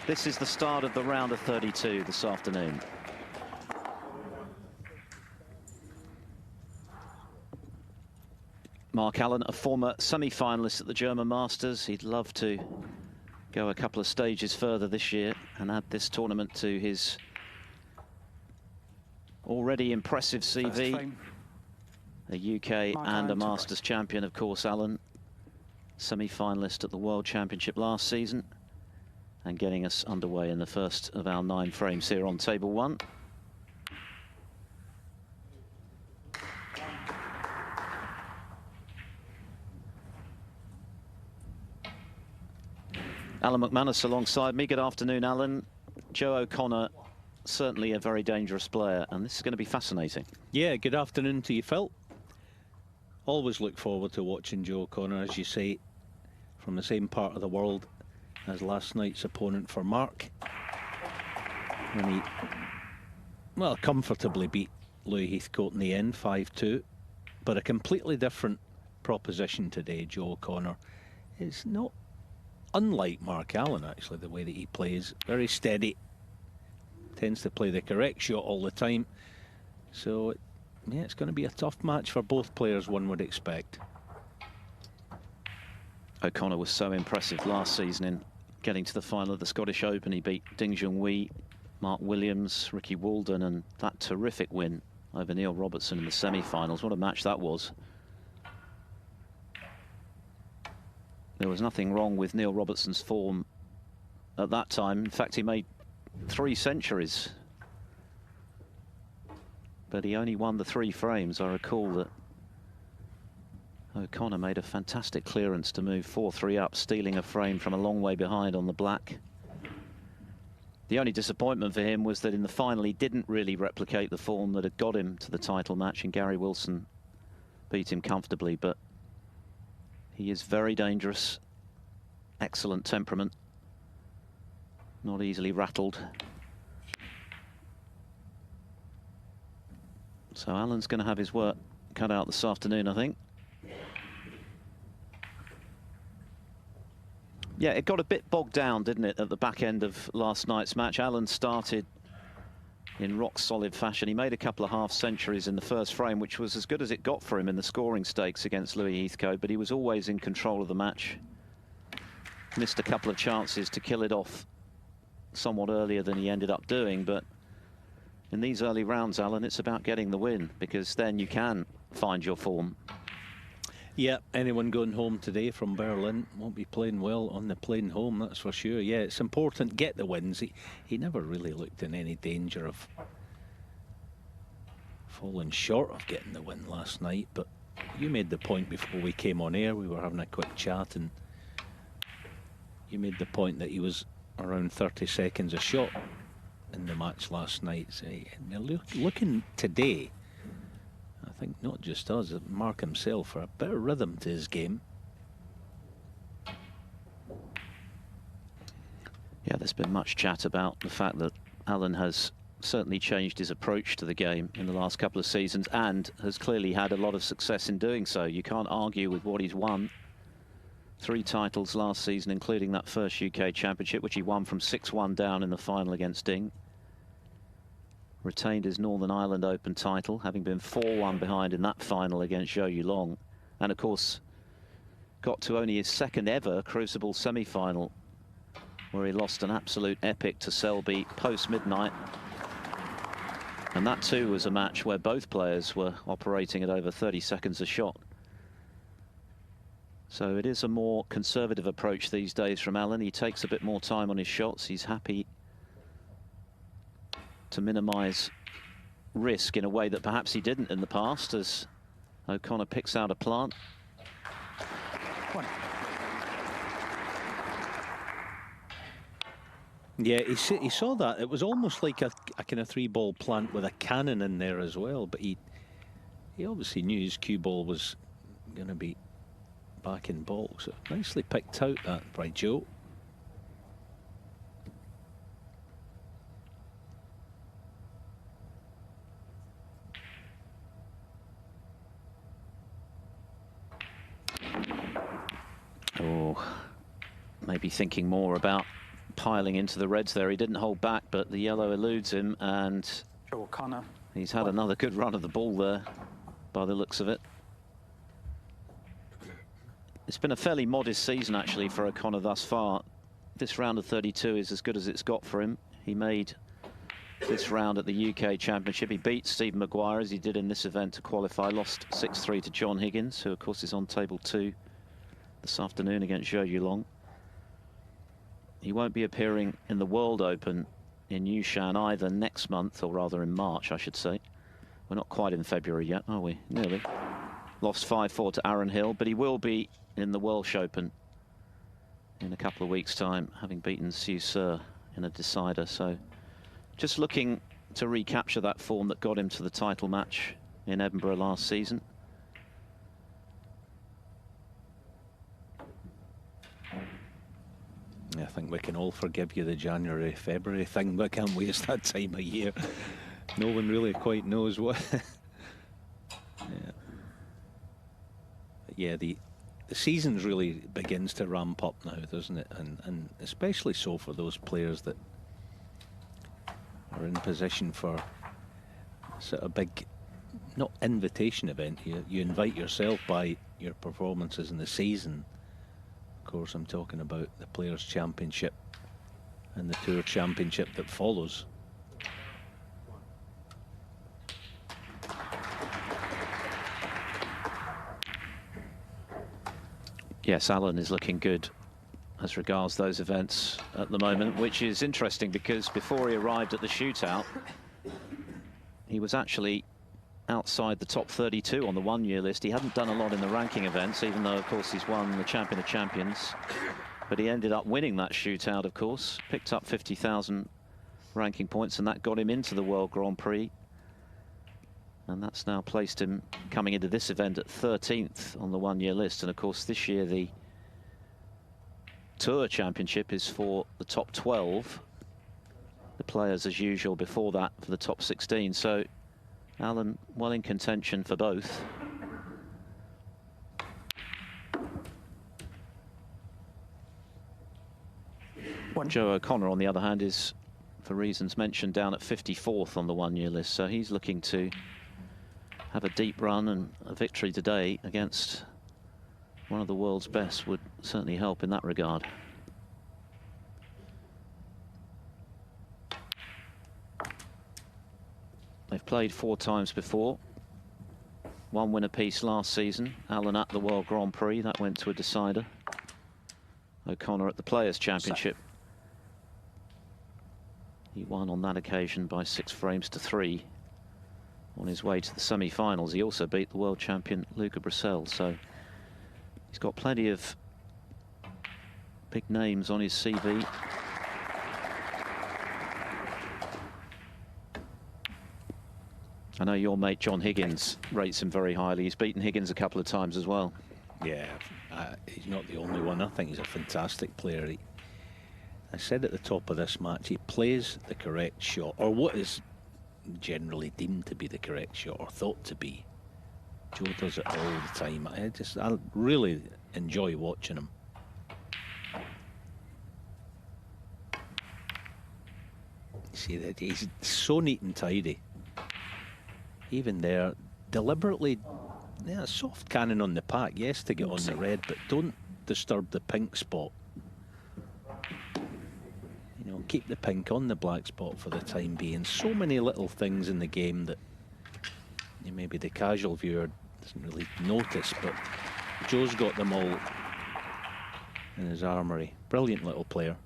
This is the start of the round of 32 this afternoon. Mark Allen, a former semi-finalist at the German Masters. He'd love to go a couple of stages further this year and add this tournament to his already impressive CV. A UK Mark and Allen a Masters champion, of course, Allen. Semi-finalist at the World Championship last season. And getting us underway in the first of our 9 frames here on table 1. Alan McManus alongside me. Good afternoon, Alan. Joe O'Connor, certainly a very dangerous player, and this is going to be fascinating. Yeah, good afternoon to you, Phil. Always look forward to watching Joe O'Connor, as you say, from the same part of the world as last night's opponent for Mark, when he, well, comfortably beat Louis Heathcote in the end, 5-2. But a completely different proposition today. Joe O'Connor is not unlike Mark Allen, actually, the way that he plays. Very steady, tends to play the correct shot all the time. So, yeah, it's going to be a tough match for both players, one would expect. O'Connor was so impressive last season in getting to the final of the Scottish Open. He beat Ding Junhui, Mark Williams, Ricky Walden, and that terrific win over Neil Robertson in the semi-finals. What a match that was. There was nothing wrong with Neil Robertson's form at that time. In fact, he made 3 centuries. But he only won the 3 frames. I recall that O'Connor made a fantastic clearance to move 4-3 up, stealing a frame from a long way behind on the black. The only disappointment for him was that in the final he didn't really replicate the form that had got him to the title match, and Gary Wilson beat him comfortably. But he is very dangerous, excellent temperament, not easily rattled. So Alan's going to have his work cut out this afternoon, I think. Yeah, it got a bit bogged down, didn't it, at the back end of last night's match. Allen started in rock-solid fashion. He made a couple of half-centuries in the first frame, which was as good as it got for him in the scoring stakes against Louis Heathcote, but he was always in control of the match. Missed a couple of chances to kill it off somewhat earlier than he ended up doing, but in these early rounds, Alan, it's about getting the win, because then you can find your form. Yeah, anyone going home today from Berlin won't be playing well on the plane home, that's for sure. Yeah, it's important, get the wins. He never really looked in any danger of falling short of getting the win last night, but you made the point before we came on air. We were having a quick chat, and you made the point that he was around 30 seconds a shot in the match last night. So looking today, I think not just us, Mark himself, for a bit of rhythm to his game. Yeah, there's been much chat about the fact that Allen has certainly changed his approach to the game in the last couple of seasons, and has clearly had a lot of success in doing so. You can't argue with what he's won. 3 titles last season, including that first UK Championship, which he won from 6-1 down in the final against Ding. Retained his Northern Ireland Open title, having been 4-1 behind in that final against Zhou Yulong. And of course, got to only his 2nd ever Crucible semi-final, where he lost an absolute epic to Selby post-midnight. And that too was a match where both players were operating at over 30 seconds a shot. So it is a more conservative approach these days from Allen. He takes a bit more time on his shots. He's happy to minimise risk in a way that perhaps he didn't in the past, as O'Connor picks out a plant. Yeah, he saw that. It was almost like a kind of 3-ball plant with a cannon in there as well, but he obviously knew his cue ball was going to be back in ball. So nicely picked out that by Joe. Oh, maybe thinking more about piling into the reds there. He didn't hold back, but the yellow eludes him, and he's had another good run of the ball there, by the looks of it. It's been a fairly modest season, actually, for O'Connor thus far. This round of 32 is as good as it's got for him. He made this round at the UK Championship. He beat Stephen Maguire, as he did in this event, to qualify. Lost 6-3 to John Higgins, who, of course, is on table 2 this afternoon against Zhou Yulong. He won't be appearing in the World Open in Yushan either next month, or rather in March, I should say. We're not quite in February yet, are we? Nearly. Lost 5-4 to Aaron Hill, but he will be in the Welsh Open in a couple of weeks' time, having beaten Siu Ser in a decider. So just looking to recapture that form that got him to the title match in Edinburgh last season. I think we can all forgive you the January, February thing, but can't we? It's that time of year. No one really quite knows what. Yeah. But yeah, the season's really begins to ramp up now, doesn't it? And especially so for those players that are in position for sort of big, not invitation event. You invite yourself by your performances in the season. Of course, I'm talking about the Players' Championship and the Tour Championship that follows. Yes, Alan is looking good as regards those events at the moment, which is interesting because before he arrived at the shootout, he was actually outside the top 32 on the one-year list. He hadn't done a lot in the ranking events, even though, of course, he's won the Champion of Champions. But he ended up winning that shootout, of course, picked up 50,000 ranking points, and that got him into the World Grand Prix. And that's now placed him coming into this event at 13th on the one-year list. And of course, this year the Tour Championship is for the top 12. The players, as usual, before that for the top 16. So Alan well in contention for both. Joe O'Connor, on the other hand, is, for reasons mentioned, down at 54th on the one-year list. So he's looking to have a deep run, and a victory today against one of the world's best would certainly help in that regard. They've played 4 times before. 1 win apiece last season. Alan at the World Grand Prix, that went to a decider. O'Connor at the Players' Championship. He won on that occasion by 6 frames to 3. On his way to the semi-finals, he also beat the world champion Luca Brissell. So he's got plenty of big names on his CV. I know your mate John Higgins rates him very highly. He's beaten Higgins a couple of times as well. Yeah, he's not the only one. I think he's a fantastic player. I said at the top of this match, he plays the correct shot, or what is generally deemed to be the correct shot, or thought to be. Joe does it all the time. I really enjoy watching him. See that he's so neat and tidy. Even there, deliberately, yeah, soft cannon on the pack, yes, to get on the red, but don't disturb the pink spot. You know, keep the pink on the black spot for the time being. So many little things in the game that maybe the casual viewer doesn't really notice, but Joe's got them all in his armoury. Brilliant little player.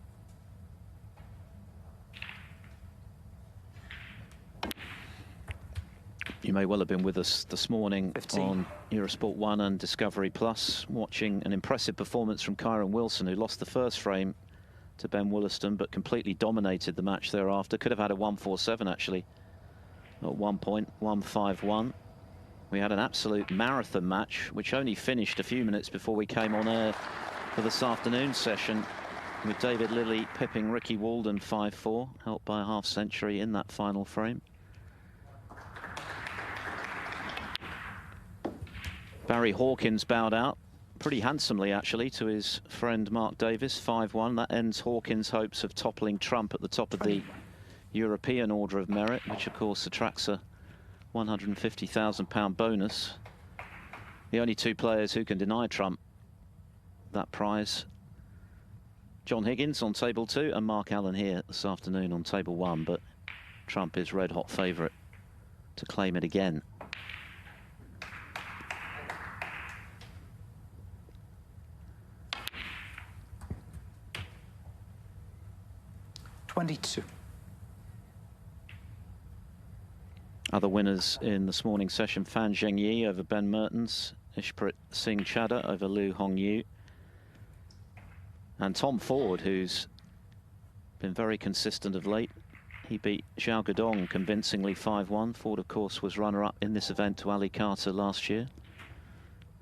You may well have been with us this morning 15. On Eurosport 1 and Discovery Plus, watching an impressive performance from Kyron Wilson, who lost the first frame to Ben Wollaston, but completely dominated the match thereafter. Could have had a 1-4-7, actually, at one point, 1-5-1. We had an absolute marathon match, which only finished a few minutes before we came on air for this afternoon session, with David Lilley pipping Ricky Walden 5-4, helped by a half century in that final frame. Barry Hawkins bowed out pretty handsomely, actually, to his friend Mark Davis, 5-1. That ends Hawkins' hopes of toppling Trump at the top of the European Order of Merit, which, of course, attracts a £150,000 bonus. The only two players who can deny Trump that prize, John Higgins on table 2 and Mark Allen here this afternoon on table 1, but Trump is red-hot favourite to claim it again. Other winners in this morning's session: Fan Zhengyi over Ben Mertens, Ishpreet Singh Chadha over Liu Hongyu, and Tom Ford, who's been very consistent of late. He beat Zhao Guodong convincingly 5-1. Ford, of course, was runner-up in this event to Ali Carter last year,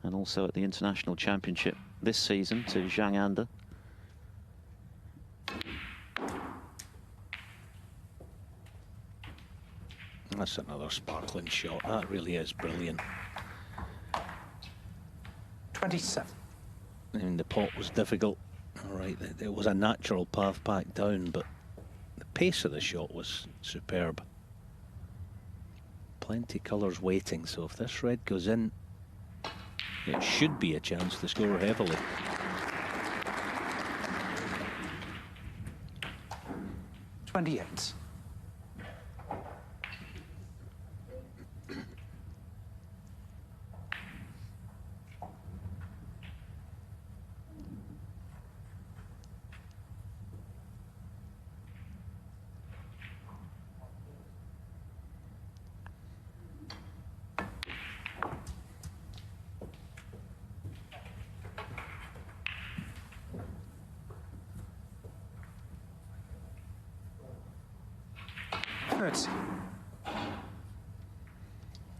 and also at the International Championship this season to Zhang Anda. That's another sparkling shot. That really is brilliant. 27. I mean, the pot was difficult. All right, it was a natural path back down, but the pace of the shot was superb. Plenty colours waiting, so if this red goes in, it should be a chance to score heavily. $28.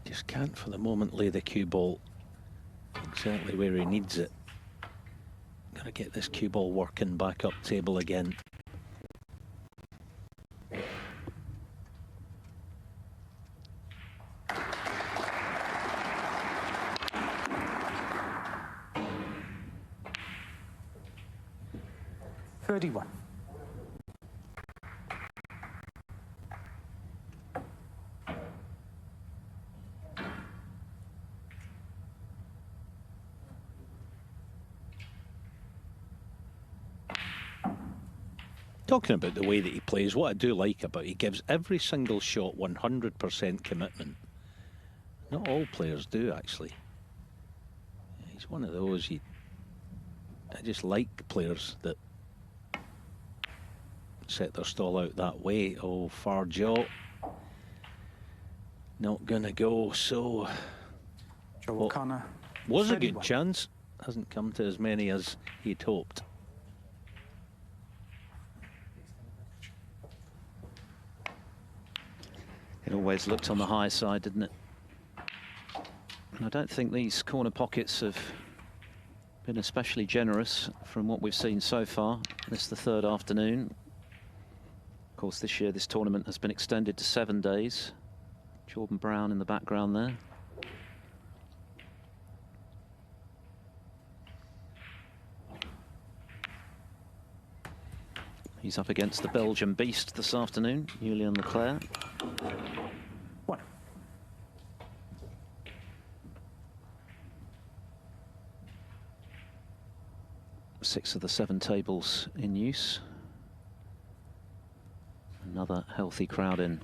Just can't for the moment lay the cue ball exactly where he needs it. Gotta get this cue ball working back up table again. $31. Talking about the way that he plays, what I do like about it, he gives every single shot 100% commitment. Not all players do, actually. He's one of those, I just like players that set their stall out that way. Oh, far jaw. Not gonna go, so... Joe O'Connor. Was 31. a good chance. Hasn't come to as many as he'd hoped. It always looked on the high side, didn't it? And I don't think these corner pockets have been especially generous from what we've seen so far. This is the third afternoon. Of course, this year this tournament has been extended to 7 days. Jordan Brown in the background there. He's up against the Belgian beast this afternoon, Julian Leclerc. 1. Six of the 7 tables in use. Another healthy crowd in.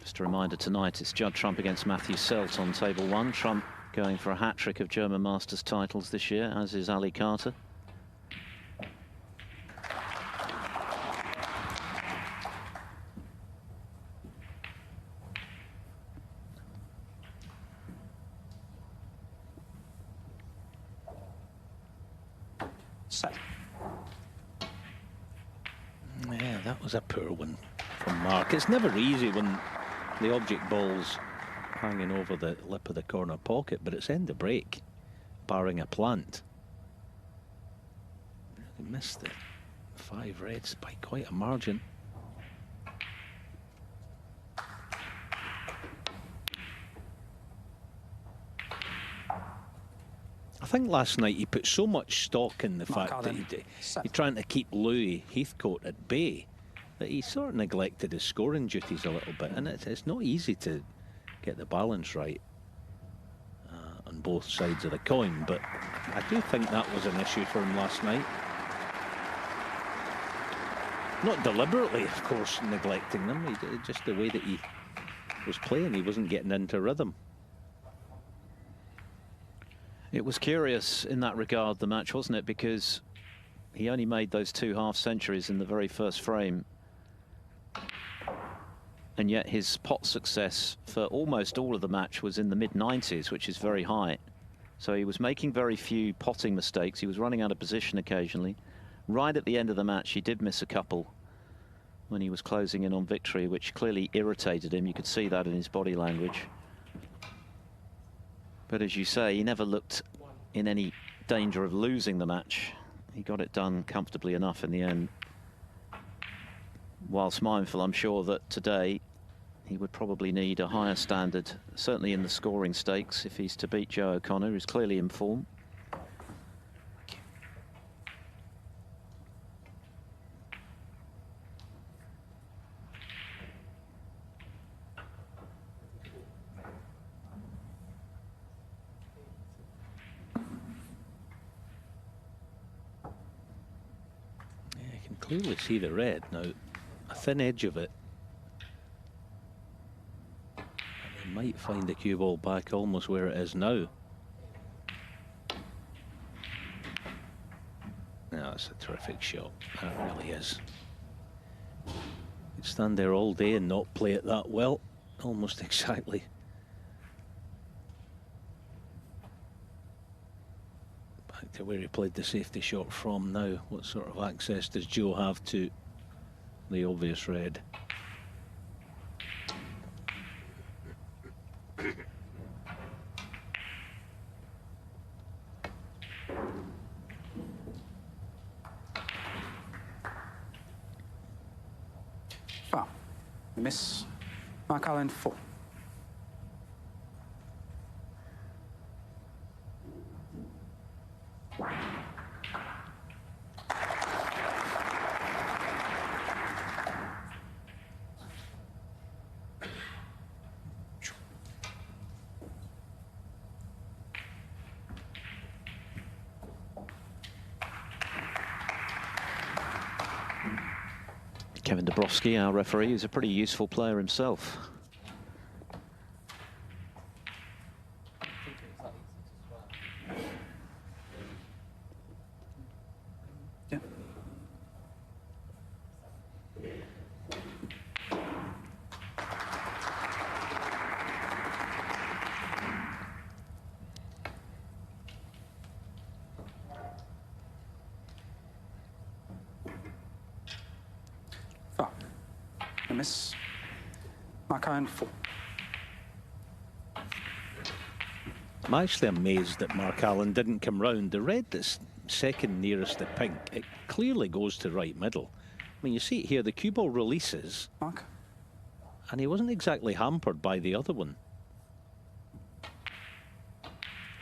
Just a reminder tonight, it's Judd Trump against Matthew Selt on table 1. Trump going for a hat-trick of German Masters titles this year, as is Ali Carter. Yeah, that was a poor one from Mark. It's never easy when the object ball's hanging over the lip of the corner pocket, but it's end of break, barring a plant. Really missed the 5 reds by quite a margin. think last night he put so much stock in the Mark fact that Allen, he's trying to keep Louis Heathcote at bay, that he sort of neglected his scoring duties a little bit, and it's not easy to get the balance right on both sides of the coin, but I do think that was an issue for him last night. Not deliberately, of course, neglecting them, just the way that he was playing, he wasn't getting into rhythm. It was curious in that regard, the match, wasn't it? Because he only made those 2 half centuries in the very first frame. And yet his pot success for almost all of the match was in the mid-90s, which is very high. So he was making very few potting mistakes. He was running out of position occasionally. Right at the end of the match, he did miss a couple when he was closing in on victory, which clearly irritated him. You could see that in his body language. But as you say, he never looked in any danger of losing the match. He got it done comfortably enough in the end. Whilst mindful, I'm sure that today he would probably need a higher standard, certainly in the scoring stakes, if he's to beat Joe O'Connor, who's clearly in form. Clearly see the red now, a thin edge of it. And they might find the cue ball back almost where it is now. No, that's a terrific shot. That really is. You'd stand there all day and not play it that well, almost exactly. To where he played the safety shot from now. What sort of access does Joe have to the obvious red? Foul. Miss. Mark Allen, 4. Kevin Dabrowski, our referee, is a pretty useful player himself. Yeah. Foul. Miss. Mark Allen, 4. I'm actually amazed that Mark Allen didn't come round. The red that's second nearest the pink, it clearly goes to right middle. I mean, you see it here, the cue ball releases, Mark. and he wasn't exactly hampered by the other one.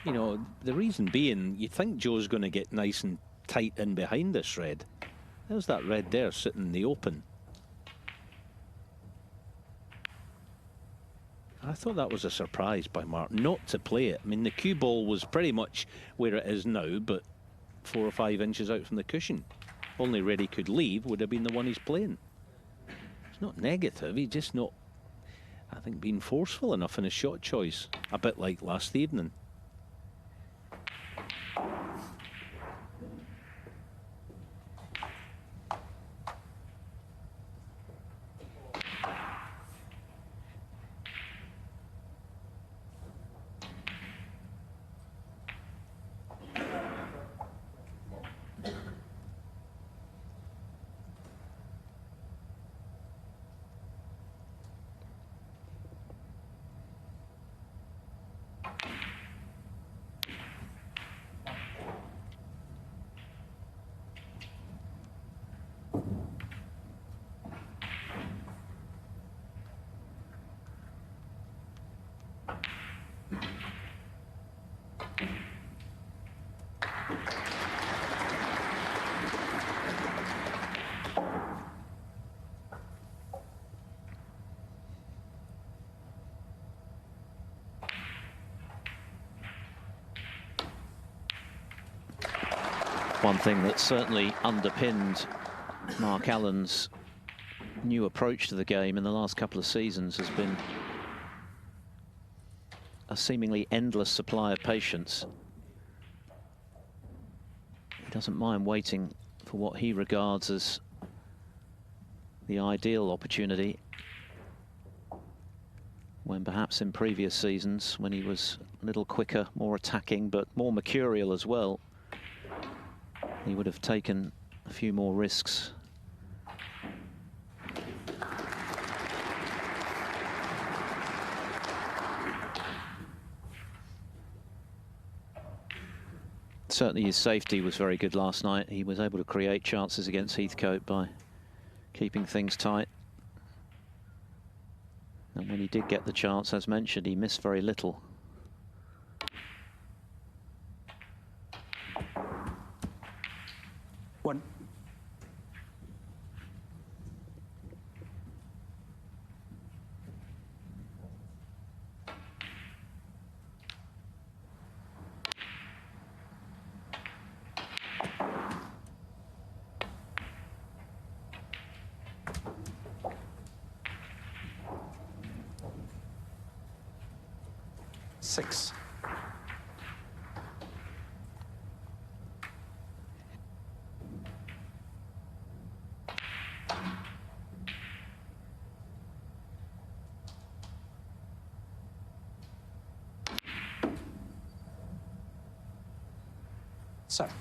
You know, the reason being, you think Joe's going to get nice and tight in behind this red. There's that red there sitting in the open. I thought that was a surprise by Mark not to play it. I mean, the cue ball was pretty much where it is now, but 4 or 5 inches out from the cushion. Only red he could leave would have been the one he's playing. It's not negative, he's just not, I think, being forceful enough in his shot choice. A bit like last evening. One thing that certainly underpinned Mark Allen's new approach to the game in the last couple of seasons has been a seemingly endless supply of patience. He doesn't mind waiting for what he regards as the ideal opportunity, when perhaps in previous seasons, when he was a little quicker, more attacking, but more mercurial as well, he would have taken a few more risks. Certainly his safety was very good last night. He was able to create chances against Heathcote by keeping things tight. And when he did get the chance, as mentioned, he missed very little. One. Six. Seven.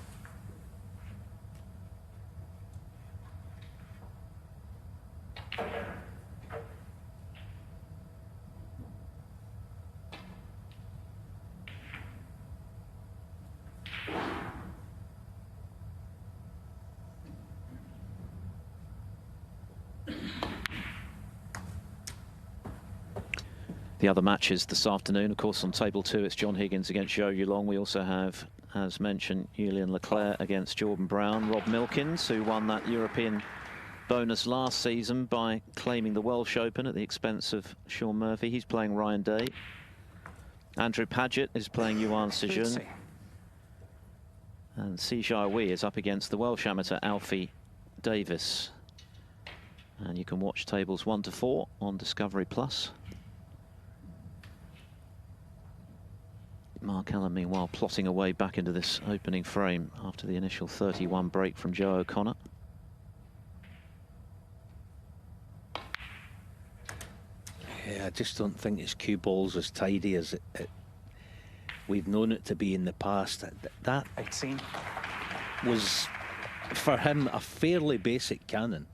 The other matches this afternoon, of course, on table 2, it's John Higgins against Zhou Yulong. We also have, as mentioned, Julian Leclerc against Jordan Brown. Rob Milkins, who won that European bonus last season by claiming the Welsh Open at the expense of Sean Murphy. He's playing Ryan Day. Andrew Paget is playing Yuan Sejun. And Si Jiahui is up against the Welsh amateur Alfie Davis. And you can watch tables 1 to 4 on Discovery Plus. Mark Allen, meanwhile, plotting away back into this opening frame after the initial 31 break from Joe O'Connor. Yeah, I just don't think his cue ball's as tidy as we've known it to be in the past. That 18 was, for him, a fairly basic cannon.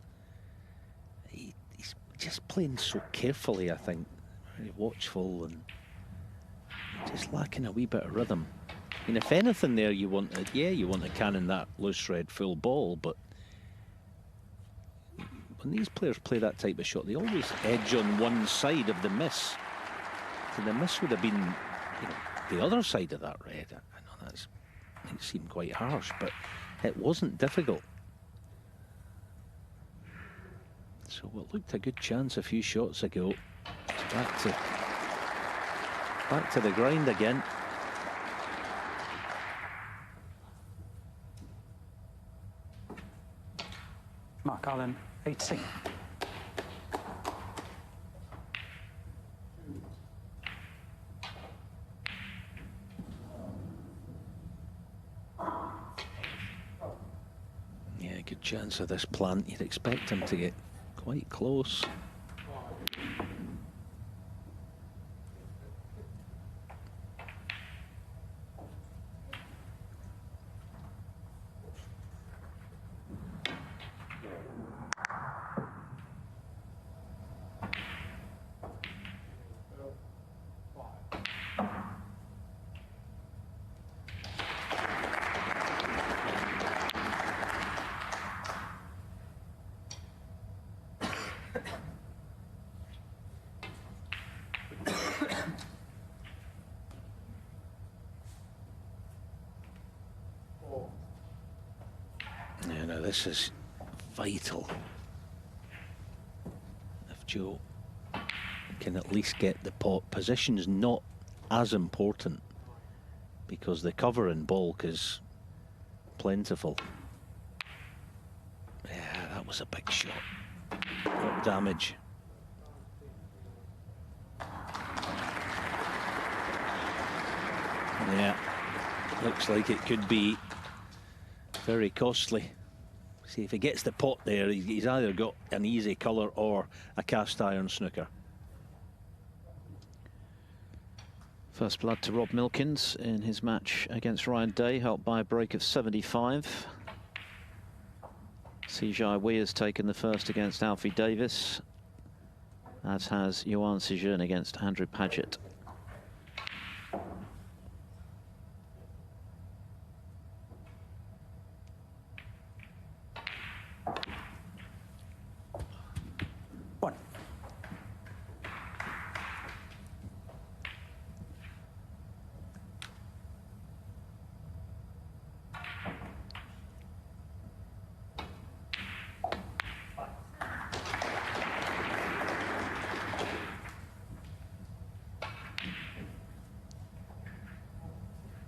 He's just playing so carefully, I think. Very watchful and just lacking a wee bit of rhythm. I mean, if anything there, you want to cannon that loose red full ball, but when these players play that type of shot, they always edge on one side of the miss. So the miss would have been, you know, the other side of that red. I know it seemed quite harsh, but it wasn't difficult. So what looked a good chance a few shots ago, it's back to the grind again. Mark Allen, 18. Yeah, good chance of this plant. You'd expect him to get quite close. This is vital. If Joe can at least get the pot, position's not as important because the cover in baulk is plentiful. Yeah, that was a big shot. What damage. Yeah, looks like it could be very costly. See, if he gets the pot there, he's either got an easy colour or a cast iron snooker. First blood to Rob Milkins in his match against Ryan Day, helped by a break of 75. Sijai Wee has taken the first against Alfie Davis, as has Johan Sijun against Andrew Paget. One.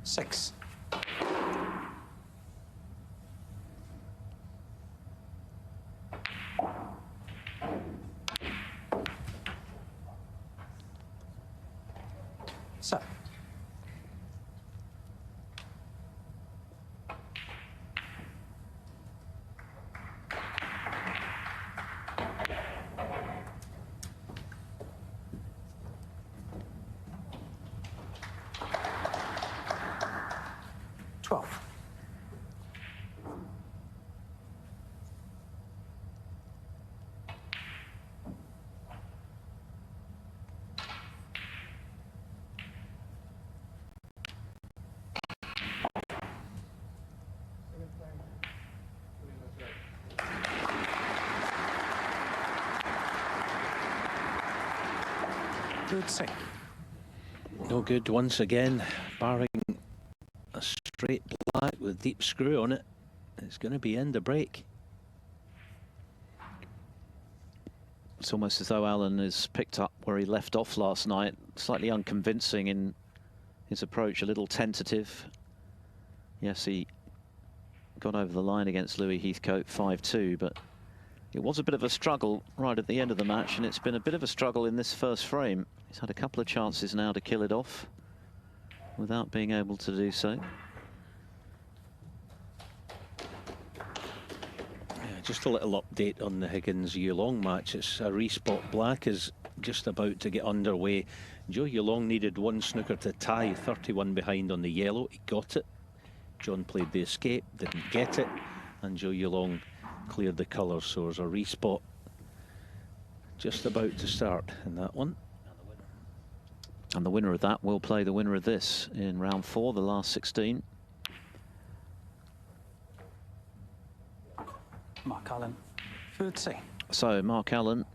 Six. Seven. Twelve. Good save. No good once again, barring a straight black with deep screw on it. It's going to be end of break. It's almost as though Allen has picked up where he left off last night. Slightly unconvincing in his approach, a little tentative. Yes, he got over the line against Louis Heathcote 5-2, but it was a bit of a struggle right at the end of the match, and it's been a bit of a struggle in this first frame. He's had a couple of chances now to kill it off without being able to do so. Just a little update on the Higgins-Yulong match. It's a respot. Black is just about to get underway. Joe Yulong needed one snooker to tie, 31 behind on the yellow. He got it. John played the escape, didn't get it, and Joe Yulong cleared the colours. So there's a respot just about to start in that one. And the winner of that will play the winner of this in round 4, the last 16. Mark Allen. Third save. So Mark Allen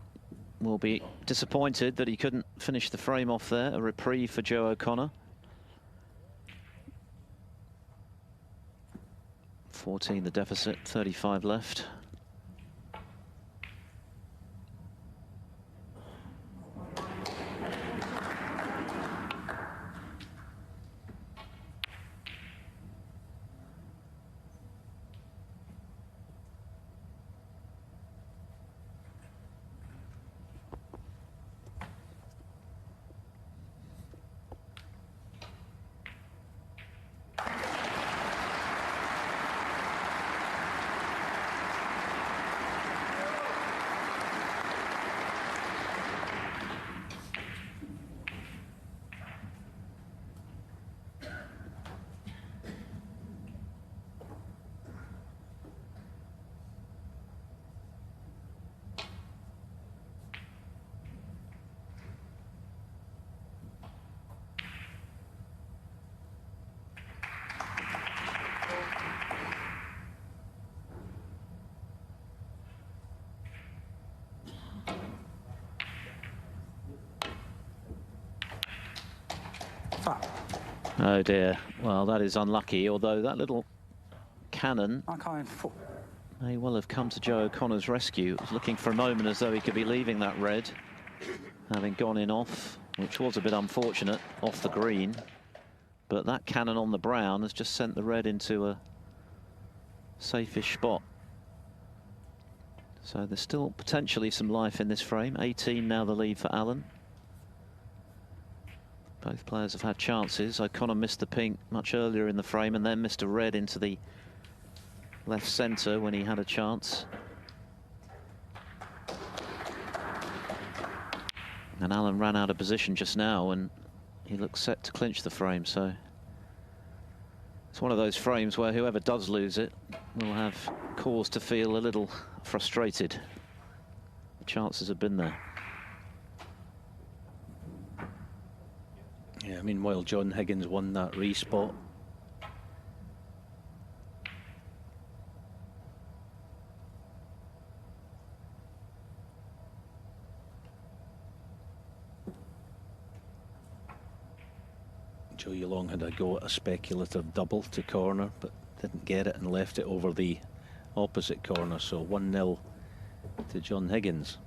will be disappointed that he couldn't finish the frame off there. A reprieve for Joe O'Connor. 14 the deficit, 35 left. Oh dear. Well, that is unlucky, although that little cannon Mark Allen. Four. may well have come to Joe O'Connor's rescue. It was looking for a moment as though he could be leaving that red, having gone in off, which was a bit unfortunate, off the green. But that cannon on the brown has just sent the red into safe-ish spot. So there's still potentially some life in this frame. 18 now the lead for Allen. Both players have had chances. O'Connor missed the pink much earlier in the frame and then missed a red into the left centre when he had a chance. And Allen ran out of position just now and he looks set to clinch the frame. So it's one of those frames where whoever does lose it will have cause to feel a little frustrated. The chances have been there. Yeah, meanwhile, John Higgins won that respot. Joey Long had a go at a speculative double to corner, but didn't get it and left it over the opposite corner. So 1-0 to John Higgins.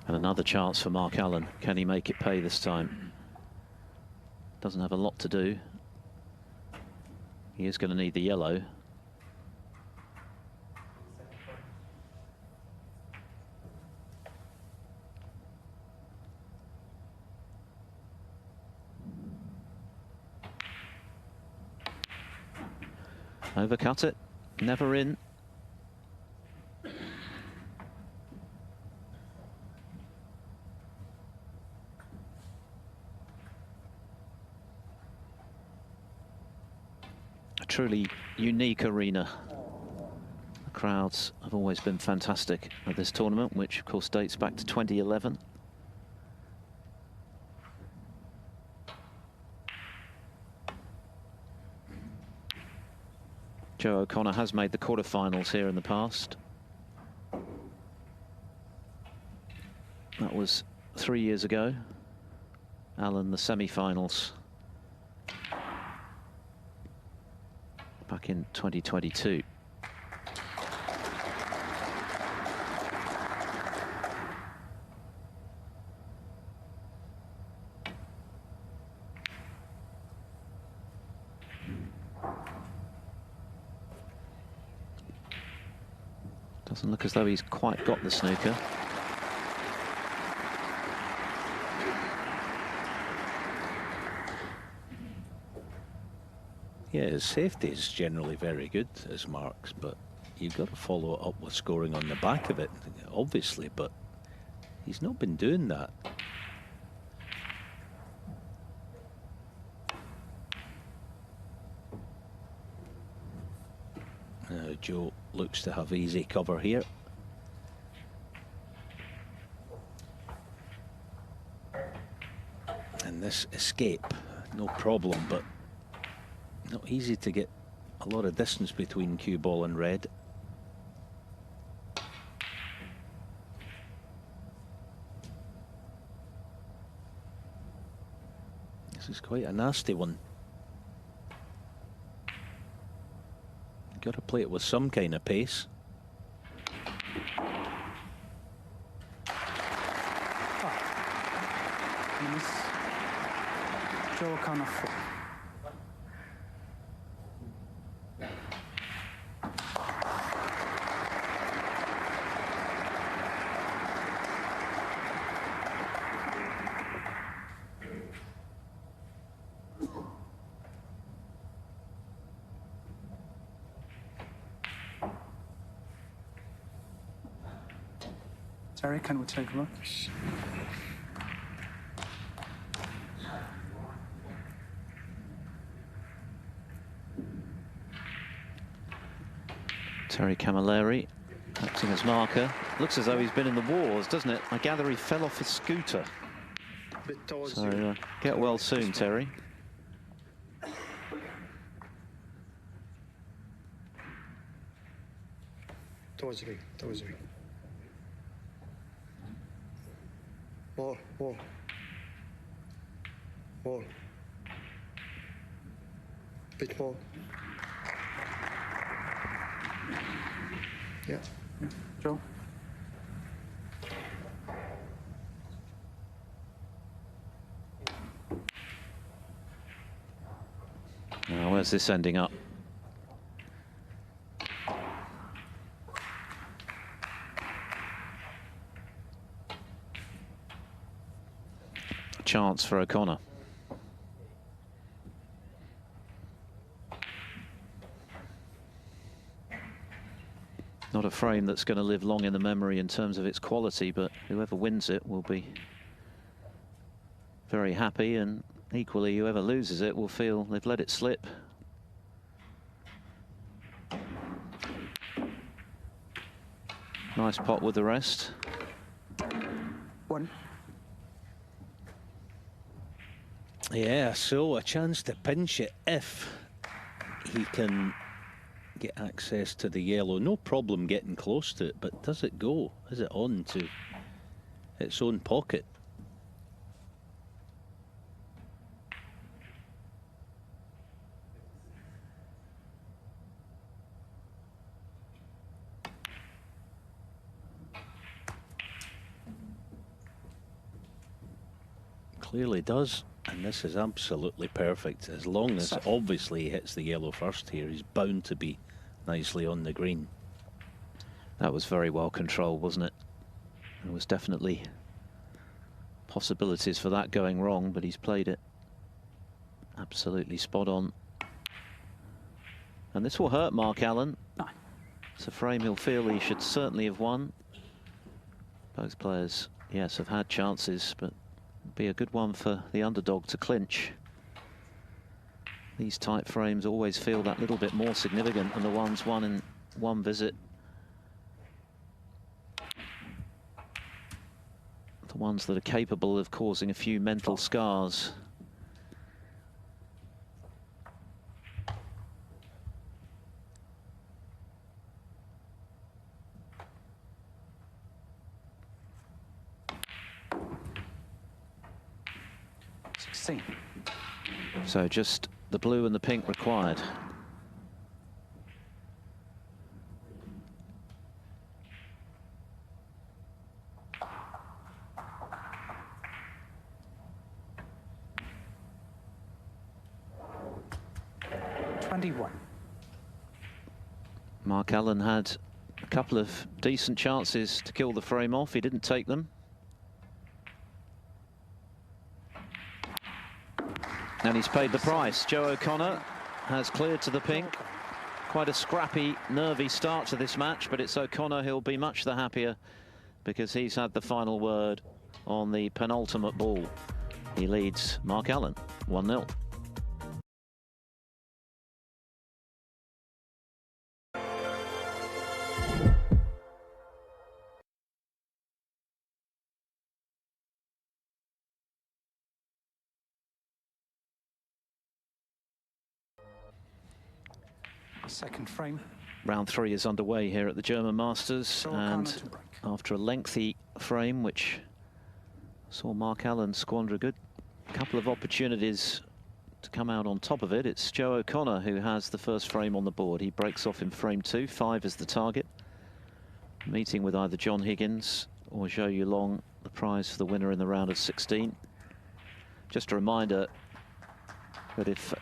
And another chance for Mark Allen. Can he make it pay this time? Doesn't have a lot to do. He is going to need the yellow. Overcut it, never in. A truly unique arena. The crowds have always been fantastic at this tournament, which of course dates back to 2011. Joe O'Connor has made the quarterfinals here in the past. That was 3 years ago. Allen, the semi-finals back in 2022. Doesn't look as though he's quite got the snooker. Yeah, his safety is generally very good as Mark's, but you've got to follow it up with scoring on the back of it, obviously, but he's not been doing that. Now Joe looks to have easy cover here. And this escape, no problem, but not easy to get a lot of distance between cue ball and red. This is quite a nasty one. Got to play it with some kind of pace. Joe O'Connor. Terry, can we take a look? Terry Camilleri acting as marker. Looks as though he's been in the wars, doesn't it? I gather he fell off his scooter. So get well soon, Terry. Towards me, towards me. More, more. More. Bit more. Yeah. Joe? Where's this ending up? Chance for O'Connor. Not a frame that's going to live long in the memory in terms of its quality, but whoever wins it will be very happy, and equally whoever loses it will feel they've let it slip. Nice pot with the rest. One. Yeah, so a chance to pinch it if he can get access to the yellow. No problem getting close to it, but does it go? Is it on to its own pocket? Clearly does, and this is absolutely perfect. As long as obviously he hits the yellow first here, he's bound to be nicely on the green. That was very well controlled, wasn't it? There was definitely possibilities for that going wrong, but he's played it absolutely spot on. And this will hurt Mark Allen. It's a frame he'll feel he should certainly have won. Both players, yes, have had chances, but be a good one for the underdog to clinch. These tight frames always feel that little bit more significant than the ones won in one visit. The ones that are capable of causing a few mental scars. So just the blue and the pink required. Mark Allen had a couple of decent chances to kill the frame off. He didn't take them. And he's paid the price. Joe O'Connor has cleared to the pink. Quite a scrappy, nervy start to this match, but it's O'Connor who'll be much the happier because he's had the final word on the penultimate ball. He leads Mark Allen 1-0. Second frame. Round 3 is underway here at the German Masters, and after a lengthy frame which saw Mark Allen squander a good couple of opportunities to come out on top of it, it's Joe O'Connor who has the first frame on the board. He breaks off in frame 2, 5 is the target, meeting with either John Higgins or Zhou Yulong, the prize for the winner in the round of 16. Just a reminder that if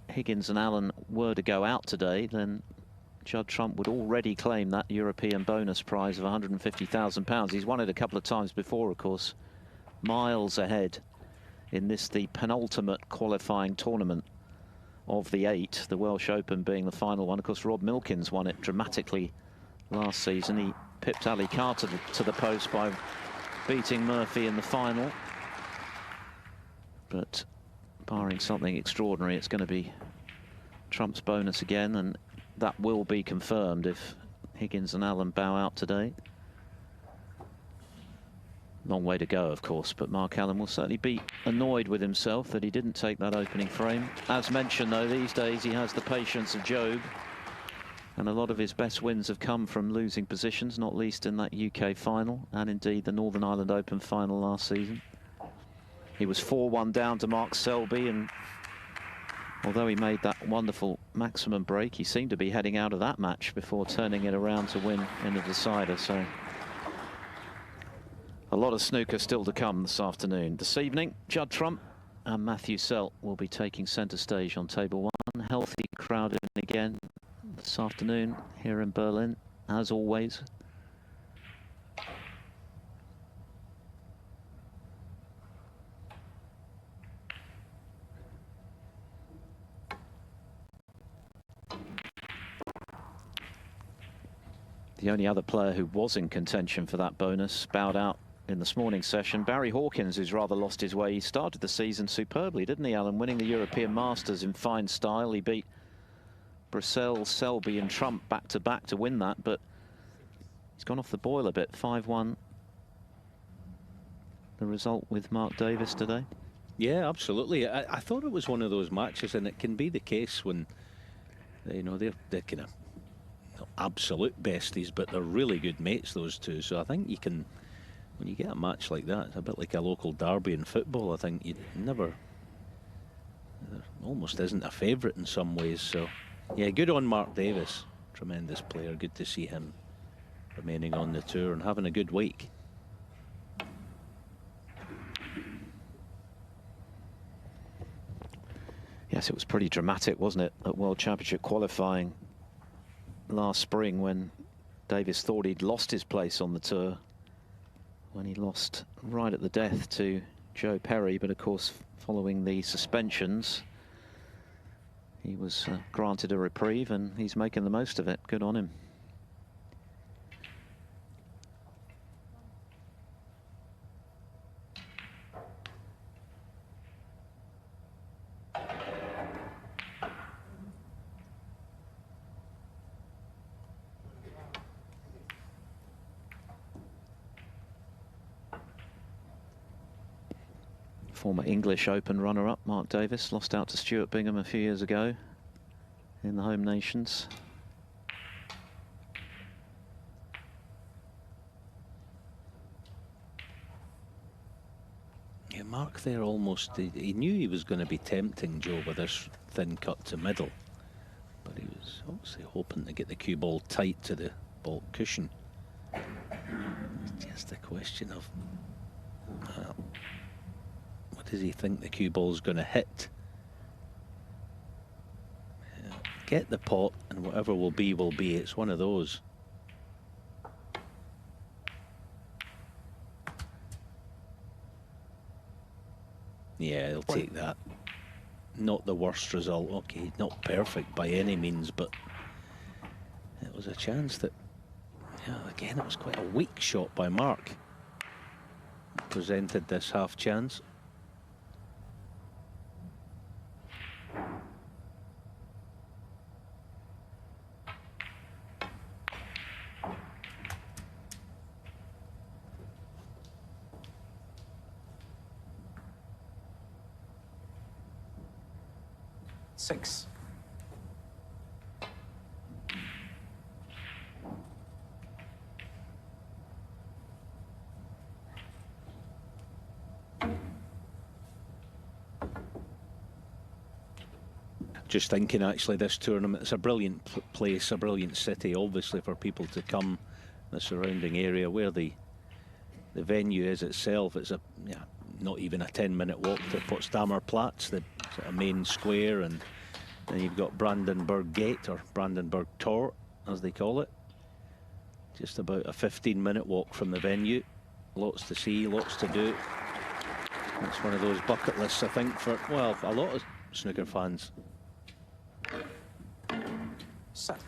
Higgins and Allen were to go out today, then Judd Trump would already claim that European bonus prize of £150,000. He's won it a couple of times before, of course, miles ahead in this, the penultimate qualifying tournament of the 8, the Welsh Open being the final one. Of course, Rob Milkins won it dramatically last season. He pipped Ali Carter to the post by beating Murphy in the final. But barring something extraordinary, it's going to be Trump's bonus again, and that will be confirmed if Higgins and Allen bow out today. Long way to go, of course, but Mark Allen will certainly be annoyed with himself that he didn't take that opening frame. As mentioned, though, these days he has the patience of Job, and a lot of his best wins have come from losing positions, not least in that UK final, and indeed the Northern Ireland Open final last season. He was 4-1 down to Mark Selby, and although he made that wonderful maximum break, he seemed to be heading out of that match before turning it around to win in the decider. So a lot of snooker still to come this afternoon. This evening, Judd Trump and Matthew Selt will be taking centre stage on table 1. healthy crowd in again this afternoon here in Berlin, as always. The only other player who was in contention for that bonus bowed out in this morning's session. Barry Hawkins, who's rather lost his way. He started the season superbly, didn't he, Alan? Winning the European Masters in fine style. He beat Brissell, Selby and Trump back-to-back to win that, but he's gone off the boil a bit. 5-1 the result with Mark Davis today. Yeah, absolutely. I thought it was one of those matches, and it can be the case when, you know, they're kind of absolute besties, but they're really good mates, those two. So I think you can, when you get a match like that, it's a bit like a local derby in football. I think you never, there almost isn't a favourite in some ways. So yeah, good on Mark Davis, tremendous player. Good to see him remaining on the tour and having a good week. Yes, it was pretty dramatic, wasn't it, at World Championship qualifying last spring, when Davis thought he'd lost his place on the tour, when he lost right at the death to Joe Perry. But of course, following the suspensions, he was granted a reprieve, and he's making the most of it. Good on him. Former English Open runner-up Mark Davis lost out to Stuart Bingham a few years ago in the home nations. Yeah, Mark there almost, he knew he was going to be tempting Joe with this thin cut to middle, but he was obviously hoping to get the cue ball tight to the ball cushion. It's just a question of what does he think the cue ball's going to hit? Get the pot, and whatever will be, will be. It's one of those. Yeah, he'll take that. Not the worst result. Okay, not perfect by any means, but it was a chance that, yeah, again, it was quite a weak shot by Mark. Presented this half chance. Six. Just thinking, actually, this tournament, it's a brilliant place, a brilliant city, obviously, for people to come, the surrounding area where the venue is itself. It's not even a 10-minute walk to Potsdamer Platz, the sort of main square, and then you've got Brandenburg Gate, or Brandenburg Tor, as they call it. Just about a 15-minute walk from the venue. Lots to see, lots to do. It's one of those bucket lists, I think, for, well, a lot of snooker fans. Set.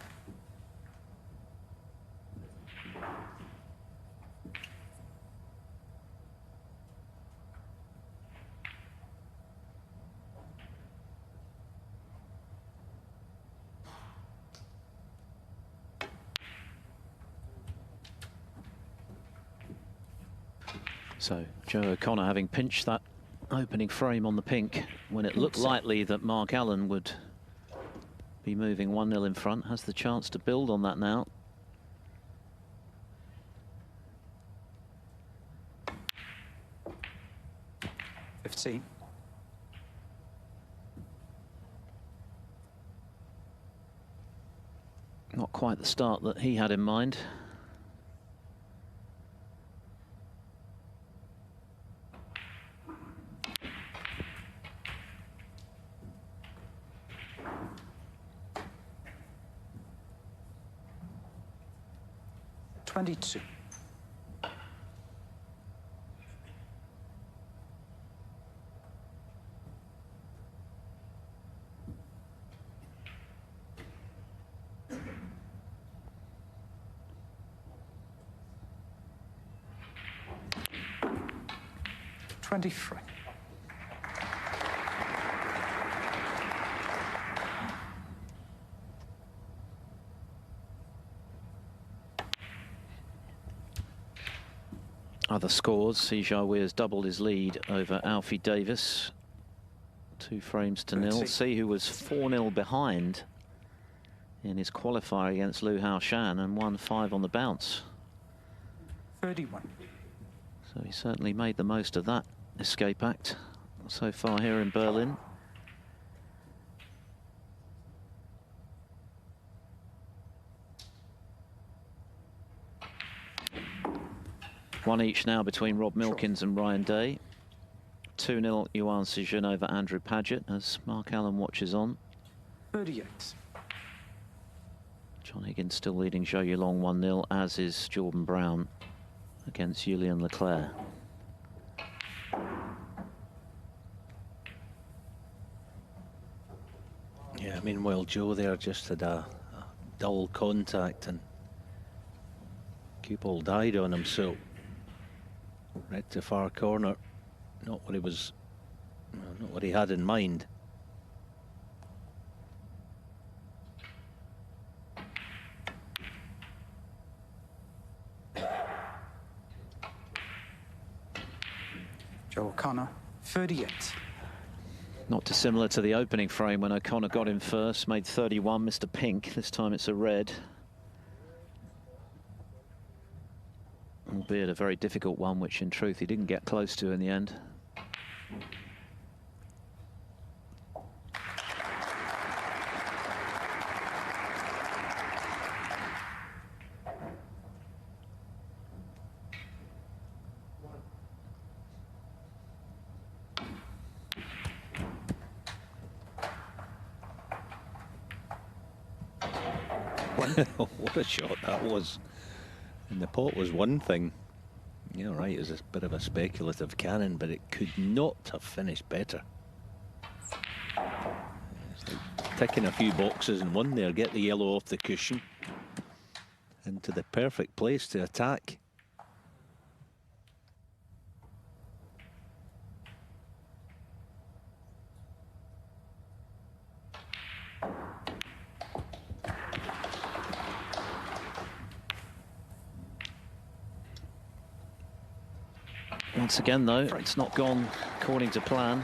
So Joe O'Connor, having pinched that opening frame on the pink when it looked likely that Mark Allen would be moving 1-0 in front, has the chance to build on that now. Not quite the start that he had in mind. 22. $23. Other scores, Sijia Weir's doubled his lead over Alfie Davis. 2 frames to 0. See who was 4-0 behind in his qualifier against Liu Hao Shan and won 5 on the bounce. 31. So he certainly made the most of that escape act so far here in Berlin. One each now between Rob Milkins and Ryan Day. 2-0 Yuan Sijun over Andrew Paget as Mark Allen watches on. 38. John Higgins still leading Zhou Yulong 1-0, as is Jordan Brown against Julian Leclerc. Yeah, meanwhile, Joe there just had a dull contact and cue ball died on him, so right to far corner. Not what he was, not what he had in mind. Joe O'Connor, 38. Not dissimilar to the opening frame when O'Connor got in first, made 31, Mr. Pink. This time it's a red. Albeit a very difficult one, which in truth he didn't get close to in the end. What a shot that was. And the pot was one thing. Yeah, right, it was a bit of a speculative cannon, but it could not have finished better. It's like ticking a few boxes in one there. Get the yellow off the cushion. Into the perfect place to attack. Once again, though, it's not gone according to plan.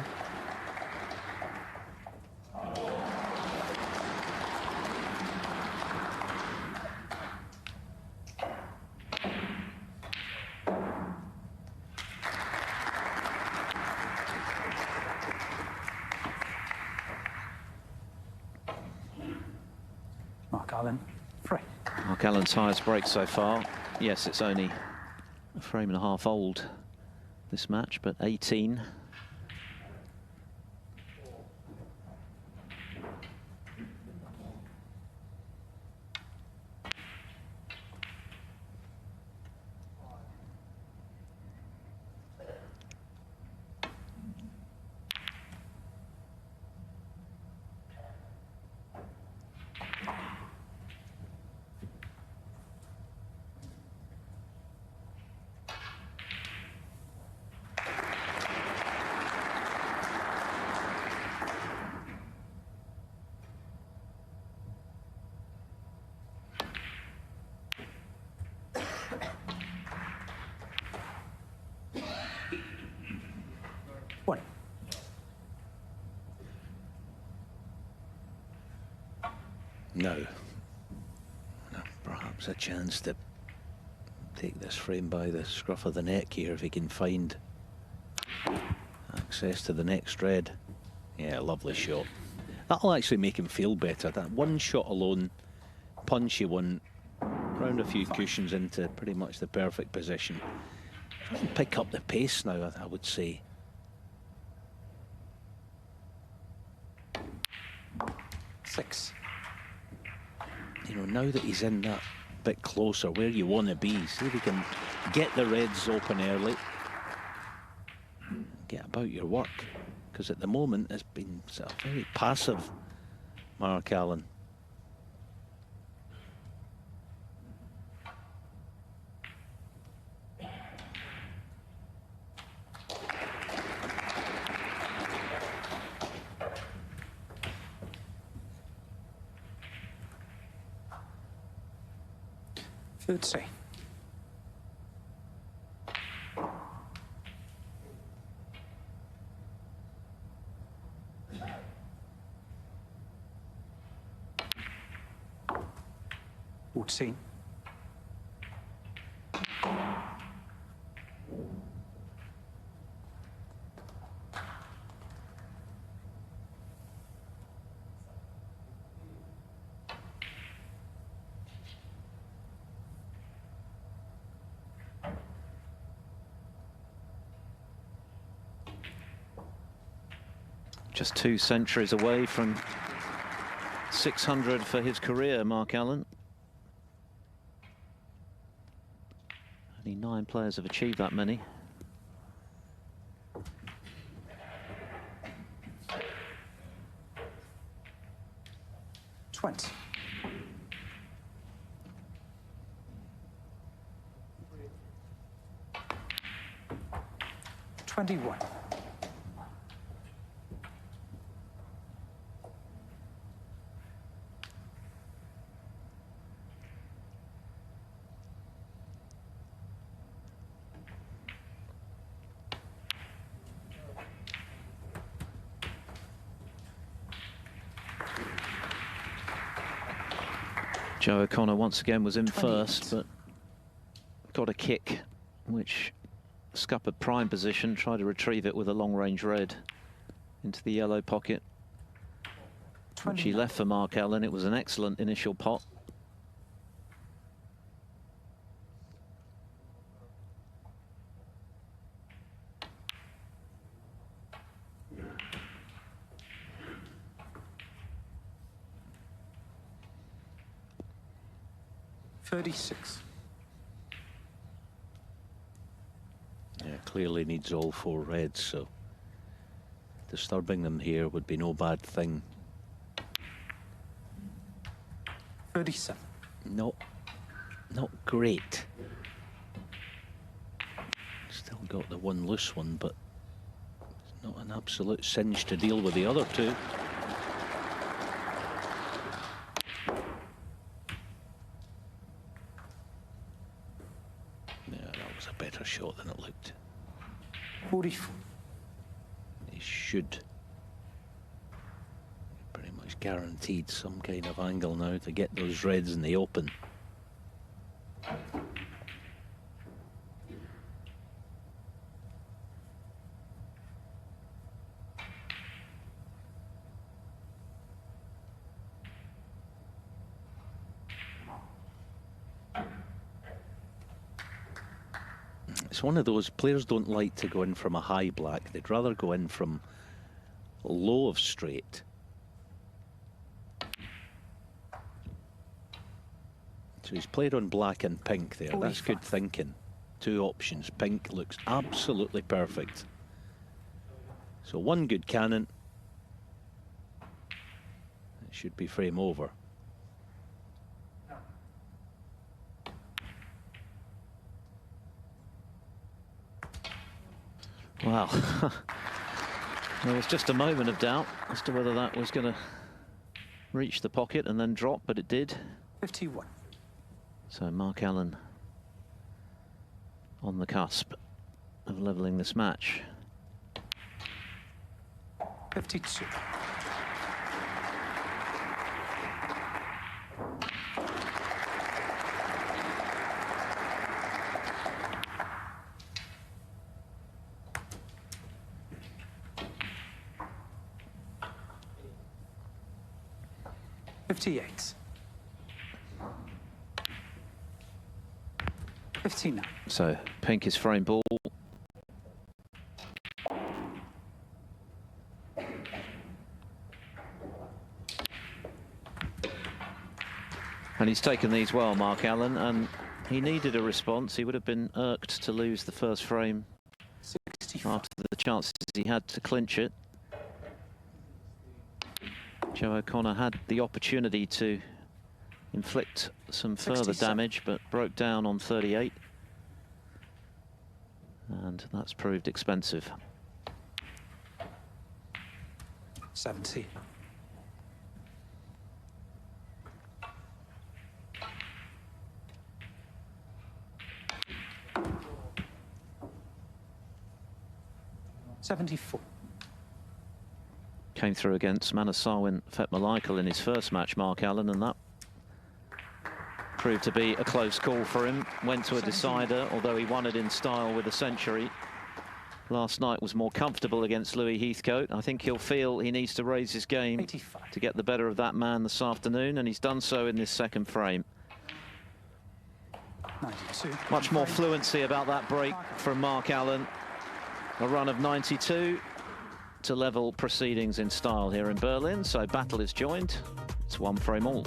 Mark Allen, free. Mark Allen's highest break so far. Yes, it's only a frame and a half old, this match, but 18. Now, perhaps a chance to take this frame by the scruff of the neck here if he can find access to the next red. Yeah, lovely shot. That'll actually make him feel better. That one shot alone, punchy one, round a few cushions into pretty much the perfect position. Try and pick up the pace now, I would say. Six. You know, now that he's in that bit closer where you want to be. See if you can get the reds open early. Get about your work. Because at the moment, it's been sort of very passive, Mark Allen. Third say. Fourteen. Just 2 centuries away from 600 for his career, Mark Allen. Only 9 players have achieved that many. Twenty. 21. Joe O'Connor once again was in 28. first, but got a kick which scuppered prime position, tried to retrieve it with a long-range red into the yellow pocket, which he 29. left for Mark Allen. It was an excellent initial pot. Yeah, clearly needs all 4 reds, so disturbing them here would be no bad thing. 37. Not great. Still got the one loose one, but it's not an absolute cinch to deal with the other 2. Better shot than it looked. 44. He should pretty much guaranteed some kind of angle now to get those reds in the open. It's one of those players don't like to go in from a high black. They'd rather go in from low of straight. So he's played on black and pink there. 45. That's good thinking. 2 options. Pink looks absolutely perfect. So 1 good cannon. It should be frame over. Wow. There was just a moment of doubt as to whether that was going to reach the pocket and then drop, but it did. 51. So Mark Allen on the cusp of levelling this match. 52. $58. 59. So pink is frame ball. And he's taken these well, Mark Allen, and he needed a response. He would have been irked to lose the first frame 65. after the chances he had to clinch it. Joe O'Connor had the opportunity to inflict some further 67. damage, but broke down on 38. And that's proved expensive. 70. $74. Came through against Manasarwin Fetmalaikal in his first match, Mark Allen, and that proved to be a close call for him. Went to a decider, although he won it in style with a century. Last night was more comfortable against Louis Heathcote. I think he'll feel he needs to raise his game 85. to get the better of that man this afternoon, and he's done so in this second frame. 92. Much more fluency about that break from Mark Allen. A run of 92 to level proceedings in style here in Berlin. So battle is joined. It's one frame all.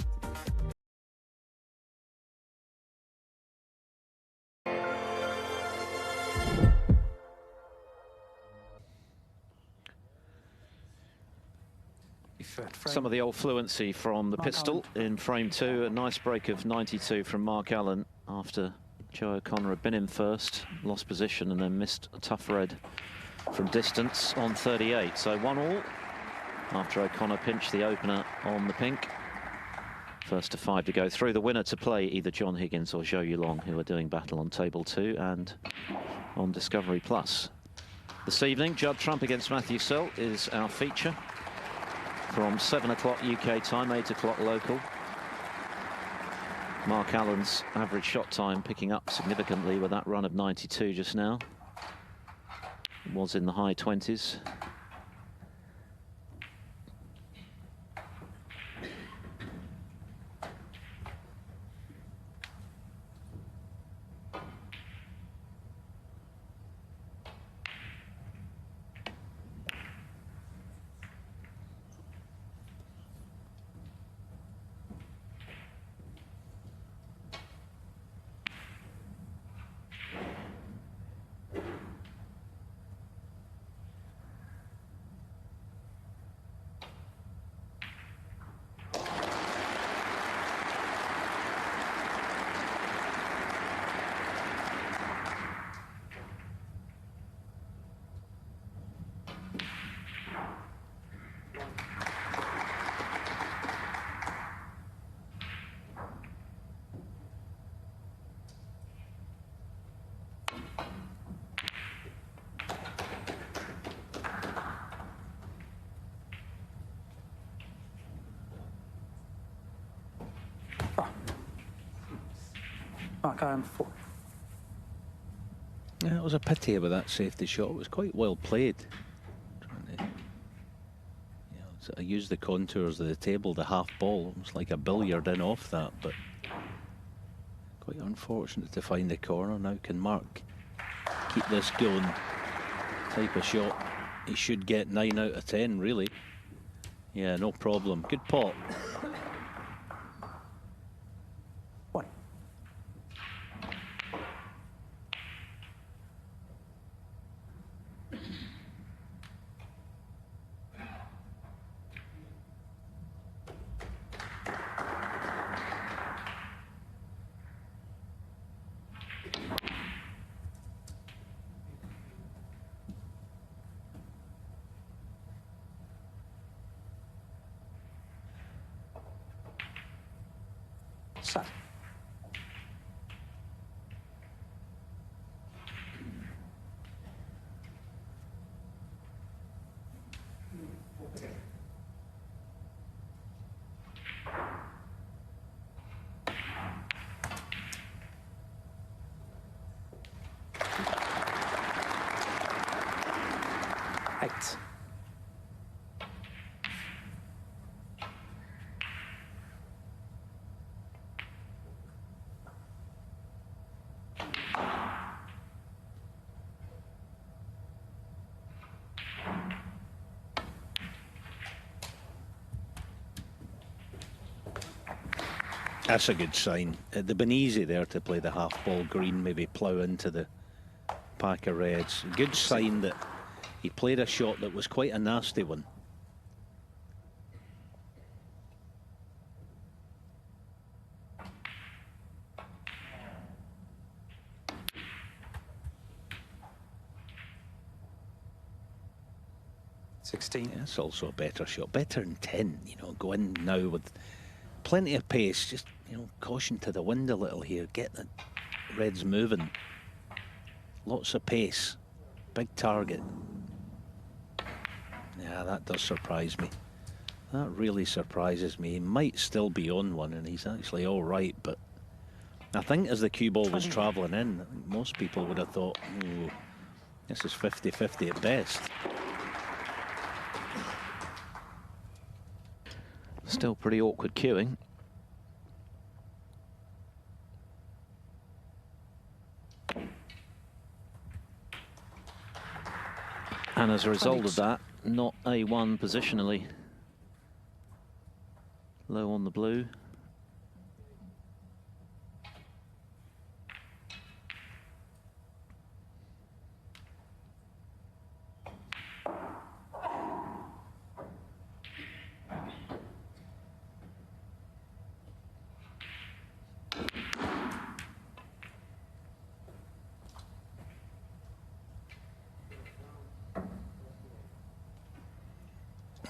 Some of the old fluency from the pistol in frame two. A nice break of 92 from Mark Allen after Joe O'Connor had been in first, lost position, and then missed a tough red from distance on 38. So 1-all after O'Connor pinched the opener on the pink. First to 5 to go through. The winner to play either John Higgins or Zhou Yulong, who are doing battle on table 2 and on Discovery Plus. This evening, Judd Trump against Matthew Selt is our feature from 7 o'clock UK time, 8 o'clock local. Mark Allen's average shot time picking up significantly with that run of 92 just now. It was in the high 20s. Mark Allen 4. Yeah, it was a pity about that safety shot. It was quite well played. I used the contours of the table, the half ball, almost like a billiard in off that, but quite unfortunate to find the corner. Now can Mark keep this going? Type of shot he should get 9 out of 10, really. Yeah, no problem. Good pot. 1. Set. Eight. That's a good sign. It'd been easy there to play the half ball green, maybe plough into the pack of reds. Good sign that he played a shot that was quite a nasty one. Yeah, it's also a better shot, better than 10. You know, go in now with plenty of pace. Just, you know, caution to the wind a little here. Get the reds moving. Lots of pace. Big target. Yeah, that does surprise me. That really surprises me. He might still be on one, and he's actually all right. But I think as the cue ball was travelling in, I think most people would have thought, ooh, this is 50-50 at best. Still pretty awkward queuing. And as a result of that, not A1 positionally. Low on the blue.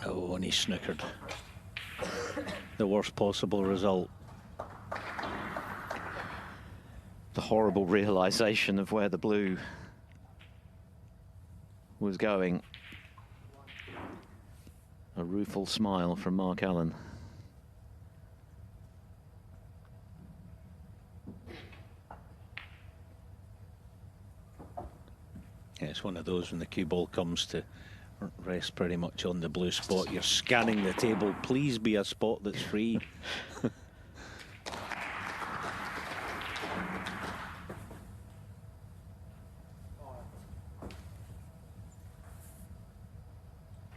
Oh, and he snookered. The worst possible result. The horrible realisation of where the blue was going. A rueful smile from Mark Allen. Yeah, it's one of those when the cue ball comes to rest pretty much on the blue spot. You're scanning the table. Please be a spot that's free.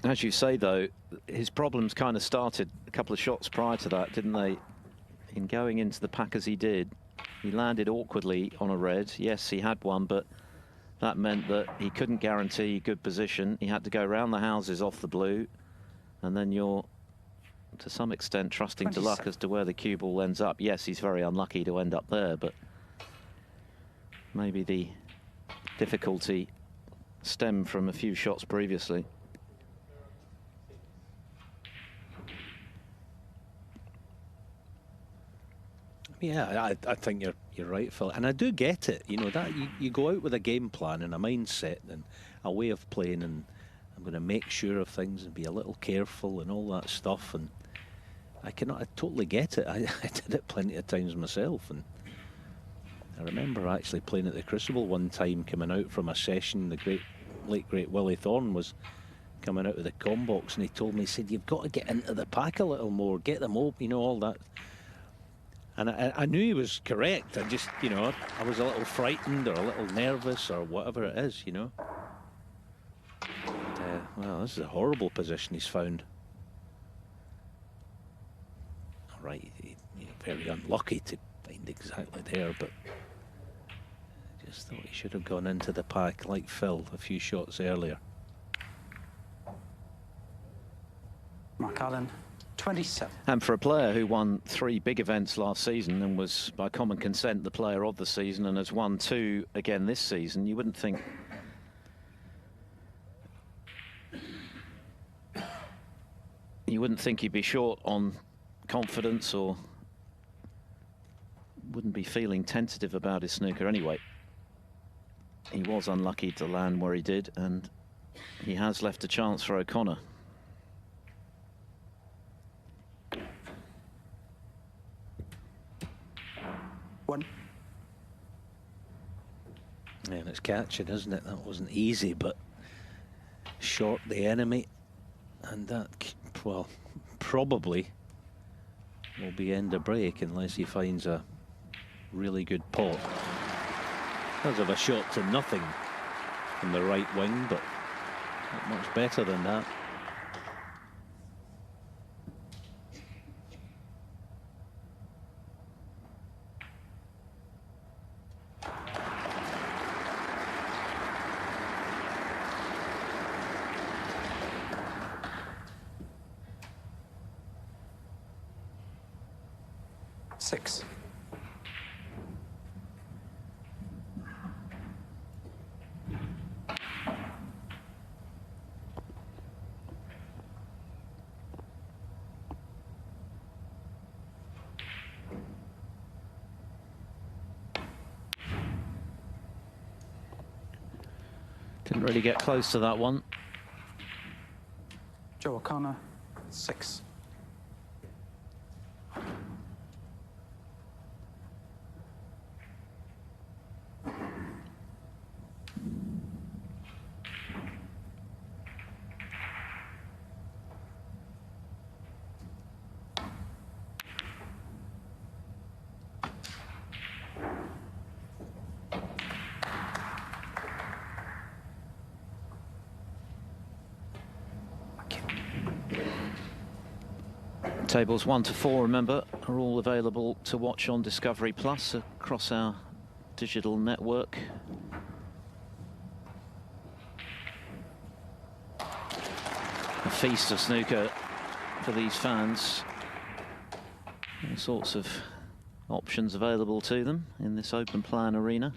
As you say, though, his problems kind of started a couple of shots prior to that, didn't they? In going into the pack as he did, he landed awkwardly on a red. Yes, he had one, but that meant that he couldn't guarantee good position. He had to go round the houses off the blue, and then you're, to some extent, trusting to luck as to where the cue ball ends up. Yes, he's very unlucky to end up there, but maybe the difficulty stemmed from a few shots previously. Yeah, I think you're right, Phil, and I do get it. You know that you go out with a game plan and a mindset and a way of playing, and I'm going to make sure of things and be a little careful and all that stuff. And I totally get it. I did it plenty of times myself, and I remember actually playing at the Crucible one time, coming out from a session. The late great Willie Thorne was coming out of the com box, and he told me, he said, "You've got to get into the pack a little more, get them open, you know, all that." And I knew he was correct. I just, you know, I was a little frightened or a little nervous or whatever it is, you know. Well, this is a horrible position he's found. All right, very unlucky to find exactly there, but I just thought he should have gone into the pack like Phil a few shots earlier. Mark Allen, 27. And for a player who won 3 big events last season and was, by common consent, the player of the season and has won 2 again this season, you wouldn't think he'd be short on confidence, or wouldn't be feeling tentative about his snooker anyway. He was unlucky to land where he did, and he has left a chance for O'Connor. One. And it's catching, isn't it? That wasn't easy, but short the enemy, and that, well, probably will be end of break unless he finds a really good pot. Because of a shot to nothing from the right wing, but not much better than that. 6. Didn't really get close to that one. Joe O'Connor, 6. Tables 1 to 4, remember, are all available to watch on Discovery Plus across our digital network. A feast of snooker for these fans. All sorts of options available to them in this open plan arena.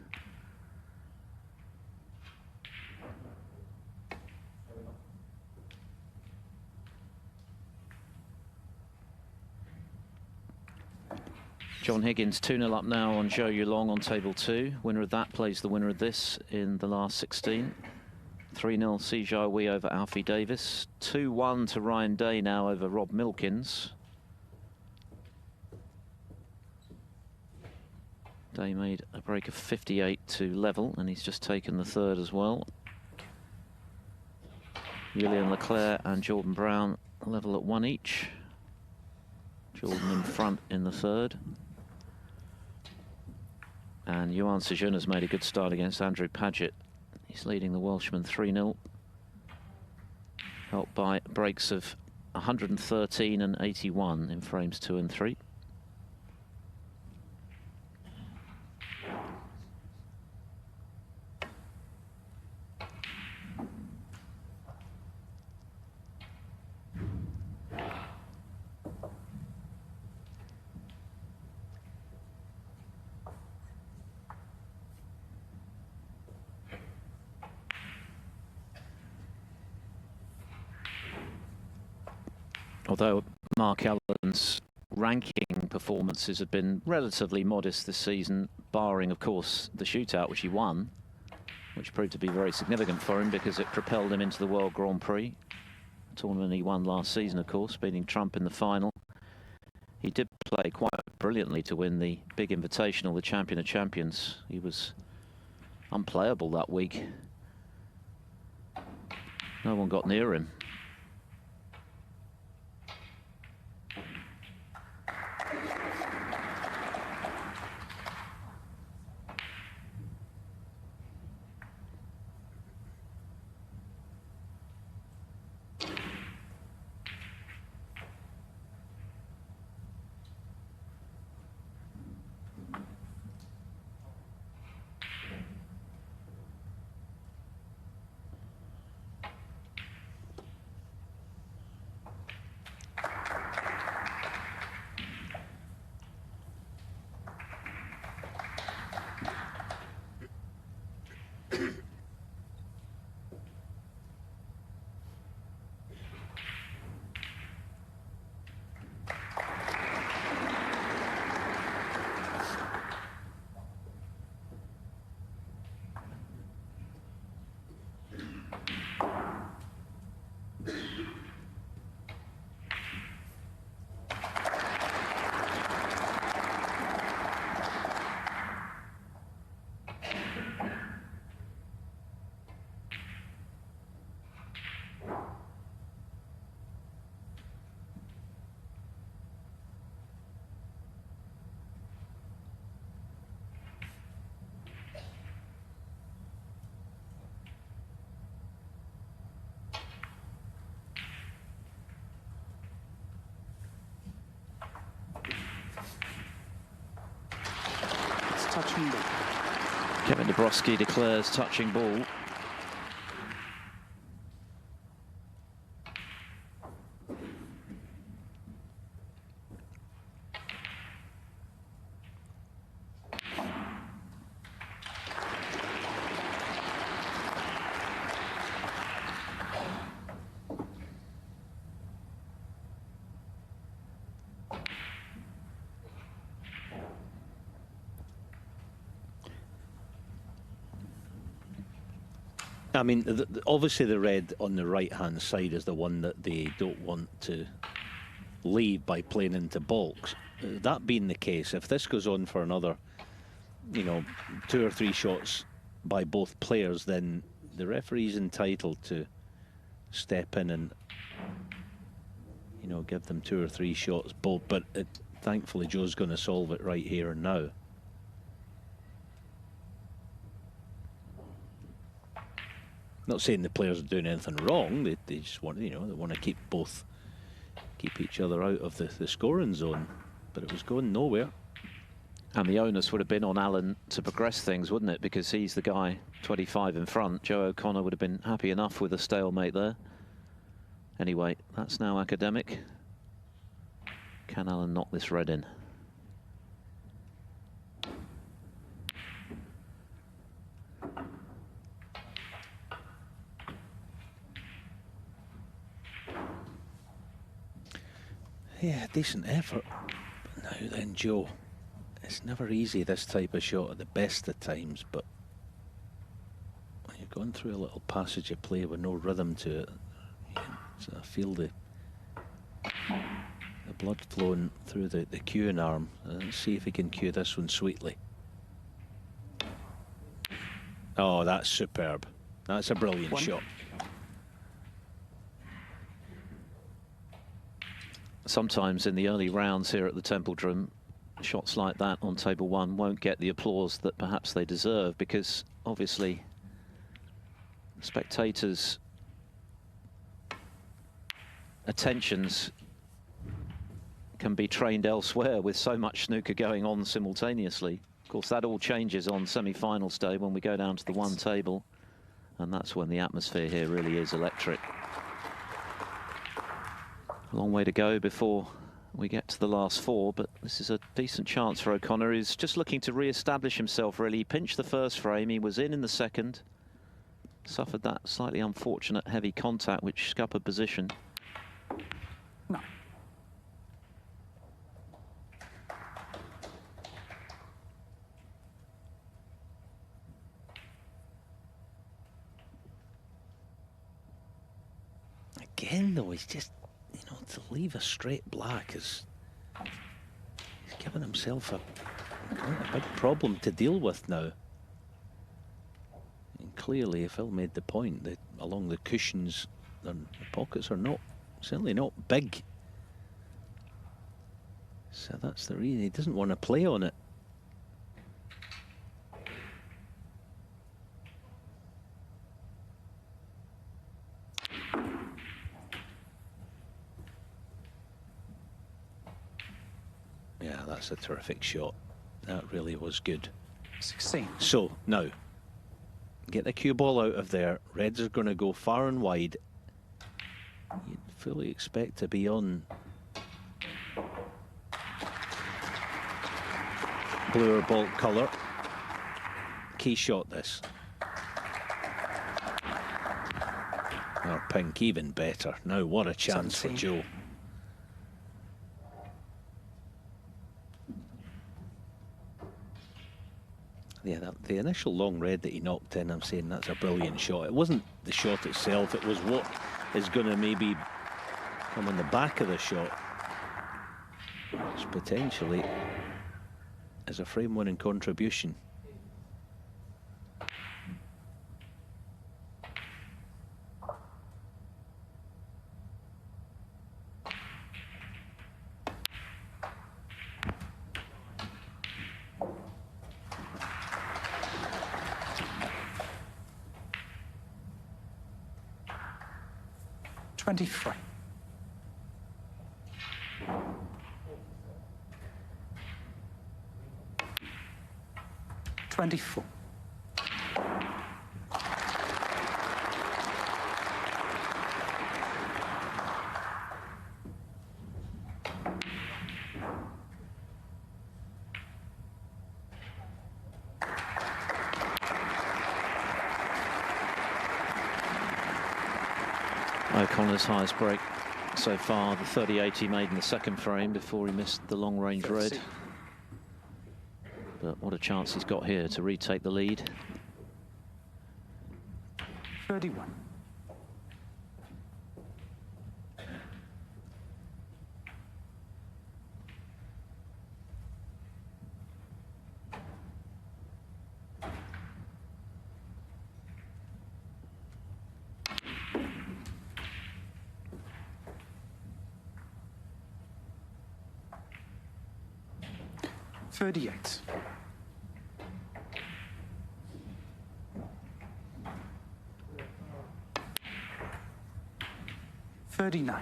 John Higgins 2-0 up now on Zhou Yulong on table 2. Winner of that plays the winner of this in the last 16. 3-0 Si Jiawei over Alfie Davis. 2-1 to Ryan Day now over Rob Milkins. Day made a break of 58 to level, and he's just taken the third as well. Julian Leclerc and Jordan Brown level at 1 each. Jordan in front in the third. And Yuan Sejun has made a good start against Andrew Paget. He's leading the Welshman 3-0. Helped by breaks of 113 and 81 in frames 2 and 3. Although Mark Allen's ranking performances have been relatively modest this season, barring, of course, the shootout, which he won, which proved to be very significant for him because it propelled him into the World Grand Prix, a tournament he won last season, of course, beating Trump in the final. He did play quite brilliantly to win the big invitational, the Champion of Champions. He was unplayable that week. No one got near him. Touching ball. Kevin Dabrowski declares touching ball. I mean, obviously the red on the right-hand side is the one that they don't want to leave by playing into balks. That being the case, if this goes on for another, you know, 2 or 3 shots by both players, then the referee's entitled to step in and, you know, give them 2 or 3 shots both. But thankfully, Joe's going to solve it right here and now. Not saying the players are doing anything wrong. They just want, you know, they want to keep each other out of the scoring zone. But it was going nowhere. And the onus would have been on Allen to progress things, wouldn't it? Because he's the guy 25 in front. Joe O'Connor would have been happy enough with a stalemate there. Anyway, that's now academic. Can Allen knock this red in? Yeah, decent effort. But now then, Joe. It's never easy, this type of shot at the best of times, but when you're going through a little passage of play with no rhythm to it, so I feel the blood flowing through the cueing arm. Let's see if he can cue this one sweetly. Oh, that's superb. That's a brilliant shot. Sometimes in the early rounds here at the Templedrum, shots like that on table 1 won't get the applause that perhaps they deserve, because obviously spectators' attentions can be trained elsewhere with so much snooker going on simultaneously. Of course, that all changes on semi-finals day when we go down to the 1 table, and that's when the atmosphere here really is electric. A long way to go before we get to the last 4, but this is a decent chance for O'Connor. He's just looking to re-establish himself, really. He pinched the first frame, he was in the second, suffered that slightly unfortunate heavy contact which scuppered position. No. Again, though, he's just, you know, to leave a straight black is, he's given himself a big problem to deal with now. And clearly, Phil made the point that along the cushions, the pockets are certainly not big. So that's the reason he doesn't want to play on it. Yeah, that's a terrific shot. That really was good. 16. So, now, get the cue ball out of there. Reds are going to go far and wide. You'd fully expect to be on blue or bulk colour. Key shot, this. Or pink, even better. Now, what a chance 17. for Joe. Yeah, the initial long red that he knocked in, I'm saying that's a brilliant shot. It wasn't the shot itself, it was what is going to maybe come on the back of the shot, which potentially is a frame-winning contribution. Twenty-three. 24. O'Connor's highest break so far, the 38 he made in the second frame before he missed the long-range red. But what a chance he's got here to retake the lead. 31. $38. $39.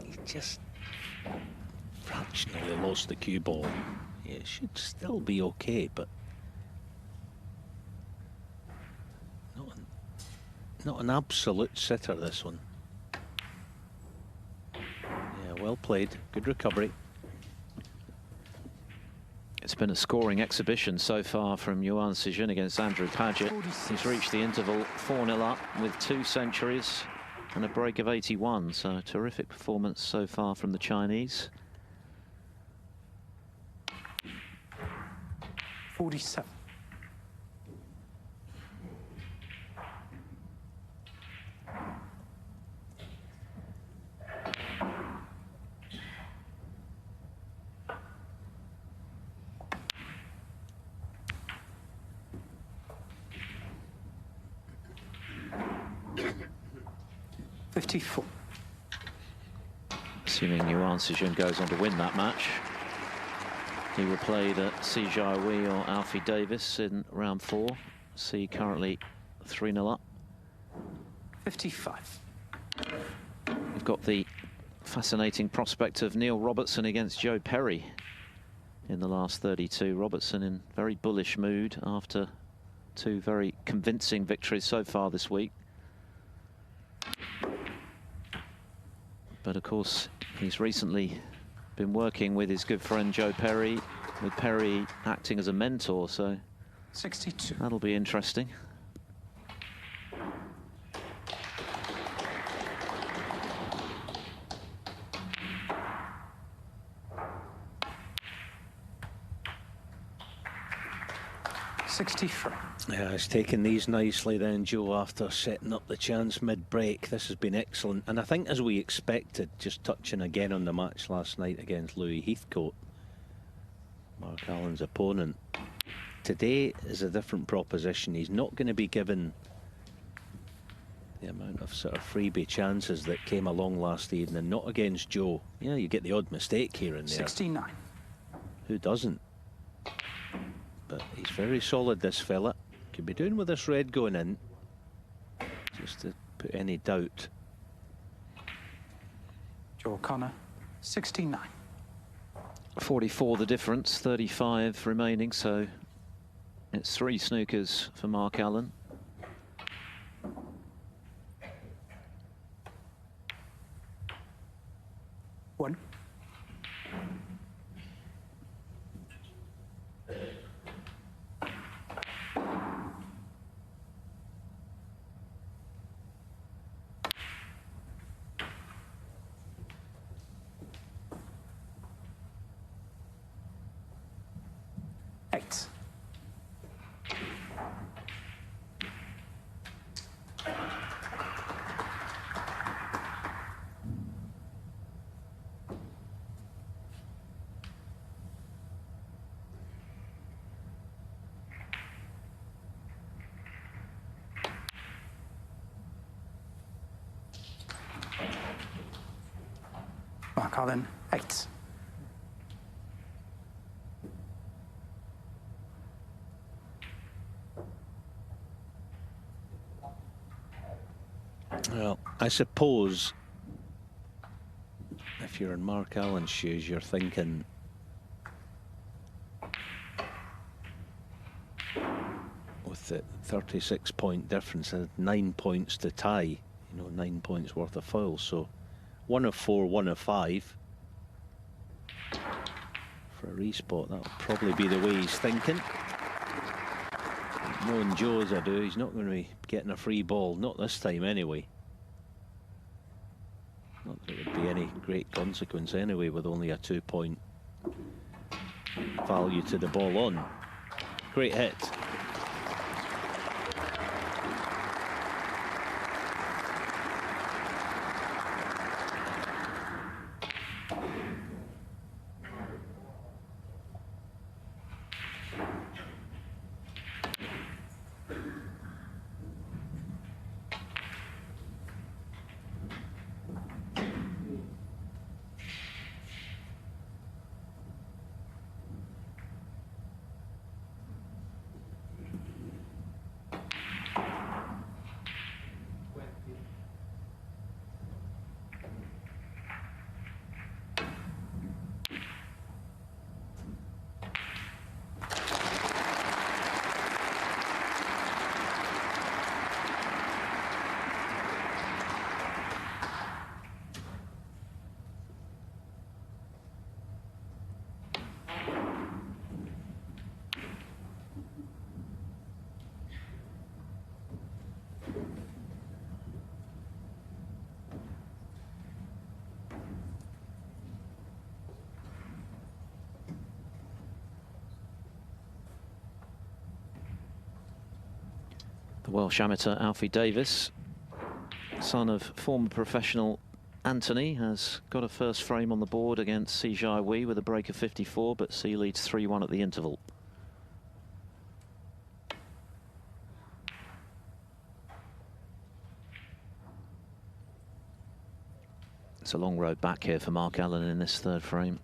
He just fractionally lost the cue ball. Yeah, it should still be okay, but not an absolute sitter, this one. Yeah, well played. Good recovery. It's been a scoring exhibition so far from Yuan Sijin against Andrew Paget. He's reached the interval 4-0 up with 2 centuries and a break of 81. So a terrific performance so far from the Chinese. 47. $54. Assuming Yuan Sijin goes on to win that match, he will play the Si Jiawei or Alfie Davis in round 4. Si currently 3-0 up. 55. We've got the fascinating prospect of Neil Robertson against Joe Perry in the last 32. Robertson in very bullish mood after 2 very convincing victories so far this week. But of course, he's recently been working with his good friend Joe Perry, with Perry acting as a mentor, so 62. that'll be interesting. Yeah, he's taken these nicely then, Joe, after setting up the chance mid-break. This has been excellent. And I think, as we expected, just touching again on the match last night against Louis Heathcote, Mark Allen's opponent, today is a different proposition. He's not going to be given the amount of sort of freebie chances that came along last evening. Not against Joe. Yeah, you get the odd mistake here and there. 69. Who doesn't? But he's very solid, this fella. Could be doing with this red going in, just to put any doubt. Joe O'Connor, 69. 44 the difference, 35 remaining, so it's 3 snookers for Mark Allen. One. Eight. Mark Allen, 8. Well, I suppose if you're in Mark Allen's shoes, you're thinking, with the 36-point difference, 9 points to tie, you know, 9 points worth of fouls. So 1 of 4, 1 of 5 for a respot. That'll probably be the way he's thinking. Knowing Joe as I do, he's not going to be getting a free ball, not this time anyway. Not that it would be any great consequence anyway, with only a 2-point value to the ball on. Great hit. Welsh amateur Alfie Davis, son of former professional Anthony, has got a first frame on the board against Si Jai Wei with a break of 54, but Si leads 3-1 at the interval. It's a long road back here for Mark Allen in this third frame.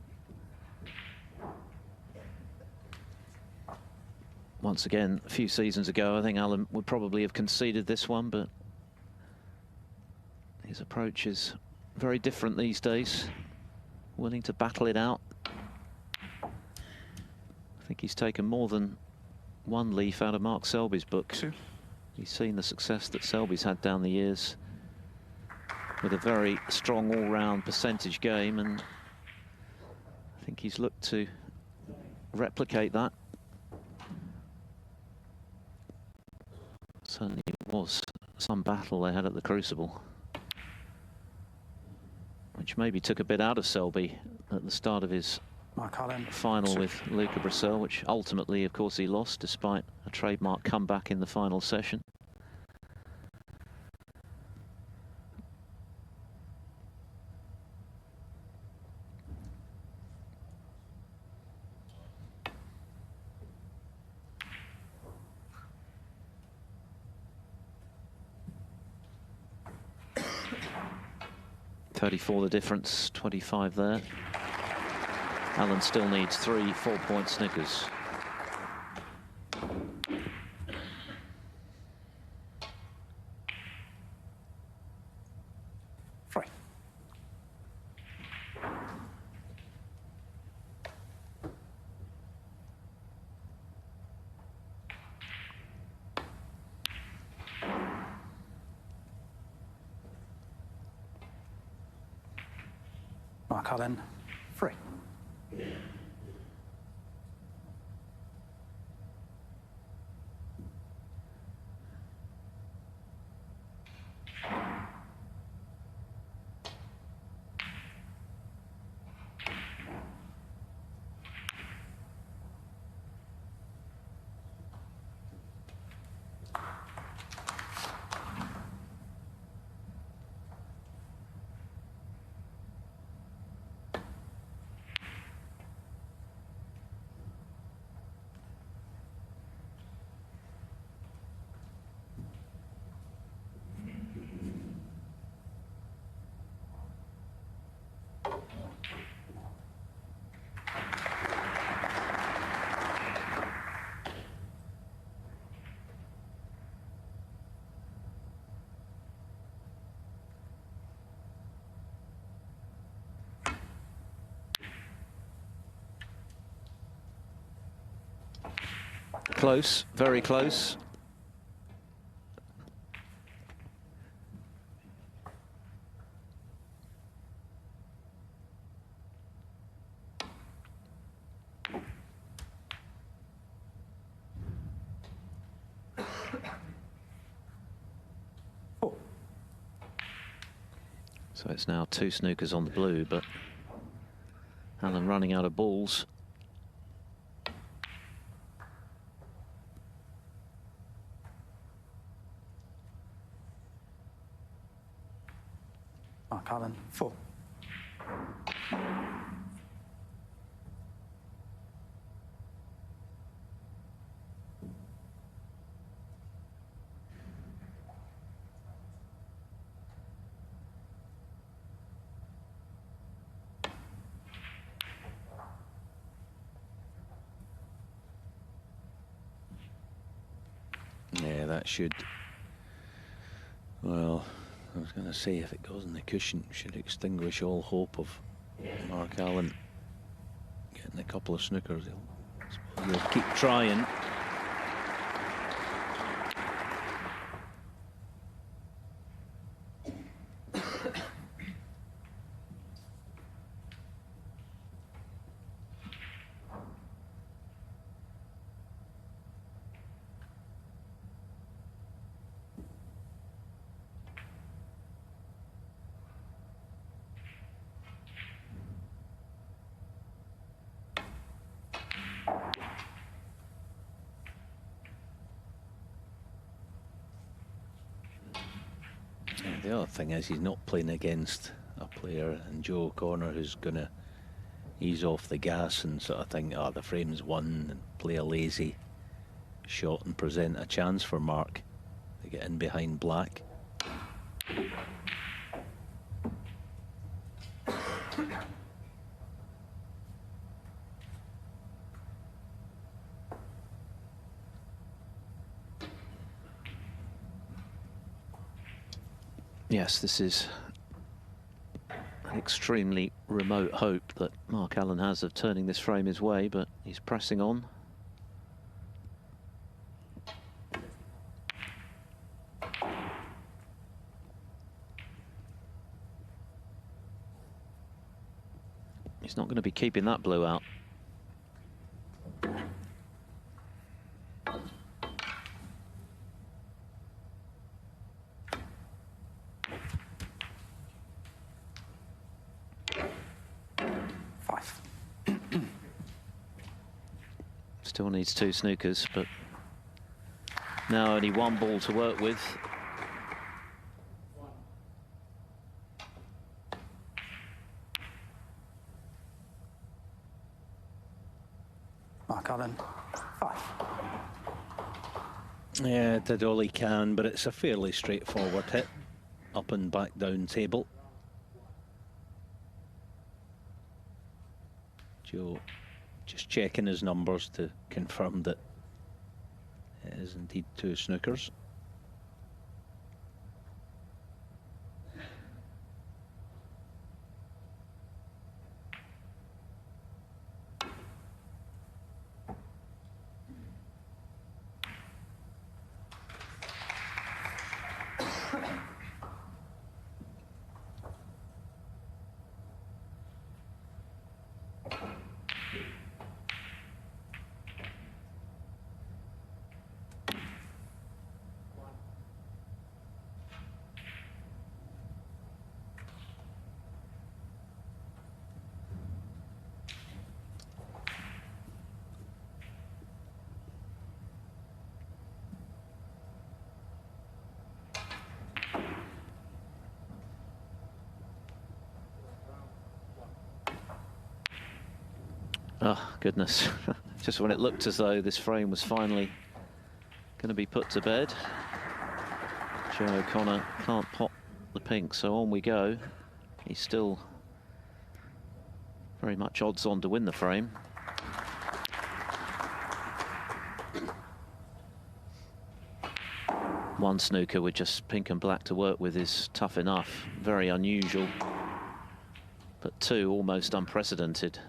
Once again, a few seasons ago, I think Allen would probably have conceded this one, but his approach is very different these days. Willing to battle it out. I think he's taken more than one leaf out of Mark Selby's book. He's seen the success that Selby's had down the years with a very strong all-round percentage game, and I think he's looked to replicate that. Certainly was some battle they had at the Crucible, which maybe took a bit out of Selby at the start of his final with Luca Brissell, which ultimately, of course, he lost despite a trademark comeback in the final session. .34 the difference, 25 there. Allen still needs 3 4-point Snookers. Free. Mark Allen, free. Close, very close. So it's now 2 Snookers on the blue, but Allen running out of balls. Mark Allen, 4. Yeah, that should, well, I was going to say if it goes in the cushion, should extinguish all hope of Mark Allen getting a couple of Snookers. He'll keep trying. The other thing is he's not playing against a player in Joe O'Connor who's going to ease off the gas and sort of think, oh, the frame's won, and play a lazy shot and present a chance for Mark to get in behind black. Yes, this is an extremely remote hope that Mark Allen has of turning this frame his way, but he's pressing on. He's not going to be keeping that blue out. Still needs 2 snookers, but now only 1 ball to work with. Mark Allen, 5. Yeah, did all he can, but it's a fairly straightforward hit. Up and back down table. Joe just checking his numbers to confirm that it is indeed 2 snookers. Oh, goodness. Just when it looked as though this frame was finally going to be put to bed, Joe O'Connor can't pop the pink, so on we go. He's still very much odds on to win the frame. One snooker with just pink and black to work with is tough enough, very unusual, but 2 almost unprecedented.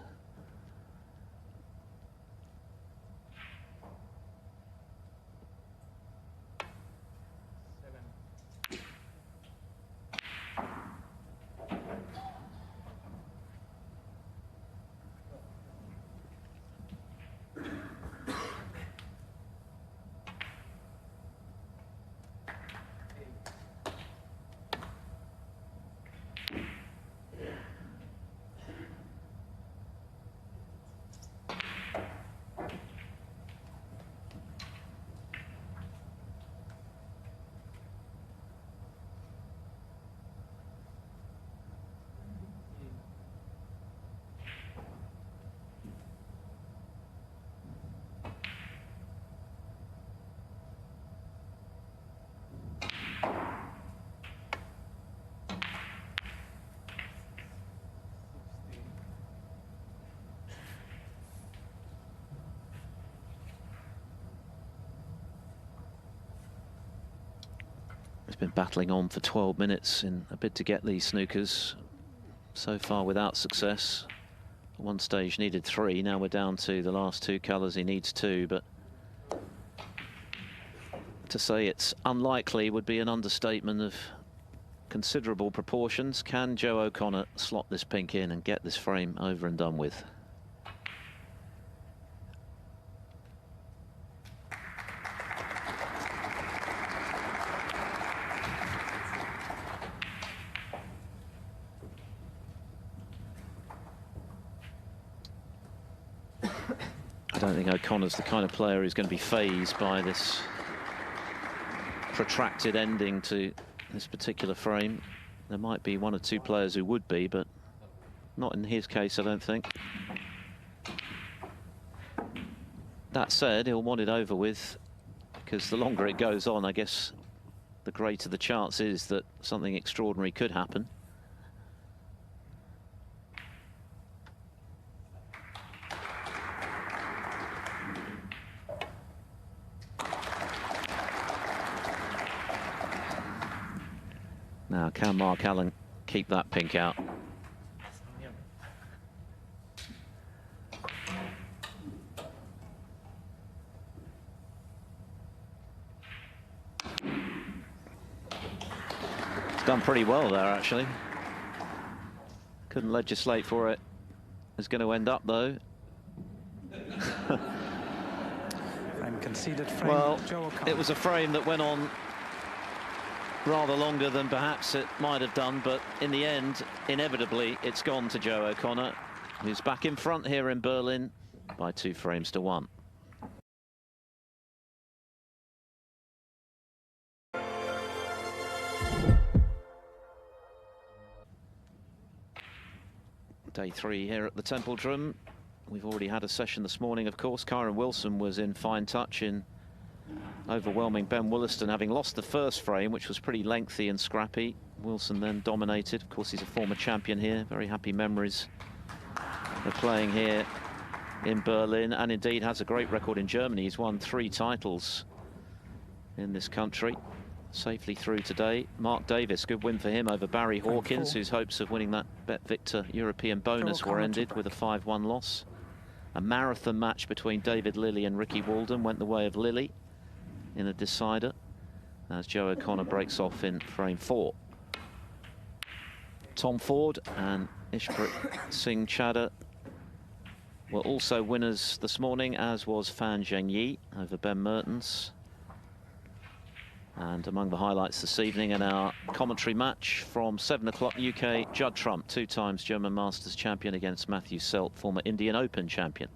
He's been battling on for 12 minutes in a bid to get these snookers. So far without success. At one stage needed 3, now we're down to the last 2 colours, he needs 2, but to say it's unlikely would be an understatement of considerable proportions. Can Joe O'Connor slot this pink in and get this frame over and done with? I don't think O'Connor's the kind of player who's going to be fazed by this protracted ending to this particular frame. There might be one or two players who would be, but not in his case, I don't think. That said, he'll want it over with, because the longer it goes on, I guess, the greater the chance is that something extraordinary could happen. Now, can Mark Allen keep that pink out? It's done pretty well there, actually. Couldn't legislate for it. It's going to end up, though. Frame conceded. Frame. Well, Joe O'Connor. it was a frame that went on rather longer than perhaps it might have done, but in the end, inevitably, it's gone to Joe O'Connor, who's back in front here in Berlin by 2 frames to 1. Day 3 here at the Templedrum. We've already had a session this morning, of course. Kyron Wilson was in fine touch in overwhelming Ben Wollaston, having lost the first frame, which was pretty lengthy and scrappy. Wilson then dominated. Of course, he's a former champion here. Very happy memories of playing here in Berlin, and indeed has a great record in Germany. He's won 3 titles in this country. Safely through today. Mark Davis, good win for him over Barry Hawkins, whose hopes of winning that Bet Victor European bonus were ended with a 5-1 loss. A marathon match between David Lilley and Ricky Walden went the way of Lilley in a decider, as Joe O'Connor breaks off in frame 4. Tom Ford and Ishpreet Singh Chadha were also winners this morning, as was Fan Zhengyi over Ben Mertens. And among the highlights this evening in our commentary match from 7 o'clock UK, Judd Trump, 2 times German Masters champion, against Matthew Selt, former Indian Open champion.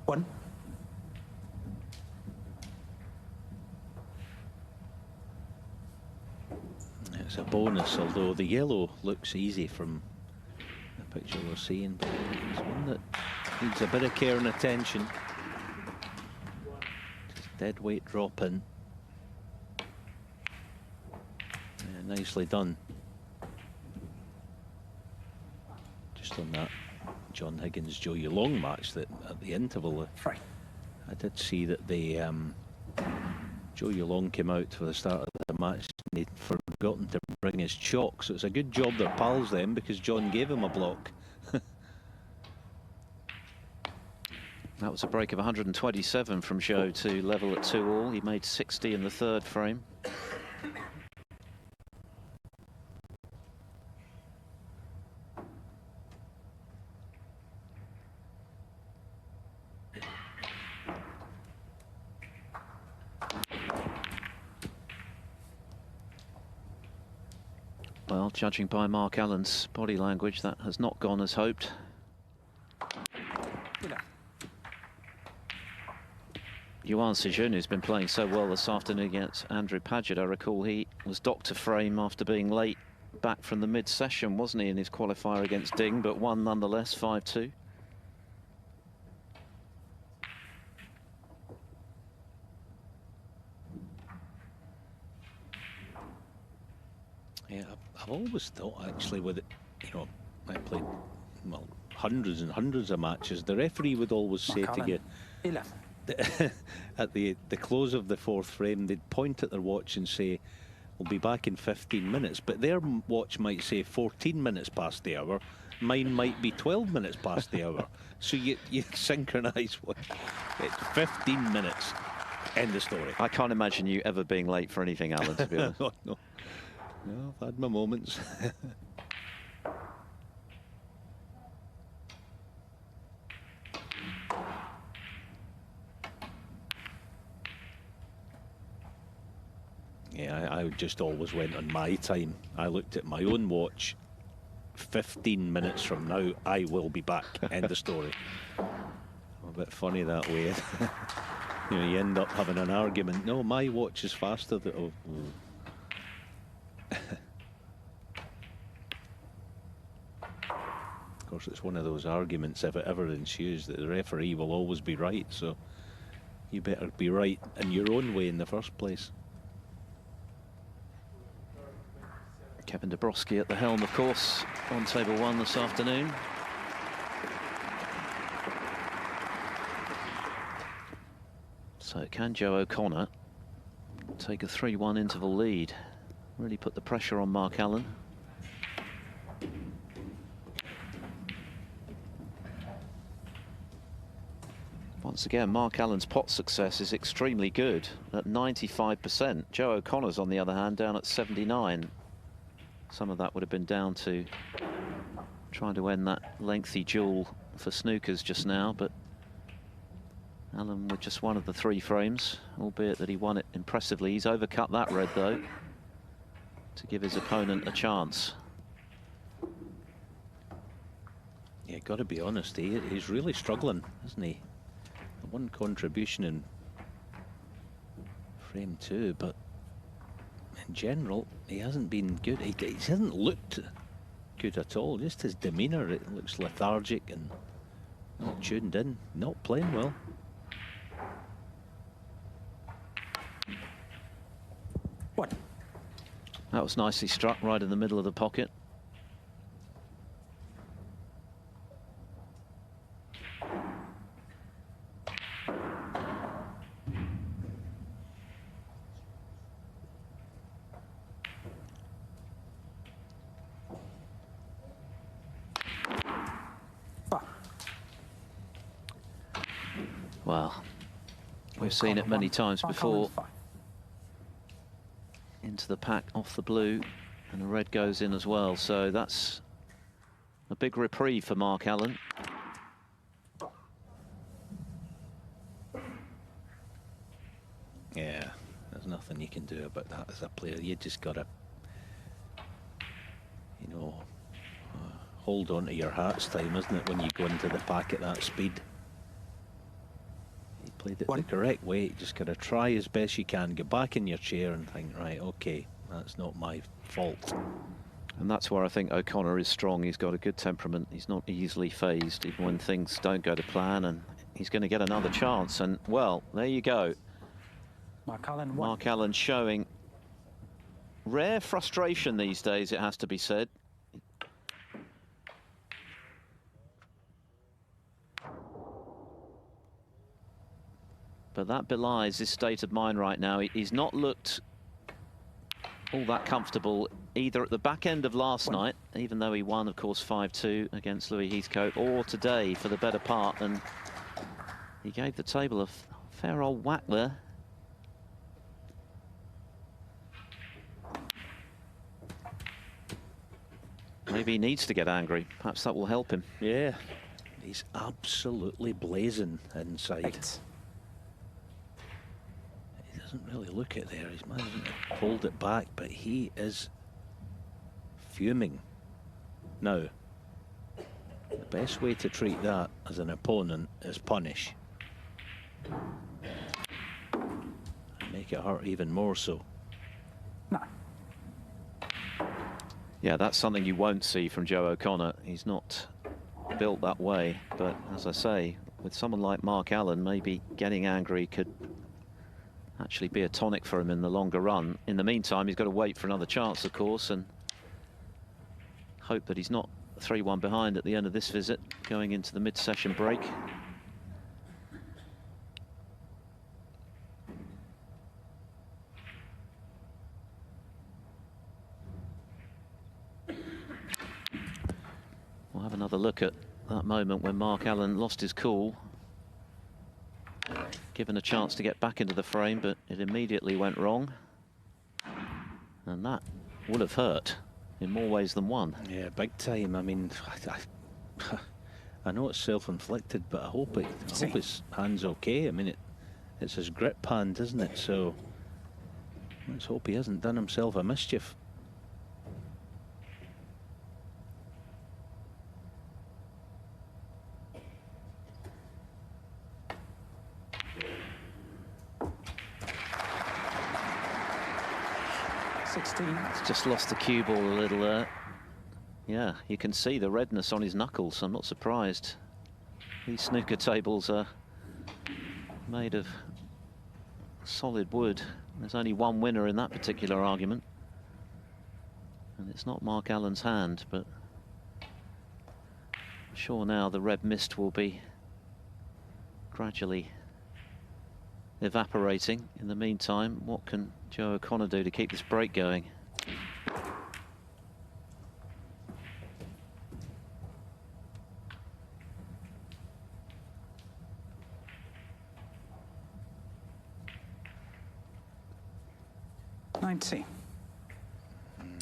One. It's a bonus, although the yellow looks easy from the picture we're seeing, but it's one that needs a bit of care and attention. Just dead weight drop in. Yeah, nicely done. Just on that John Higgins, Joe Yulong match, that at the interval, I did see that the Joe Yulong came out for the start of the match and he'd forgotten to bring his chalk, so it's a good job they're pals then, because John gave him a block. That was a break of 127 from Joe to level at 2-all. He made 60 in the 3rd frame. Well, judging by Mark Allen's body language, that has not gone as hoped. Yuan Sijun, who's been playing so well this afternoon against Andrew Paget, I recall he was docked to frame after being late back from the mid-session, wasn't he, in his qualifier against Ding, but won nonetheless, 5-2. Yeah, I've always thought, actually, with it, you know, I played, well, hundreds and hundreds of matches. The referee would always say to you, 11. at the close of the fourth frame, they'd point at their watch and say, we'll be back in 15 minutes. But their watch might say 14 minutes past the hour. Mine might be 12 minutes past the hour. So you synchronise what? It's 15 minutes. End of story. I can't imagine you ever being late for anything, Alan, to be honest. No, I've had my moments. Yeah, I just always went on my time. I looked at my own watch. 15 minutes from now, I will be back. End of story. A bit funny that way. You know, you end up having an argument. No, my watch is faster than... Oh. Of course, it's one of those arguments, if it ever ensues, that the referee will always be right. So you better be right in your own way in the first place. Kevin Dabrowski at the helm, of course, on table one this afternoon. So can Joe O'Connor take a 3-1 interval lead? Really put the pressure on Mark Allen. Once again, Mark Allen's pot success is extremely good at 95%. Joe O'Connor's, on the other hand, down at 79. Some of that would have been down to trying to end that lengthy duel for Snookers just now, but Allen with just one of the 3 frames, albeit that he won it impressively. He's overcut that red, though, to give his opponent a chance. Yeah, got to be honest, he's really struggling, isn't he? One contribution in frame 2, but in general, he hasn't been good. He hasn't looked good at all. Just his demeanour, it looks lethargic and not tuned in, not playing well. What? That was nicely struck right in the middle of the pocket. Well, we've seen it many times before. Into the pack, off the blue, and the red goes in as well. So that's a big reprieve for Mark Allen. Yeah, there's nothing you can do about that as a player. You just got to, you know, hold on to your hat's time, isn't it, when you go into the pack at that speed? He played it the correct way. You just got to try as best you can, get back in your chair and think, right, okay, that's not my fault. And that's where I think O'Connor is strong. He's got a good temperament. He's not easily phased, even when things don't go to plan, and he's going to get another chance. And, well, there you go. Mark Allen showing rare frustration these days, it has to be said. But that belies his state of mind right now. He's not looked all that comfortable either at the back end of last night, even though he won, of course, 5-2 against Louis Heathcote, or today for the better part. And he gave the table a fair old whack there. Maybe he needs to get angry. Perhaps that will help him. Yeah, he's absolutely blazing inside. He doesn't really look it there. He's managing to hold it back, but he is fuming. Now, the best way to treat that as an opponent is punish. And make it hurt even more so. No. Yeah, that's something you won't see from Joe O'Connor. He's not built that way. But as I say, with someone like Mark Allen, maybe getting angry could actually be a tonic for him in the longer run. In the meantime, he's got to wait for another chance, of course, and hope that he's not 3-1 behind at the end of this visit, going into the mid-session break. We'll have another look at that moment when Mark Allen lost his cool. Given a chance to get back into the frame, but it immediately went wrong. And that would have hurt in more ways than one. Yeah, big time. I mean, I know it's self-inflicted, but I hope his hand's okay. I mean, it's his grip hand, isn't it? So let's hope he hasn't done himself a mischief. He's just lost the cue ball a little there. Yeah, you can see the redness on his knuckles. I'm not surprised. These snooker tables are made of solid wood. There's only one winner in that particular argument. And it's not Mark Allen's hand, but I'm sure now the red mist will be gradually evaporating. In the meantime, what can Joe O'Connor do to keep this break going?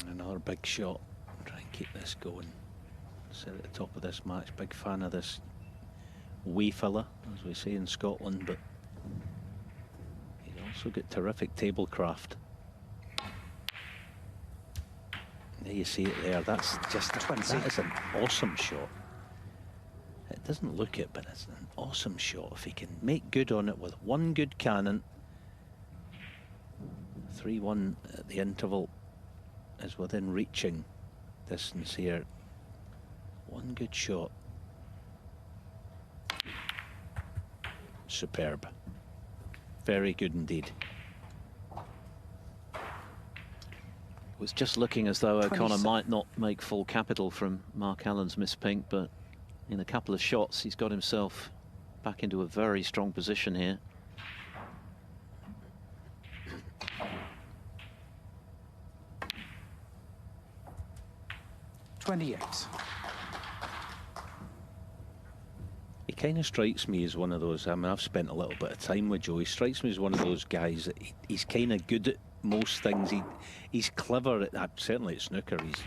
Another big shot. Try and keep this going. Sit at the top of this match. Big fan of this wee fella, as we say in Scotland, but he's also got terrific tablecraft. There you see it there. That's just that is an awesome shot. It doesn't look it, but it's an awesome shot. If he can make good on it with one good cannon. 3-1 at the interval is within reaching distance here. One good shot. Superb. Very good indeed. It was just looking as though O'Connor might not make full capital from Mark Allen's miss pink, but in a couple of shots he's got himself back into a very strong position here. He kind of strikes me as one of those, I mean, I've spent a little bit of time with Joe. He strikes me as one of those guys that he's kind of good at most things. He's clever at, certainly at snooker, he's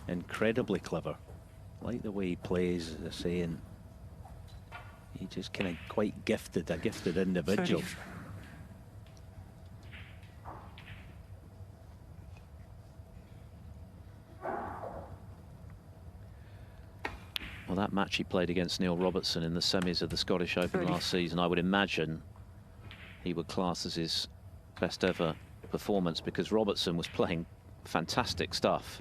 incredibly clever. I like the way he plays, as I say, and he's just kind of quite gifted, a gifted individual. 30. Well, that match he played against Neil Robertson in the semis of the Scottish Open last season, I would imagine he would class as his best ever performance, because Robertson was playing fantastic stuff.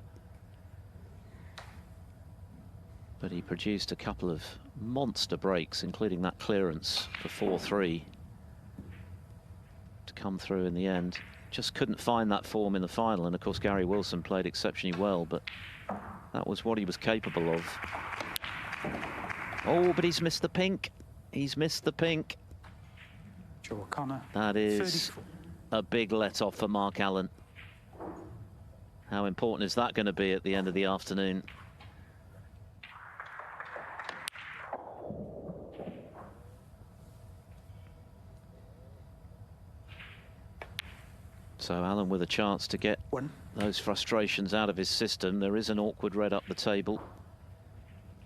But he produced a couple of monster breaks, including that clearance for 4-3 to come through in the end. Just couldn't find that form in the final, and of course Gary Wilson played exceptionally well, but that was what he was capable of. Oh, but he's missed the pink. He's missed the pink. Joe O'Connor. That is 34. A big let-off for Mark Allen. How important is that going to be at the end of the afternoon? So Allen with a chance to get those frustrations out of his system. There is an awkward red up the table,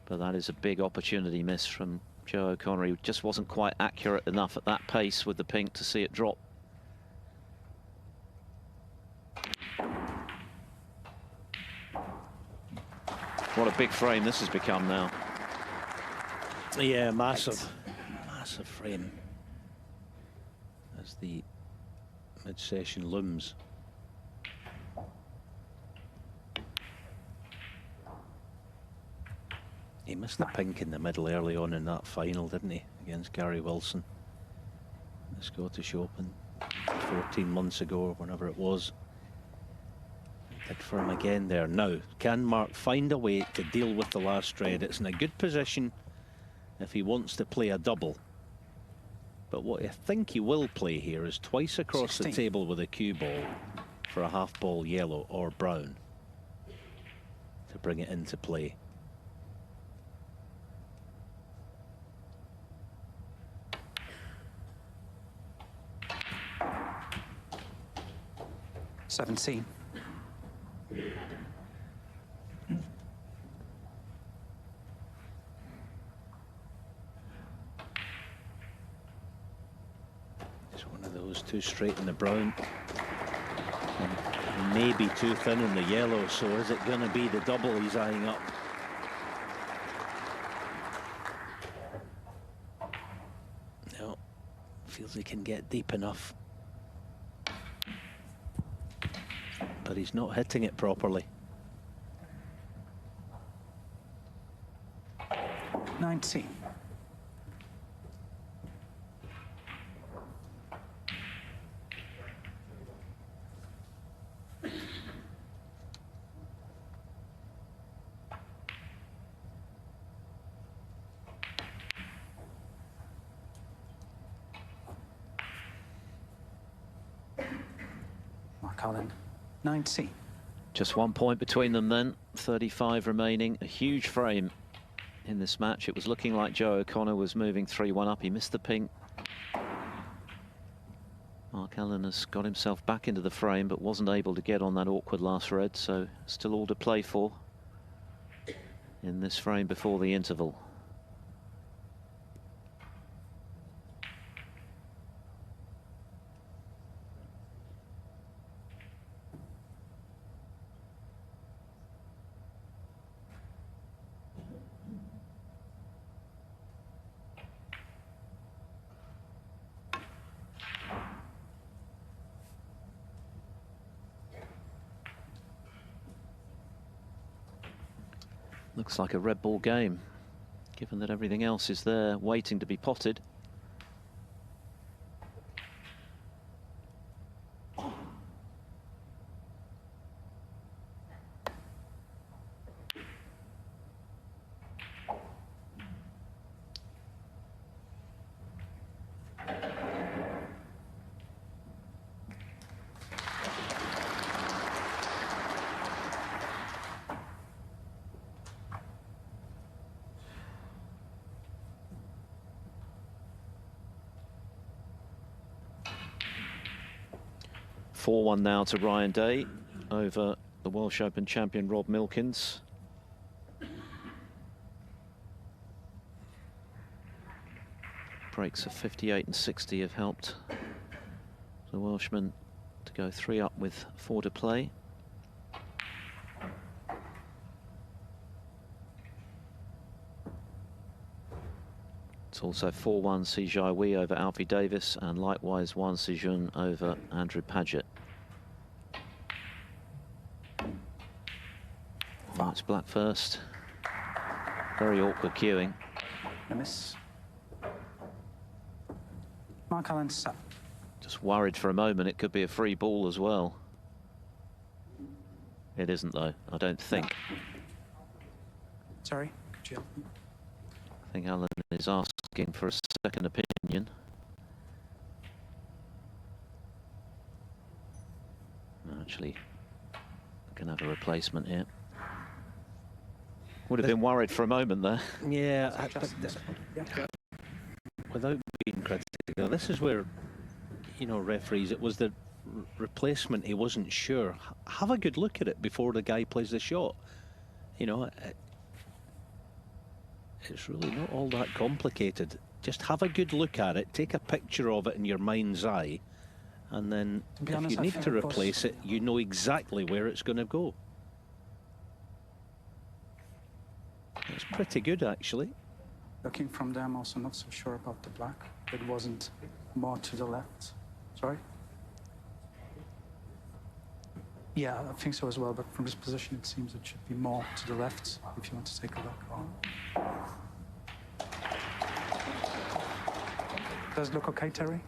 but that is a big opportunity miss from Joe O'Connor. He just wasn't quite accurate enough at that pace with the pink to see it drop. What a big frame this has become now. Yeah, massive, massive frame. As the mid-session looms. He missed the pink in the middle early on in that final, didn't he, against Gary Wilson, the Scottish Open, 14 months ago or whenever it was. Did for him again there. Now, can Mark find a way to deal with the last red? It's in a good position if he wants to play a double. But what I think he will play here is twice across 16. the table with a cue ball for a half ball yellow or brown to bring it into play. $17. It's one of those, too straight in the brown and maybe too thin in the yellow. So is it going to be the double he's eyeing up? No, feels he can get deep enough, but he's not hitting it properly. 19. Mark Allen, 19. Just 1 point between them then. 35 remaining. A huge frame in this match. It was looking like Joe O'Connor was moving 3-1 up. He missed the pink. Mark Allen has got himself back into the frame, but wasn't able to get on that awkward last red, so still all to play for in this frame before the interval. Looks like a red ball game, given that everything else is there waiting to be potted. Four-1 now to Ryan Day over the Welsh Open champion Rob Milkins. Breaks of 58 and 60 have helped the Welshman to go 3 up with 4 to play. It's also 4-1 Si Jai Wee over Alfie Davis, and likewise 1 Sijun over Andrew Paget. Oh, it's black first. Very awkward queuing. A miss. Mark Allen, set. Just worried for a moment it could be a free ball as well. It isn't though, I don't think. Sorry, could you help me? I think Alan is asking for a second opinion. Actually, I can have a replacement here. Would have been worried for a moment there. Yeah, Yeah. without being critical, this is where, you know, referees, it was the replacement he wasn't sure. Have a good look at it before the guy plays the shot. You know, it's really not all that complicated. Just have a good look at it, take a picture of it in your mind's eye, and then To be if honest, you I need think to it was- replace it, you know exactly where it's going to go. It's pretty good, actually. Looking from there, I'm also not so sure about the black. It wasn't more to the left. Sorry? Yeah, I think so as well, but from this position it seems it should be more to the left if you want to take a look. Does it look okay, Terry?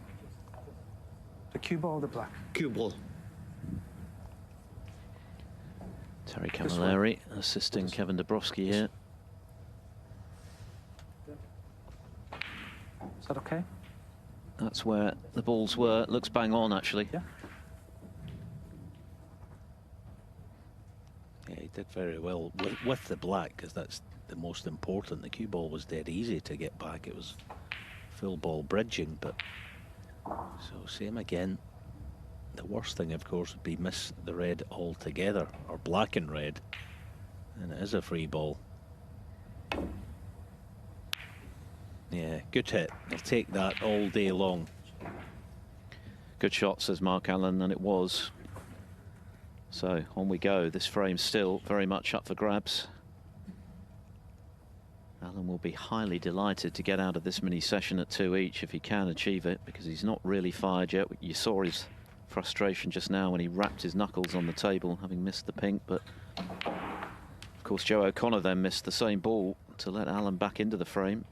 The cue ball or the black? Cue ball. Terry Camilleri assisting Kevin Dabrowski here. Is that okay? That's where the balls were. Looks bang on, actually. Yeah. Yeah, he did very well with the black, because that's the most important. The cue ball was dead easy to get back. It was full ball bridging, but so same again. The worst thing, of course, would be miss the red altogether, or black and red, and it is a free ball. Yeah, good hit. They'll take that all day long. Good shot, says Mark Allen, and it was. So on we go. This frame still very much up for grabs. Allen will be highly delighted to get out of this mini session at 2 each if he can achieve it, because he's not really fired yet. You saw his frustration just now when he rapped his knuckles on the table, having missed the pink. But of course, Joe O'Connor then missed the same ball to let Allen back into the frame.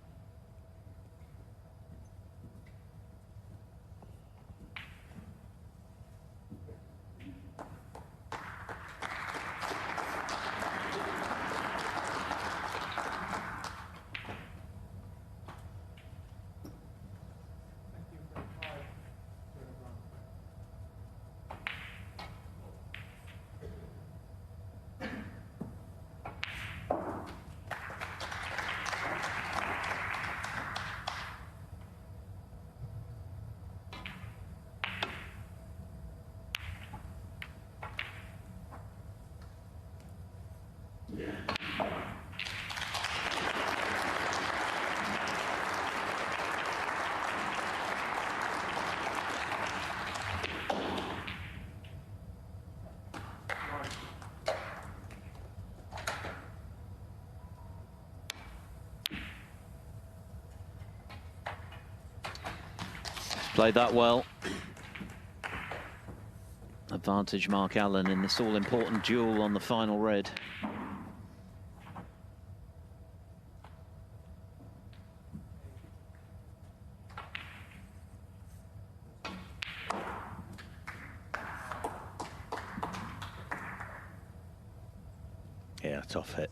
Played that well. Advantage Mark Allen in this all-important duel on the final red. Yeah, tough hit.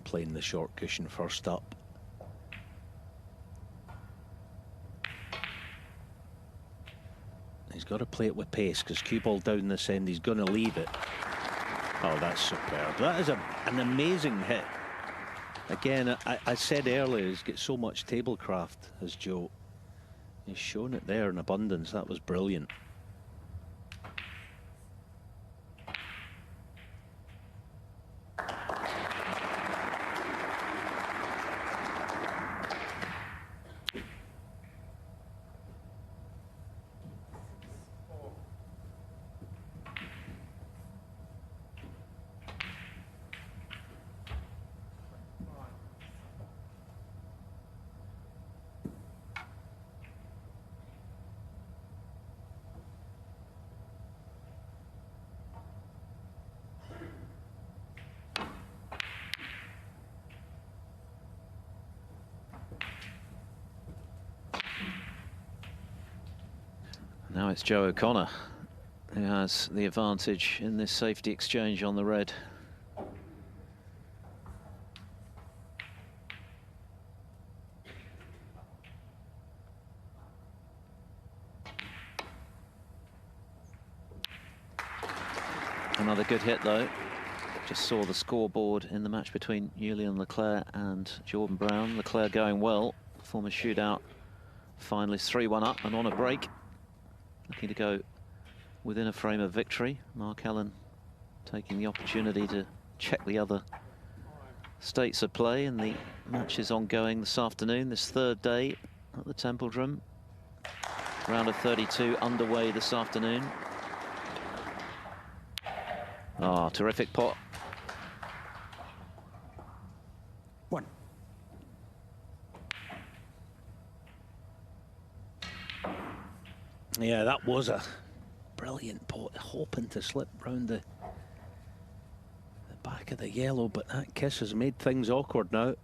Playing the short cushion first up. He's got to play it with pace, because cue ball down this end, he's going to leave it. Oh, that's superb. That is an amazing hit. Again, I said earlier, he's got so much tablecraft, as Joe. He's shown it there in abundance. That was brilliant. Now it's Joe O'Connor who has the advantage in this safety exchange on the red. Another good hit though. Just saw the scoreboard in the match between Julian Leclerc and Jordan Brown. Leclerc going well. Former shootout finalist 3-1 up and on a break. Looking to go within a frame of victory. Mark Allen taking the opportunity to check the other states of play, and the match is ongoing this afternoon, this third day at the Templedrum. Round of 32 underway this afternoon. Ah, terrific pot. One. Yeah, that was a brilliant pot, hoping to slip round the back of the yellow, but that kiss has made things awkward now.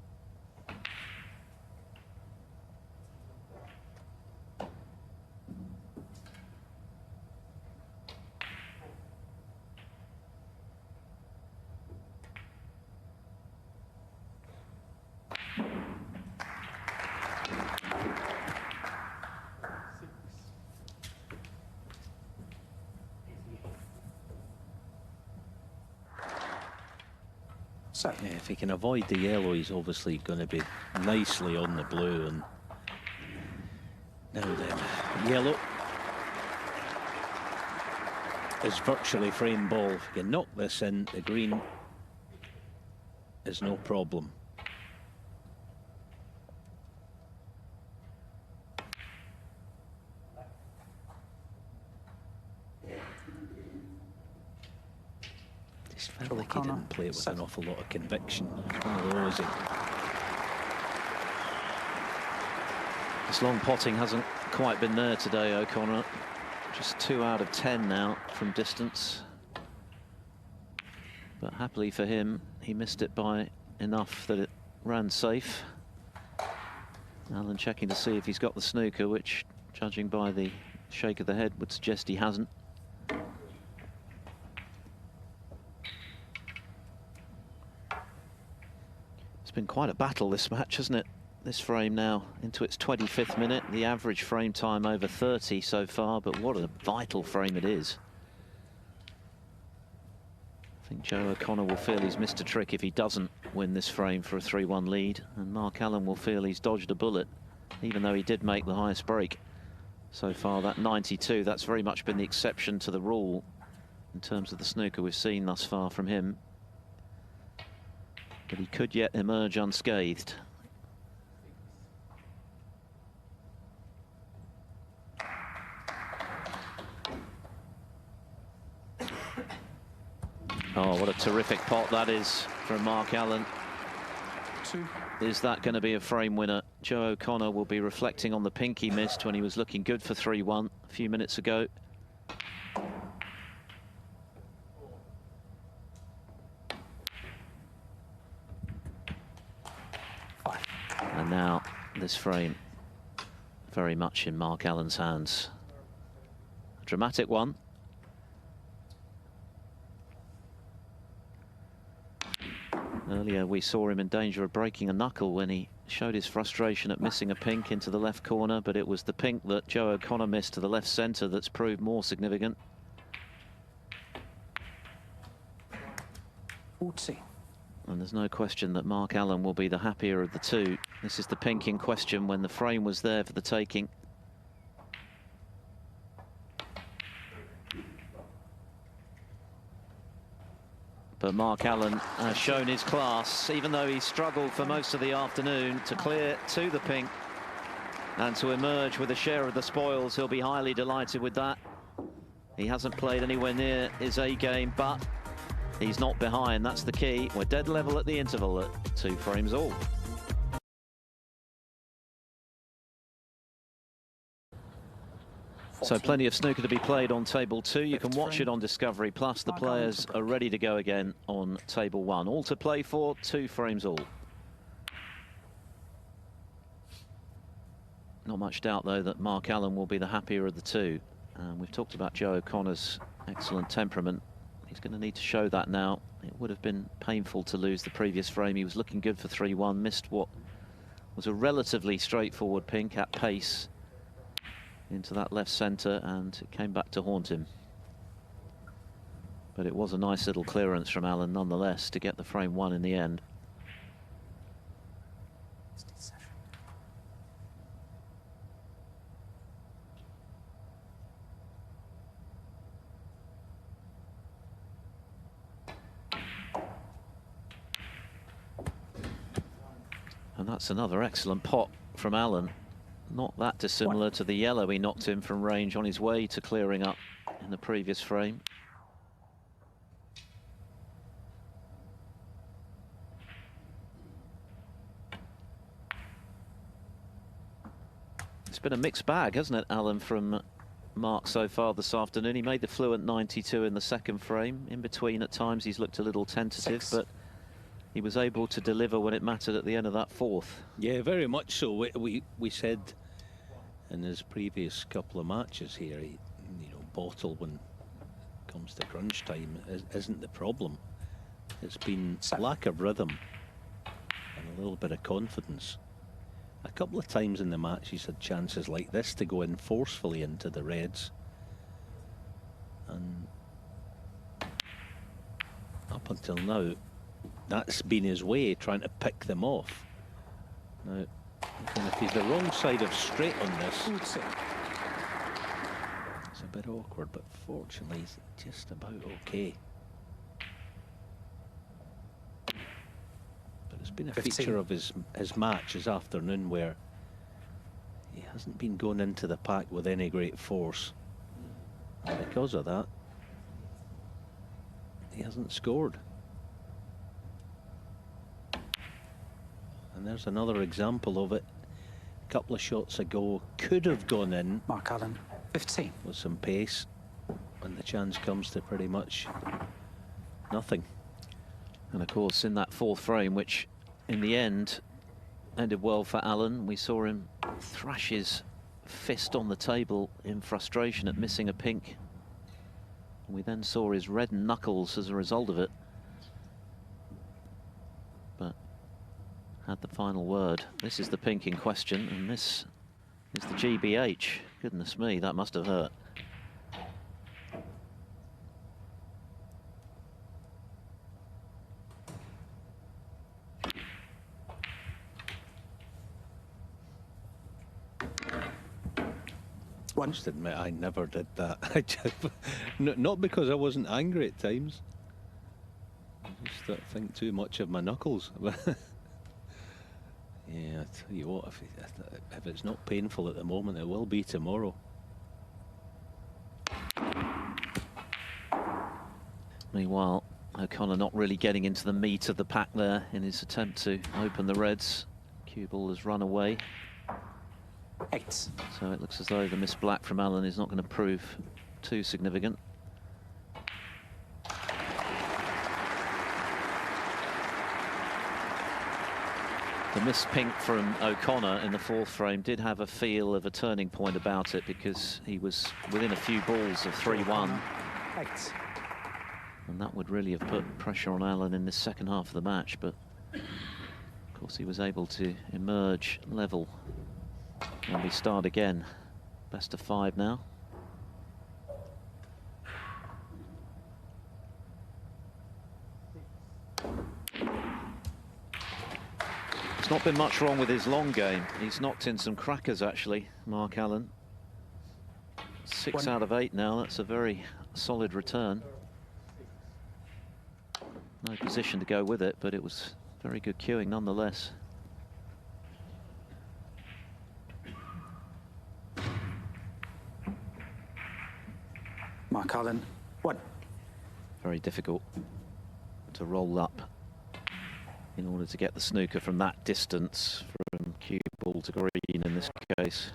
Set. Yeah, if he can avoid the yellow, he's obviously going to be nicely on the blue. And now then, yellow is virtually frame ball. If you can knock this in, the green is no problem. Just felt like he didn't play it with an awful lot of conviction. It's one of those. This long potting hasn't quite been there today, O'Connor. Just 2 out of 10 now from distance. But happily for him, he missed it by enough that it ran safe. Alan checking to see if he's got the snooker, which, judging by the shake of the head, would suggest he hasn't. It's been quite a battle, this match, hasn't it? This frame now into its 25th minute. The average frame time over 30 so far, but what a vital frame it is. I think Joe O'Connor will feel he's missed a trick if he doesn't win this frame for a 3-1 lead, and Mark Allen will feel he's dodged a bullet, even though he did make the highest break so far. That 92, that's very much been the exception to the rule in terms of the snooker we've seen thus far from him. But he could yet emerge unscathed. Oh, what a terrific pot that is from Mark Allen. 2. Is that going to be a frame winner? Joe O'Connor will be reflecting on the pink he missed when he was looking good for 3-1 a few minutes ago. And now this frame very much in Mark Allen's hands. A dramatic one. Earlier we saw him in danger of breaking a knuckle when he showed his frustration at missing a pink into the left corner, but it was the pink that Joe O'Connor missed to the left centre that's proved more significant. 40. And there's no question that Mark Allen will be the happier of the two. This is the pink in question when the frame was there for the taking. But Mark Allen has shown his class, even though he struggled for most of the afternoon to clear to the pink and to emerge with a share of the spoils. He'll be highly delighted with that. He hasn't played anywhere near his A game, but he's not behind. That's the key. We're dead level at the interval at 2 frames all. So plenty of snooker to be played on table 2. You can watch it on Discovery Plus. The players are ready to go again on table 1. All to play for, 2 frames all. Not much doubt, though, that Mark Allen will be the happier of the two. We've talked about Joe O'Connor's excellent temperament. He's going to need to show that now. It would have been painful to lose the previous frame. He was looking good for 3-1, missed what was a relatively straightforward pink at pace into that left centre, and it came back to haunt him. But it was a nice little clearance from Allen nonetheless to get the frame 1 in the end. And that's another excellent pot from Allen. Not that dissimilar to the yellow he knocked him from range on his way to clearing up in the previous frame. It's been a mixed bag, hasn't it, Alan, from Mark so far this afternoon. He made the fluent 92 in the second frame. In between, at times, he's looked a little tentative, but he was able to deliver when it mattered at the end of that fourth. Yeah, very much so. We said in his previous couple of matches here, bottle when it comes to crunch time isn't the problem. It's been lack of rhythm and a little bit of confidence. A couple of times in the match he's had chances like this to go in forcefully into the reds, and up until now that's been his way, trying to pick them off. Now, and if he's the wrong side of straight on this, it's a bit awkward, but fortunately he's just about okay. But it's been a 15. feature of his match this afternoon where he hasn't been going into the pack with any great force. And because of that, he hasn't scored. And there's another example of it. A couple of shots ago, could have gone in. Mark Allen, 15. With some pace, and the chance comes to pretty much nothing. And of course, in that fourth frame, which in the end ended well for Allen, we saw him thrash his fist on the table in frustration at missing a pink. And we then saw his red knuckles as a result of it. But had the final word. This is the pink in question, and this is the GBH. Goodness me, that must have hurt. I must admit, I never did that. I just, not because I wasn't angry at times. I just don't think too much of my knuckles. Yeah, I tell you what, if it's not painful at the moment, it will be tomorrow. Meanwhile, O'Connor not really getting into the meat of the pack there in his attempt to open the reds. Cue ball has run away. 8. So it looks as though the miss black from Allen is not going to prove too significant. The miss pink from O'Connor in the fourth frame did have a feel of a turning point about it, because he was within a few balls of 3-1. 8. And that would really have put pressure on Allen in the second half of the match, but of course he was able to emerge level. And we start again. Best of 5 now. There's not been much wrong with his long game. He's knocked in some crackers, actually, Mark Allen. 6 out of 8 now. That's a very solid return. No position to go with it, but it was very good cueing nonetheless. Mark Allen, 1. Very difficult to roll up in order to get the snooker from that distance, from cue ball to green in this case.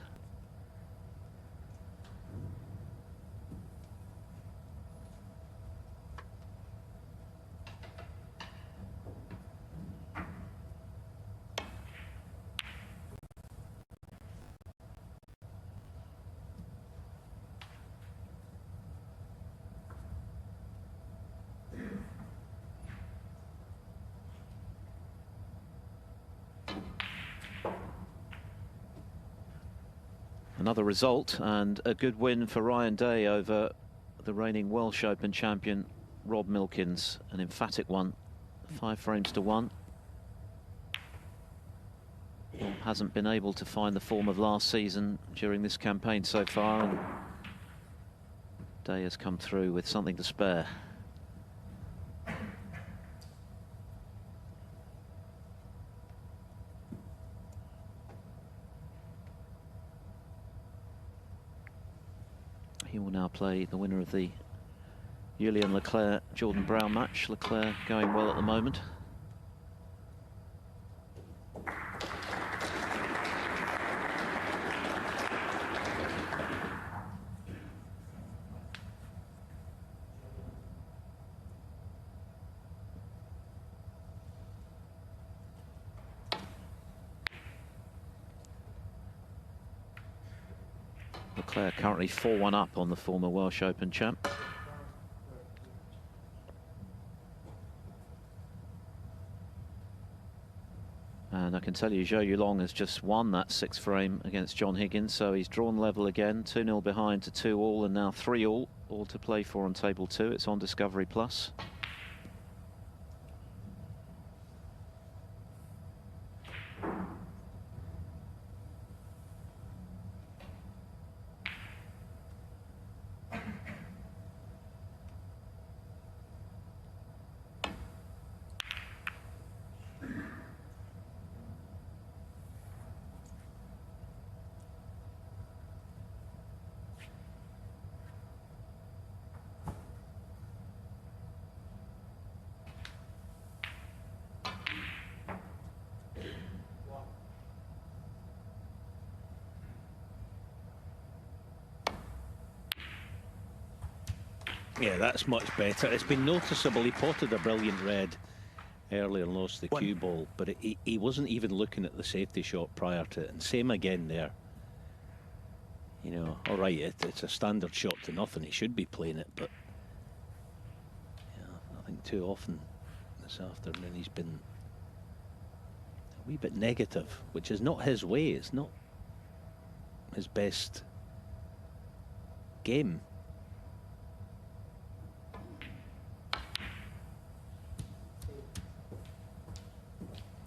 Another result and a good win for Ryan Day over the reigning Welsh Open champion Rob Milkins. An emphatic one, 5 frames to 1. Rob hasn't been able to find the form of last season during this campaign so far, and Day has come through with something to spare. He will now play the winner of the Julian Leclerc-Jordan Brown match. Leclerc going well at the moment. Leclerc currently 4-1 up on the former Welsh Open champ. And I can tell you, Zhou Yulong has just won that 6th frame against John Higgins, so he's drawn level again, 2-0 behind to 2-all, and now 3-all, all to play for on table 2. It's on Discovery Plus. Yeah, that's much better. It's been noticeable. He potted a brilliant red earlier and lost the cue ball, but he wasn't even looking at the safety shot prior to it. And same again there. You know, all right, it's a standard shot to nothing. He should be playing it, but yeah, I think too often this afternoon he's been a wee bit negative, which is not his way. It's not his best game.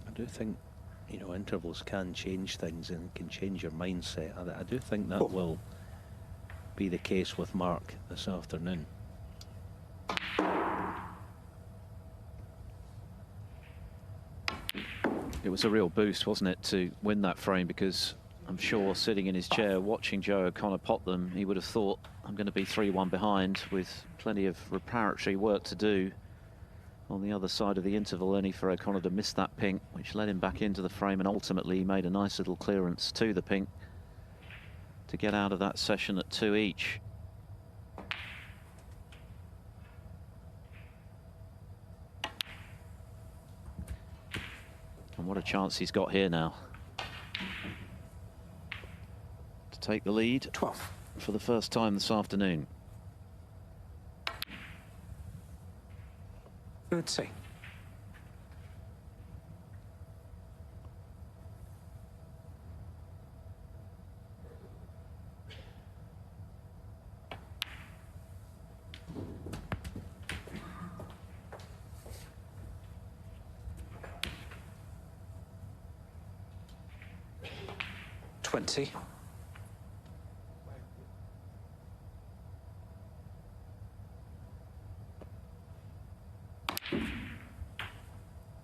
I do think, you know, intervals can change things and can change your mindset. I do think that will be the case with Mark this afternoon. It was a real boost, wasn't it, to win that frame, because I'm sure sitting in his chair watching Joe O'Connor pot them, he would have thought, I'm going to be 3-1 behind with plenty of reparatory work to do on the other side of the interval, only for O'Connor to miss that pink, which led him back into the frame, and ultimately he made a nice little clearance to the pink to get out of that session at 2 each. And what a chance he's got here now to take the lead 12 for the first time this afternoon. Let's see. $20.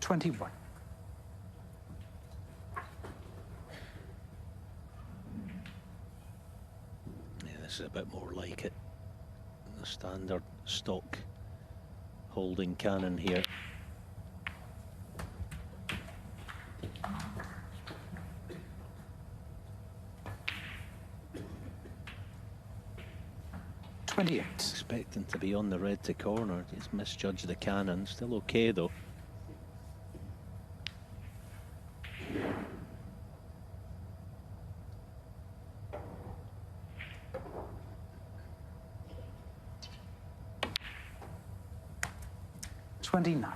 21. Yeah, this is a bit more like it. The standard stock holding cannon here. Expecting to be on the red to corner, just misjudged the cannon. Still okay though. $29.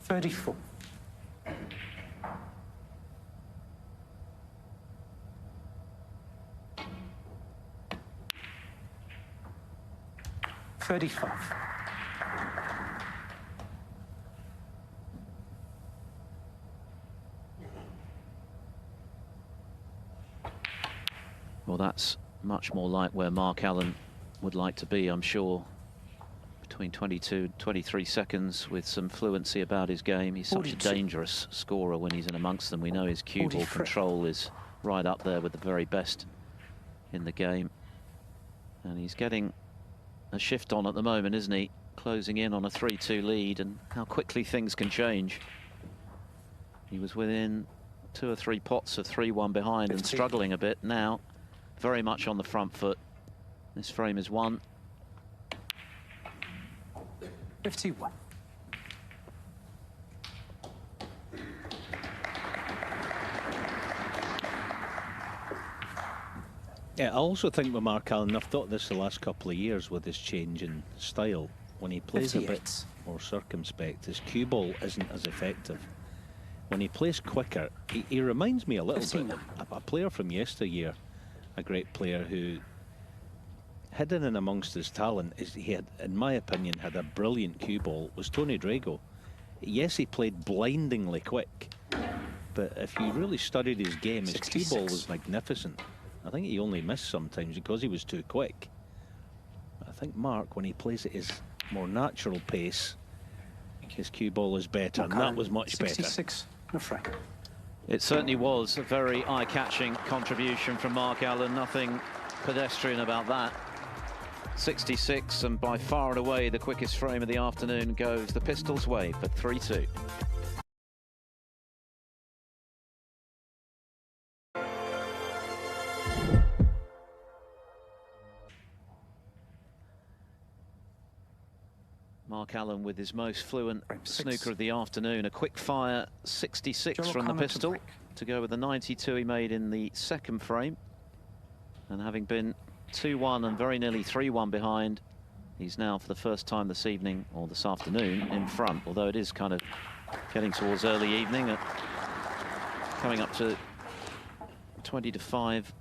$34. $35. Well, that's much more like where Mark Allen would like to be, I'm sure. Between 22 and 23 seconds with some fluency about his game. He's such a dangerous scorer when he's in amongst them. We know his cue ball control is right up there with the very best in the game. And he's getting a shift on at the moment, isn't he? Closing in on a 3-2 lead, and how quickly things can change. He was within 2 or 3 pots of 3-1 behind and struggling a bit. Now, very much on the front foot. This frame is won. 51. Yeah, I also think with Mark Allen, I've thought this the last couple of years with his change in style. When he plays 58. a bit more circumspect, his cue ball isn't as effective. When he plays quicker, he reminds me a little 59. bit of a player from yesteryear, a great player who, hidden in amongst his talent, he had, in my opinion, had a brilliant cue ball, was Tony Drago. Yes, he played blindingly quick, but if you really studied his game, his cue ball was magnificent. I think he only missed sometimes because he was too quick. I think Mark, when he plays at his more natural pace, his cue ball is better, and that was much 66 in a frame. It certainly was a very eye-catching contribution from Mark Allen. Nothing pedestrian about that. 66, and by far and away the quickest frame of the afternoon goes the Pistols' way for 3-2. Mark Allen with his most fluent snooker of the afternoon. A quick fire 66 from the pistol to go with the 92 he made in the second frame. And having been 2-1 and very nearly 3-1 behind, he's now for the first time this evening, or this afternoon, in front. Although it is kind of getting towards early evening, coming up to 20 to 5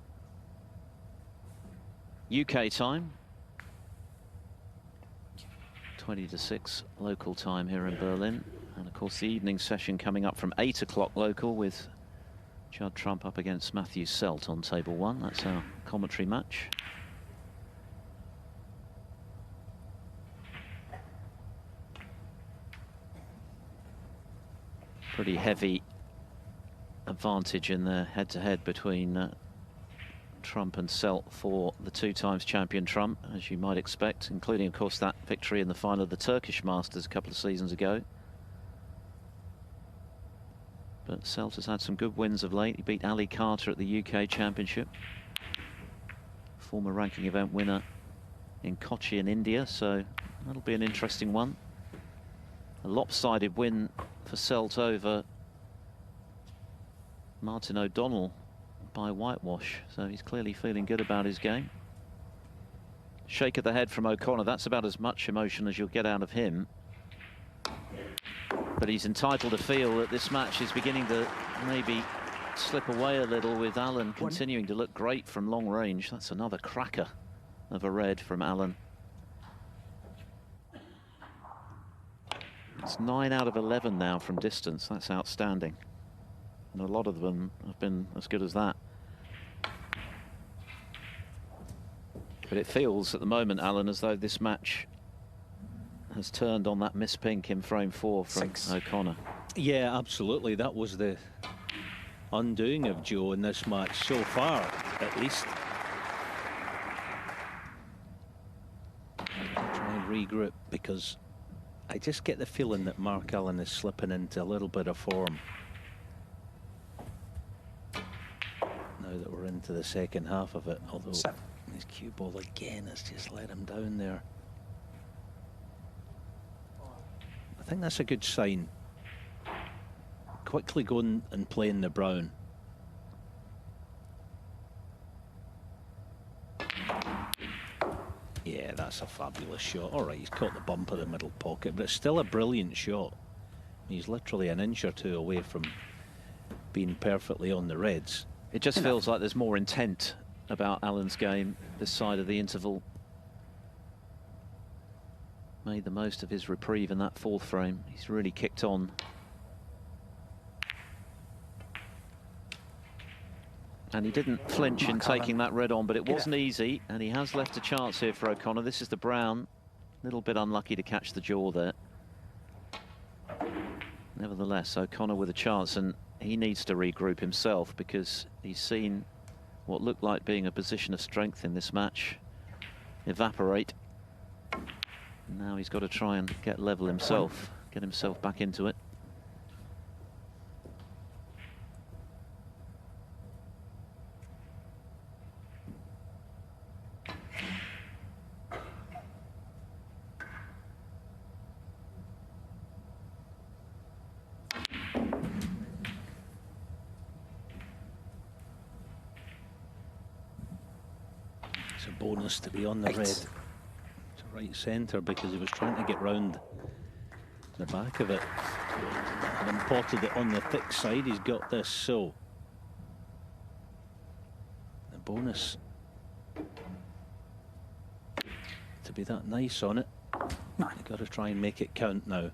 UK time. 20 to 6 local time here in Berlin. And of course the evening session coming up from 8 o'clock local with Judd Trump up against Matthew Selt on table 1. That's our commentary match. Pretty heavy advantage in the head-to-head between Trump and Selt for the 2-times champion Trump, as you might expect, including of course that victory in the final of the Turkish Masters a couple of seasons ago. But Selt has had some good wins of late. He beat Ali Carter at the UK Championship, former ranking event winner in Kochi in India, so that'll be an interesting one. A lopsided win for Selt over Martin O'Donnell by whitewash, so he's clearly feeling good about his game. Shake of the head from O'Connor. That's about as much emotion as you'll get out of him. But he's entitled to feel that this match is beginning to maybe slip away a little, with Allen continuing to look great from long range. That's another cracker of a red from Allen. It's 9 out of 11 now from distance. That's outstanding. And a lot of them have been as good as that. But it feels at the moment, Alan, as though this match has turned on that miss pink in frame 4 from O'Connor. Yeah, absolutely. That was the undoing of Joe in this match so far, at least. I'll try and regroup, because I just get the feeling that Mark Allen is slipping into a little bit of form now that we're into the second half of it, although his cue ball again has just let him down there. I think that's a good sign. Quickly going and playing the brown. Yeah, that's a fabulous shot. All right, he's caught the bump of the middle pocket, but it's still a brilliant shot. He's literally an inch or two away from being perfectly on the reds. It just feels like there's more intent about Allen's game this side of the interval. Made the most of his reprieve in that fourth frame. He's really kicked on. And he didn't flinch in taking that red on, but it wasn't easy, and he has left a chance here for O'Connor. This is the brown. A little bit unlucky to catch the jaw there. Nevertheless, O'Connor with a chance, and he needs to regroup himself, because he's seen what looked like being a position of strength in this match evaporate. Now he's got to try and get level himself, get himself back into it. It's a bonus to be on the red. Right centre, because he was trying to get round the back of it. And potted it on the thick side. He's got this, so the bonus to be that nice on it. You've got to try and make it count now.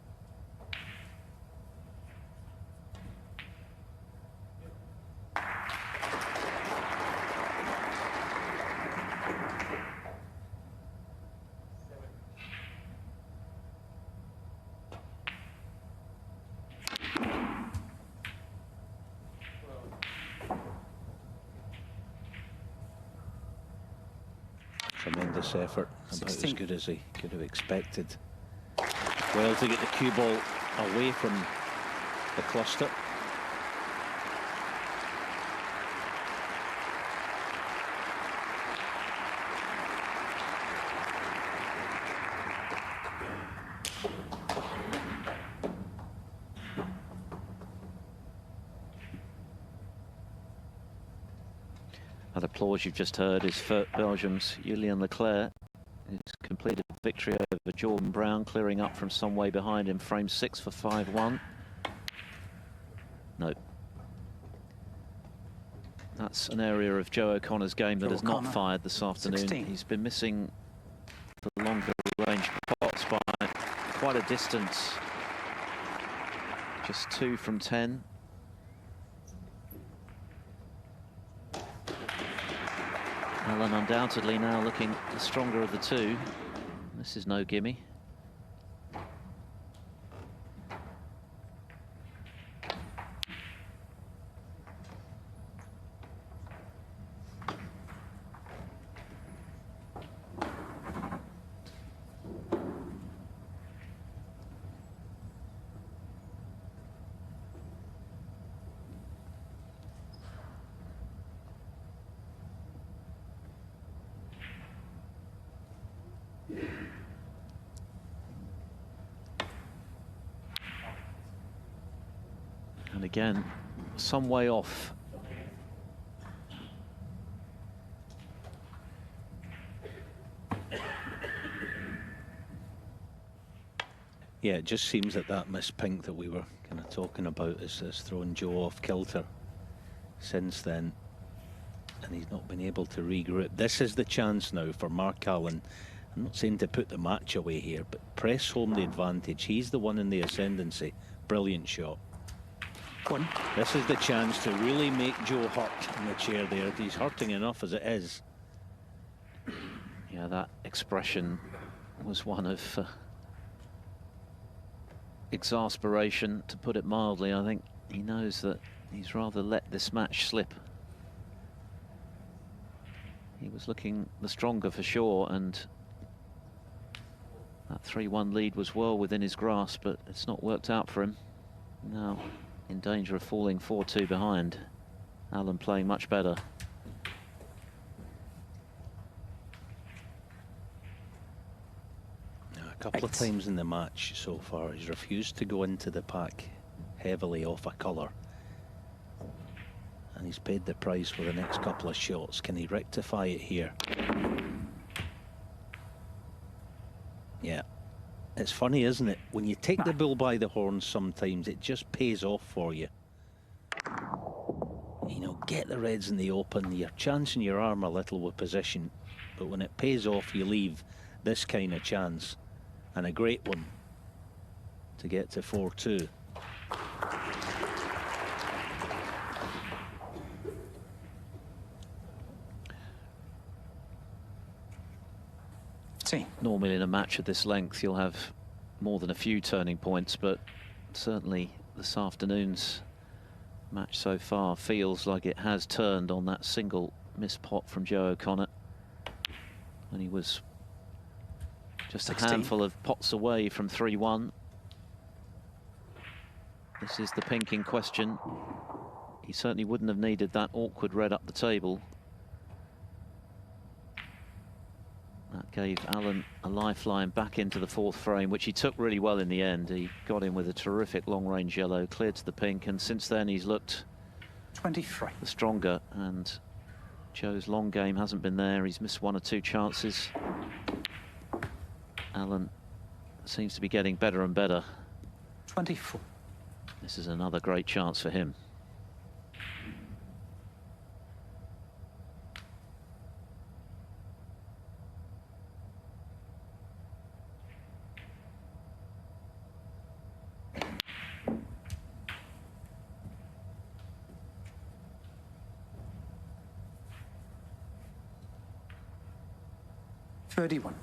Tremendous effort, about as 16. good as he could have expected. Well, to get the cue ball away from the cluster. That applause you've just heard is for Belgium's Julien Leclerc, who's completed a victory over Jordan Brown, clearing up from some way behind him, frame 6 for 5-1. No. That's an area of Joe O'Connor's game that has not fired this afternoon. 16. He's been missing the longer range pots by quite a distance. Just 2 from 10. Allen undoubtedly now looking the stronger of the two. This is no gimme. And again, some way off. Yeah, it just seems that that missed pink that we were kind of talking about has thrown Joe off kilter since then, and he's not been able to regroup. This is the chance now for Mark Allen. I'm not saying to put the match away here, but press home the advantage. He's the one in the ascendancy. Brilliant shot. One. This is the chance to really make Joe hurt in the chair there. He's hurting enough as it is. Yeah, that expression was one of exasperation, to put it mildly. I think he knows that he's rather let this match slip. He was looking the stronger for sure, and that 3-1 lead was well within his grasp, but it's not worked out for him. Now in danger of falling 4-2 behind. Allen playing much better. A couple of times in the match so far, he's refused to go into the pack heavily off a colour. And he's paid the price for the next couple of shots. Can he rectify it here? Yeah. It's funny, isn't it? When you take the bull by the horns, sometimes it just pays off for you. You know, get the reds in the open. You're chancing your arm a little with position. But when it pays off, you leave this kind of chance. And a great one to get to 4-2. Normally in a match of this length you'll have more than a few turning points, but certainly this afternoon's match so far feels like it has turned on that single missed pot from Joe O'Connor. And he was just 16. A handful of pots away from 3-1. This is the pink in question. He certainly wouldn't have needed that awkward red up the table. That gave Allen a lifeline back into the fourth frame, which he took really well in the end. He got in with a terrific long-range yellow, cleared to the pink, and since then he's looked 23. The stronger, and Joe's long game hasn't been there. He's missed 1 or 2 chances. Allen seems to be getting better and better. 24. This is another great chance for him. $31.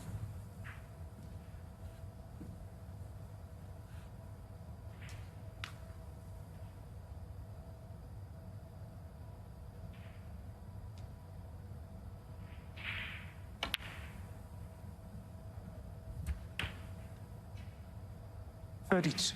32.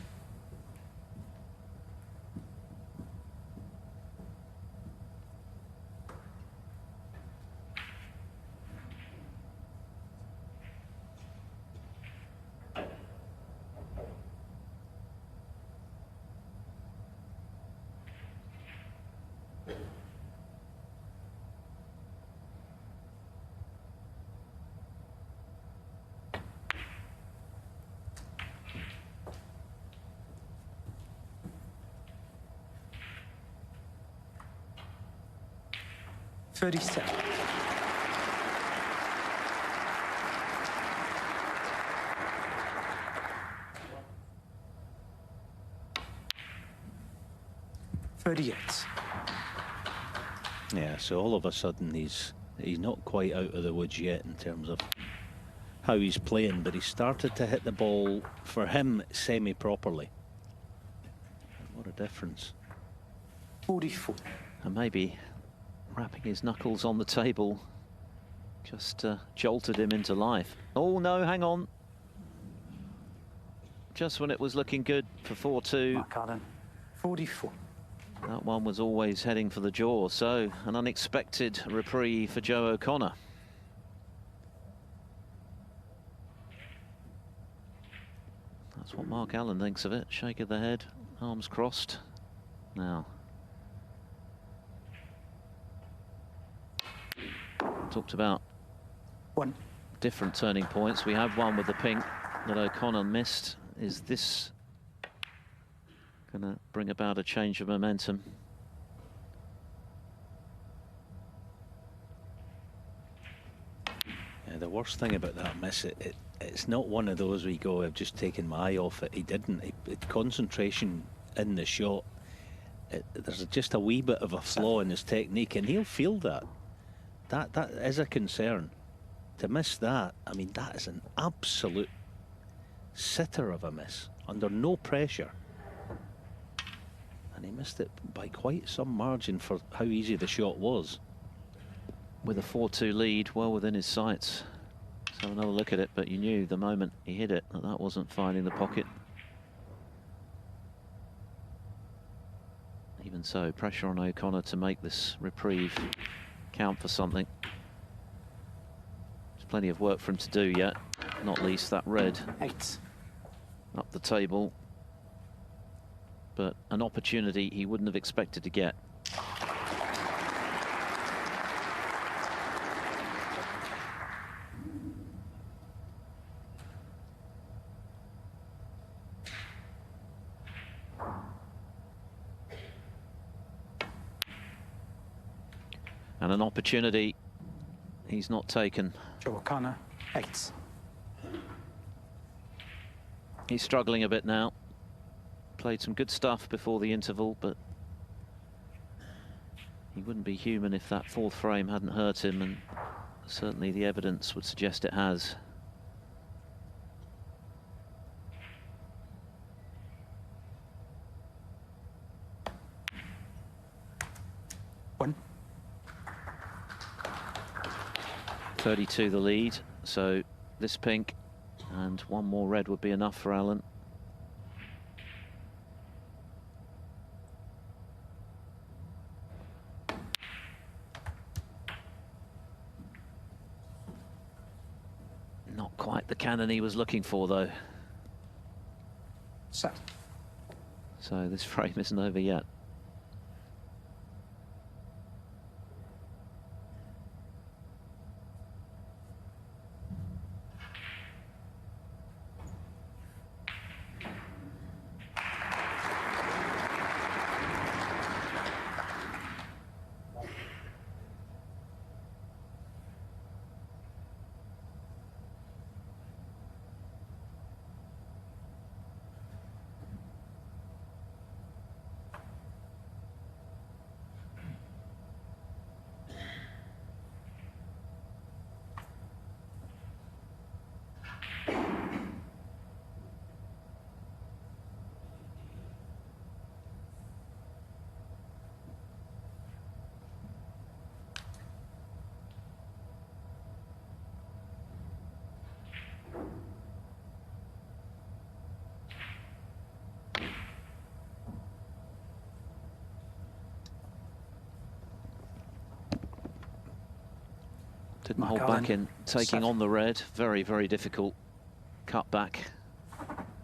$37. $38. Yeah, so all of a sudden he's not quite out of the woods yet in terms of how he's playing, but he started to hit the ball, for him, semi-properly. What a difference. 44. And maybe rapping his knuckles on the table just jolted him into life. Oh, no, hang on. Just when it was looking good for 4-2. Mark Allen, 44. That one was always heading for the jaw, so an unexpected reprieve for Joe O'Connor. That's what Mark Allen thinks of it. Shake of the head, arms crossed. Now, talked about One. different turning points. We have one with the pink that O'Connor missed. Is this going to bring about a change of momentum? Yeah, the worst thing about that miss, it's not one of those where you go, I've just taken my eye off it. He didn't. Concentration in the shot. There's just a wee bit of a flaw in his technique, and he'll feel that. That is a concern. To miss that, I mean, that is an absolute sitter of a miss, under no pressure. And he missed it by quite some margin for how easy the shot was. With a 4-2 lead, well within his sights. Let's have another look at it, but you knew the moment he hit it that that wasn't finding the pocket. Even so, pressure on O'Connor to make this reprieve count for something. There's plenty of work for him to do yet, not least that red 8. up the table. But an opportunity he wouldn't have expected to get. And an opportunity he's not taken. Joe O'Connor, 8. He's struggling a bit now. Played some good stuff before the interval, but he wouldn't be human if that fourth frame hadn't hurt him, and certainly the evidence would suggest it has. One. 32 the lead, so this pink and one more red would be enough for Allen. Not quite the cannon he was looking for, though. Set. So this frame isn't over yet. Didn't Mark hold Allen, back in taking 7. on the red. Very, very difficult cut back.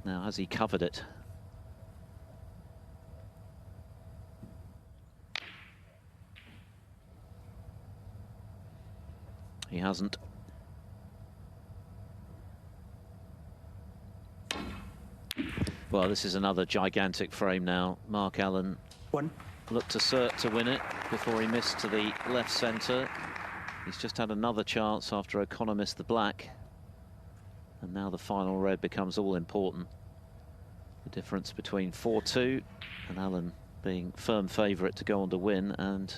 Now, has he covered it? He hasn't. Well, this is another gigantic frame now. Mark Allen 1. looked to Surt to win it before he missed to the left centre. He's just had another chance after O'Connor missed the black. And now the final red becomes all important. The difference between 4-2 and Allen being firm favourite to go on to win, and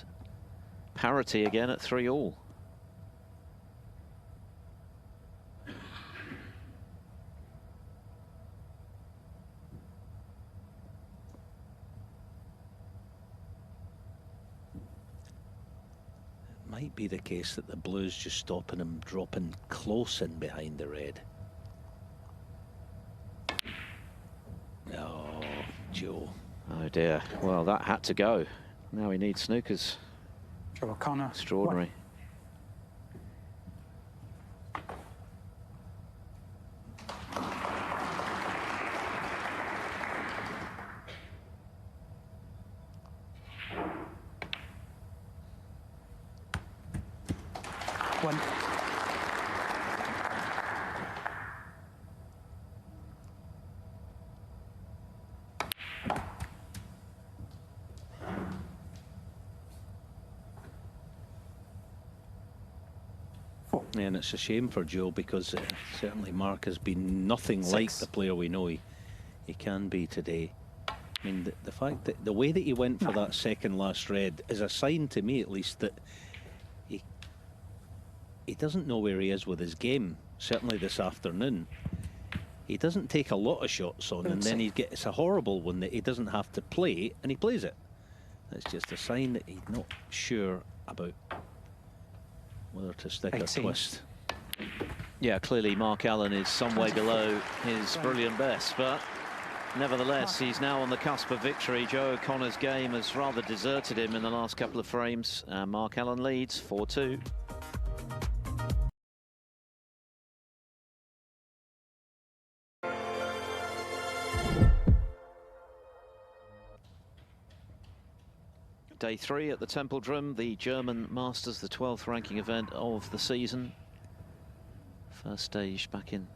parity again at 3-all. Might be the case that the blue's just stopping him dropping close in behind the red. Oh, Joe. Oh dear. Well, that had to go. Now he needs Snooker's. Joe O'Connor. Extraordinary. 1. And it's a shame for Joe, because certainly Mark has been nothing 6. like the player we know he can be today. I mean, the fact that the way that he went for that second last red is a sign to me, at least, that he doesn't know where he is with his game. Certainly this afternoon, he doesn't take a lot of shots on, and then he gets a horrible one that he doesn't have to play, and he plays it. That's just a sign that he's not sure about whether to stick 18. or twist. Yeah, clearly Mark Allen is some way below his brilliant best, but nevertheless, he's now on the cusp of victory. Joe O'Connor's game has rather deserted him in the last couple of frames. Mark Allen leads 4-2. Day 3 at the Templedrum, the German Masters, the 12th ranking event of the season. First stage back in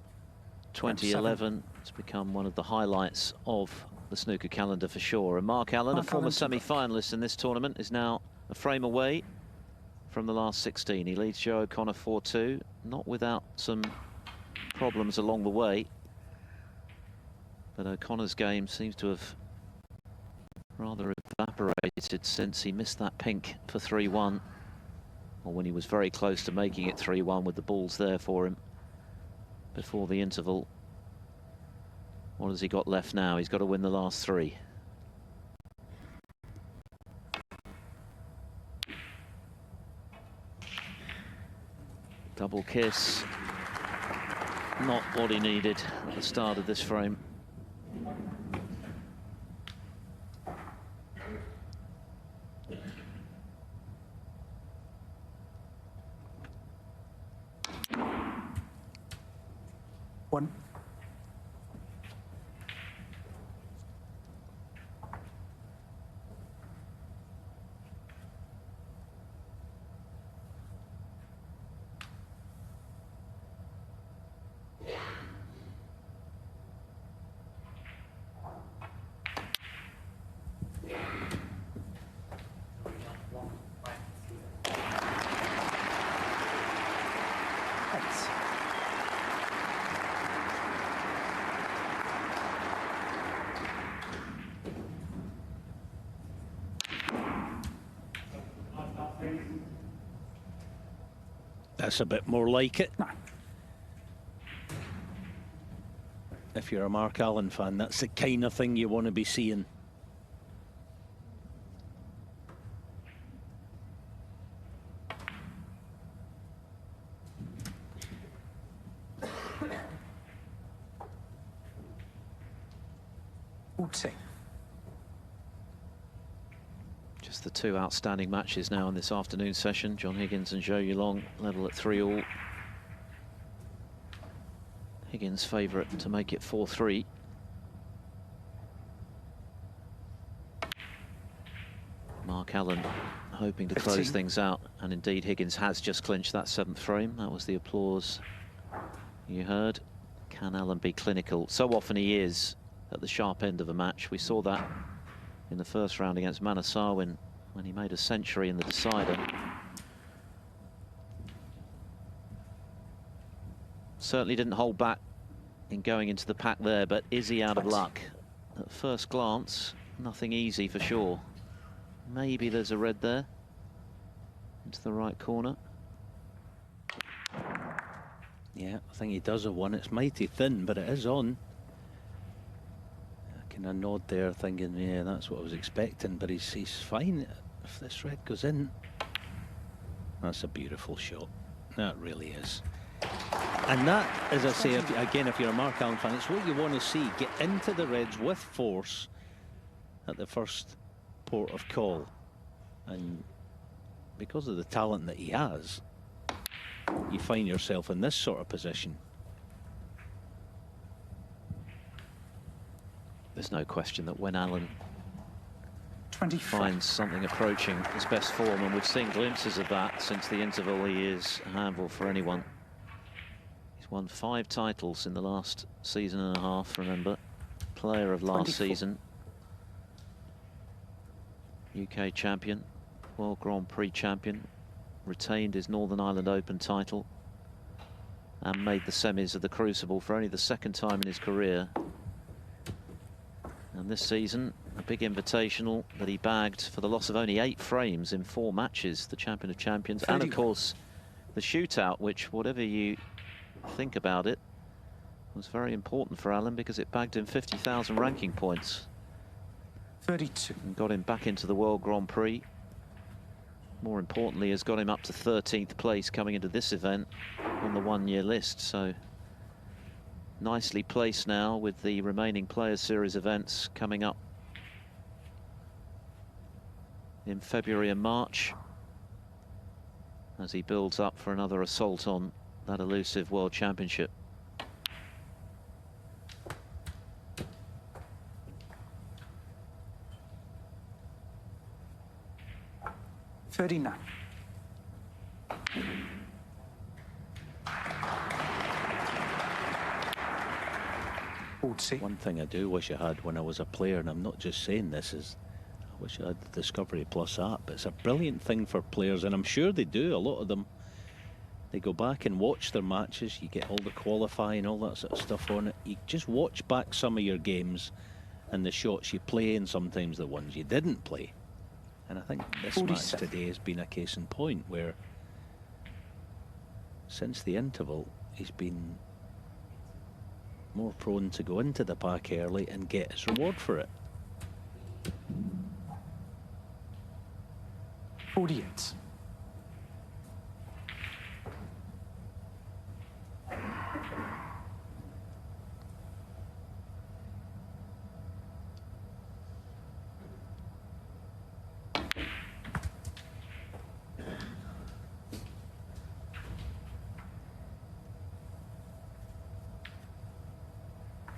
2011. It's become one of the highlights of the snooker calendar for sure. And Mark Allen, a former semi-finalist in this tournament, is now a frame away from the last 16. He leads Joe O'Connor 4-2, not without some problems along the way. But O'Connor's game seems to have rather evaporated since he missed that pink for 3-1, or when he was very close to making it 3-1 with the balls there for him before the interval. What has he got left now? He's got to win the last 3. Double kiss. Not what he needed at the start of this frame. One. That's a bit more like it. No. If you're a Mark Allen fan, that's the kind of thing you want to be seeing. the two outstanding matches now in this afternoon session. John Higgins and Zhou Yulong level at 3-all. Higgins favourite to make it 4-3. Mark Allen hoping to close things out, and indeed Higgins has just clinched that 7th frame. That was the applause you heard. Can Allen be clinical? So often he is at the sharp end of a match. We saw that in the first round against Manasarwin when he made a century in the decider. Certainly didn't hold back in going into the pack there, but is he out of luck? At first glance, nothing easy for sure. Maybe there's a red there into the right corner. Yeah, I think he does have one. It's mighty thin, but it is on. Kind of nod there, thinking, yeah, that's what I was expecting. But he's fine if this red goes in. That's a beautiful shot. That really is. And that, as I say, if you're a Mark Allen fan, it's what you want to see. Get into the reds with force at the first port of call. And because of the talent that he has, you find yourself in this sort of position. There's no question that when Allen 25. finds something approaching his best form, and we've seen glimpses of that since the interval, he is a handful for anyone. He's won 5 titles in the last season and a half, remember. Player of last 24. season. UK champion, World Grand Prix champion, retained his Northern Ireland Open title, and made the semis of the Crucible for only the 2nd time in his career. And this season, a big invitational that he bagged for the loss of only 8 frames in 4 matches, the champion of champions. 31. And of course, the shootout, which, whatever you think about it, was very important for Allen because it bagged him 50,000 ranking points. 32. And got him back into the World Grand Prix. More importantly, has got him up to 13th place coming into this event on the 1-year list. So nicely placed now with the remaining Players Series events coming up in February and March, as he builds up for another assault on that elusive World Championship. $39. One thing I do wish I had when I was a player, and I'm not just saying this, is I wish I had the Discovery Plus app. It's a brilliant thing for players, and I'm sure they do. A lot of them, they go back and watch their matches. You get all the qualifying, all that sort of stuff on it. You just watch back some of your games and the shots you play, and sometimes the ones you didn't play. And I think this 47. match today has been a case in point where since the interval he's been more prone to go into the pack early and get his reward for it. 48.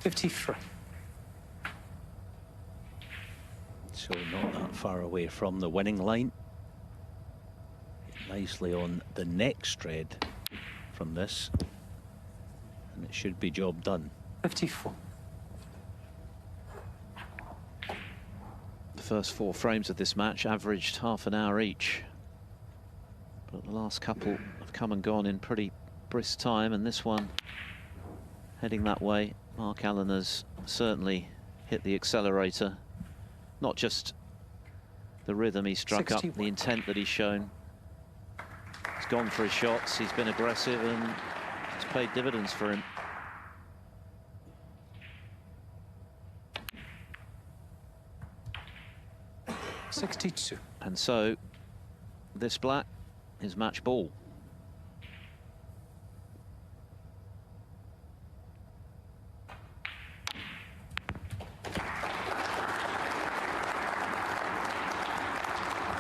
$53. So not that far away from the winning line. Nicely on the next red from this, and it should be job done. 54. The first 4 frames of this match averaged half an hour each, but the last couple have come and gone in pretty brisk time, and this one heading that way. Mark Allen has certainly hit the accelerator. Not just the rhythm he struck 61. up, the intent that he's shown. He's gone for his shots, he's been aggressive, and it's paid dividends for him. $62. And so, this black is match ball.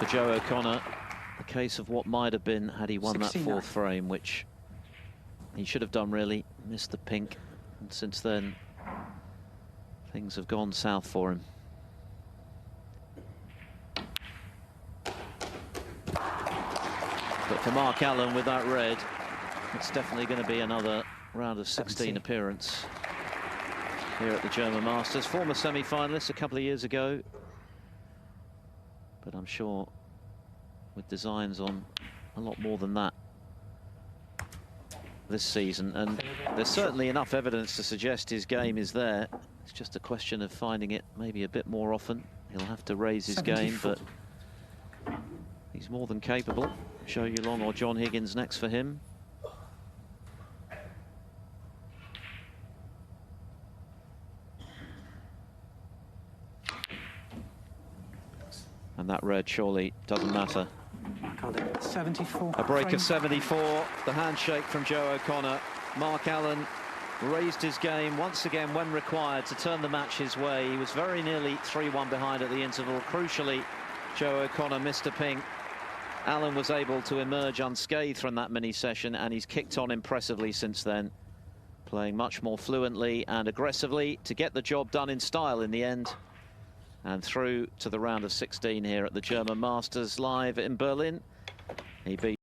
for Joe O'Connor. A case of what might have been had he won 69. that fourth frame, which he should have done really. Missed the pink, and since then things have gone south for him. But for Mark Allen with that red, it's definitely going to be another round of 16 appearance here at the German Masters. Former semi-finalist a couple of years ago, but I'm sure with designs on a lot more than that this season. And there's certainly enough evidence to suggest his game is there. It's just a question of finding it maybe a bit more often. He'll have to raise his game, but he's more than capable. Zhou Yulong or John Higgins next for him. And that red surely doesn't matter. 74. A break of 74, the handshake from Joe O'Connor. Mark Allen raised his game once again when required to turn the match his way. He was very nearly 3-1 behind at the interval. Crucially, Joe O'Connor missed a ping. Allen was able to emerge unscathed from that mini session, and he's kicked on impressively since then, playing much more fluently and aggressively to get the job done in style in the end, and through to the round of 16 here at the German Masters live in Berlin. He beat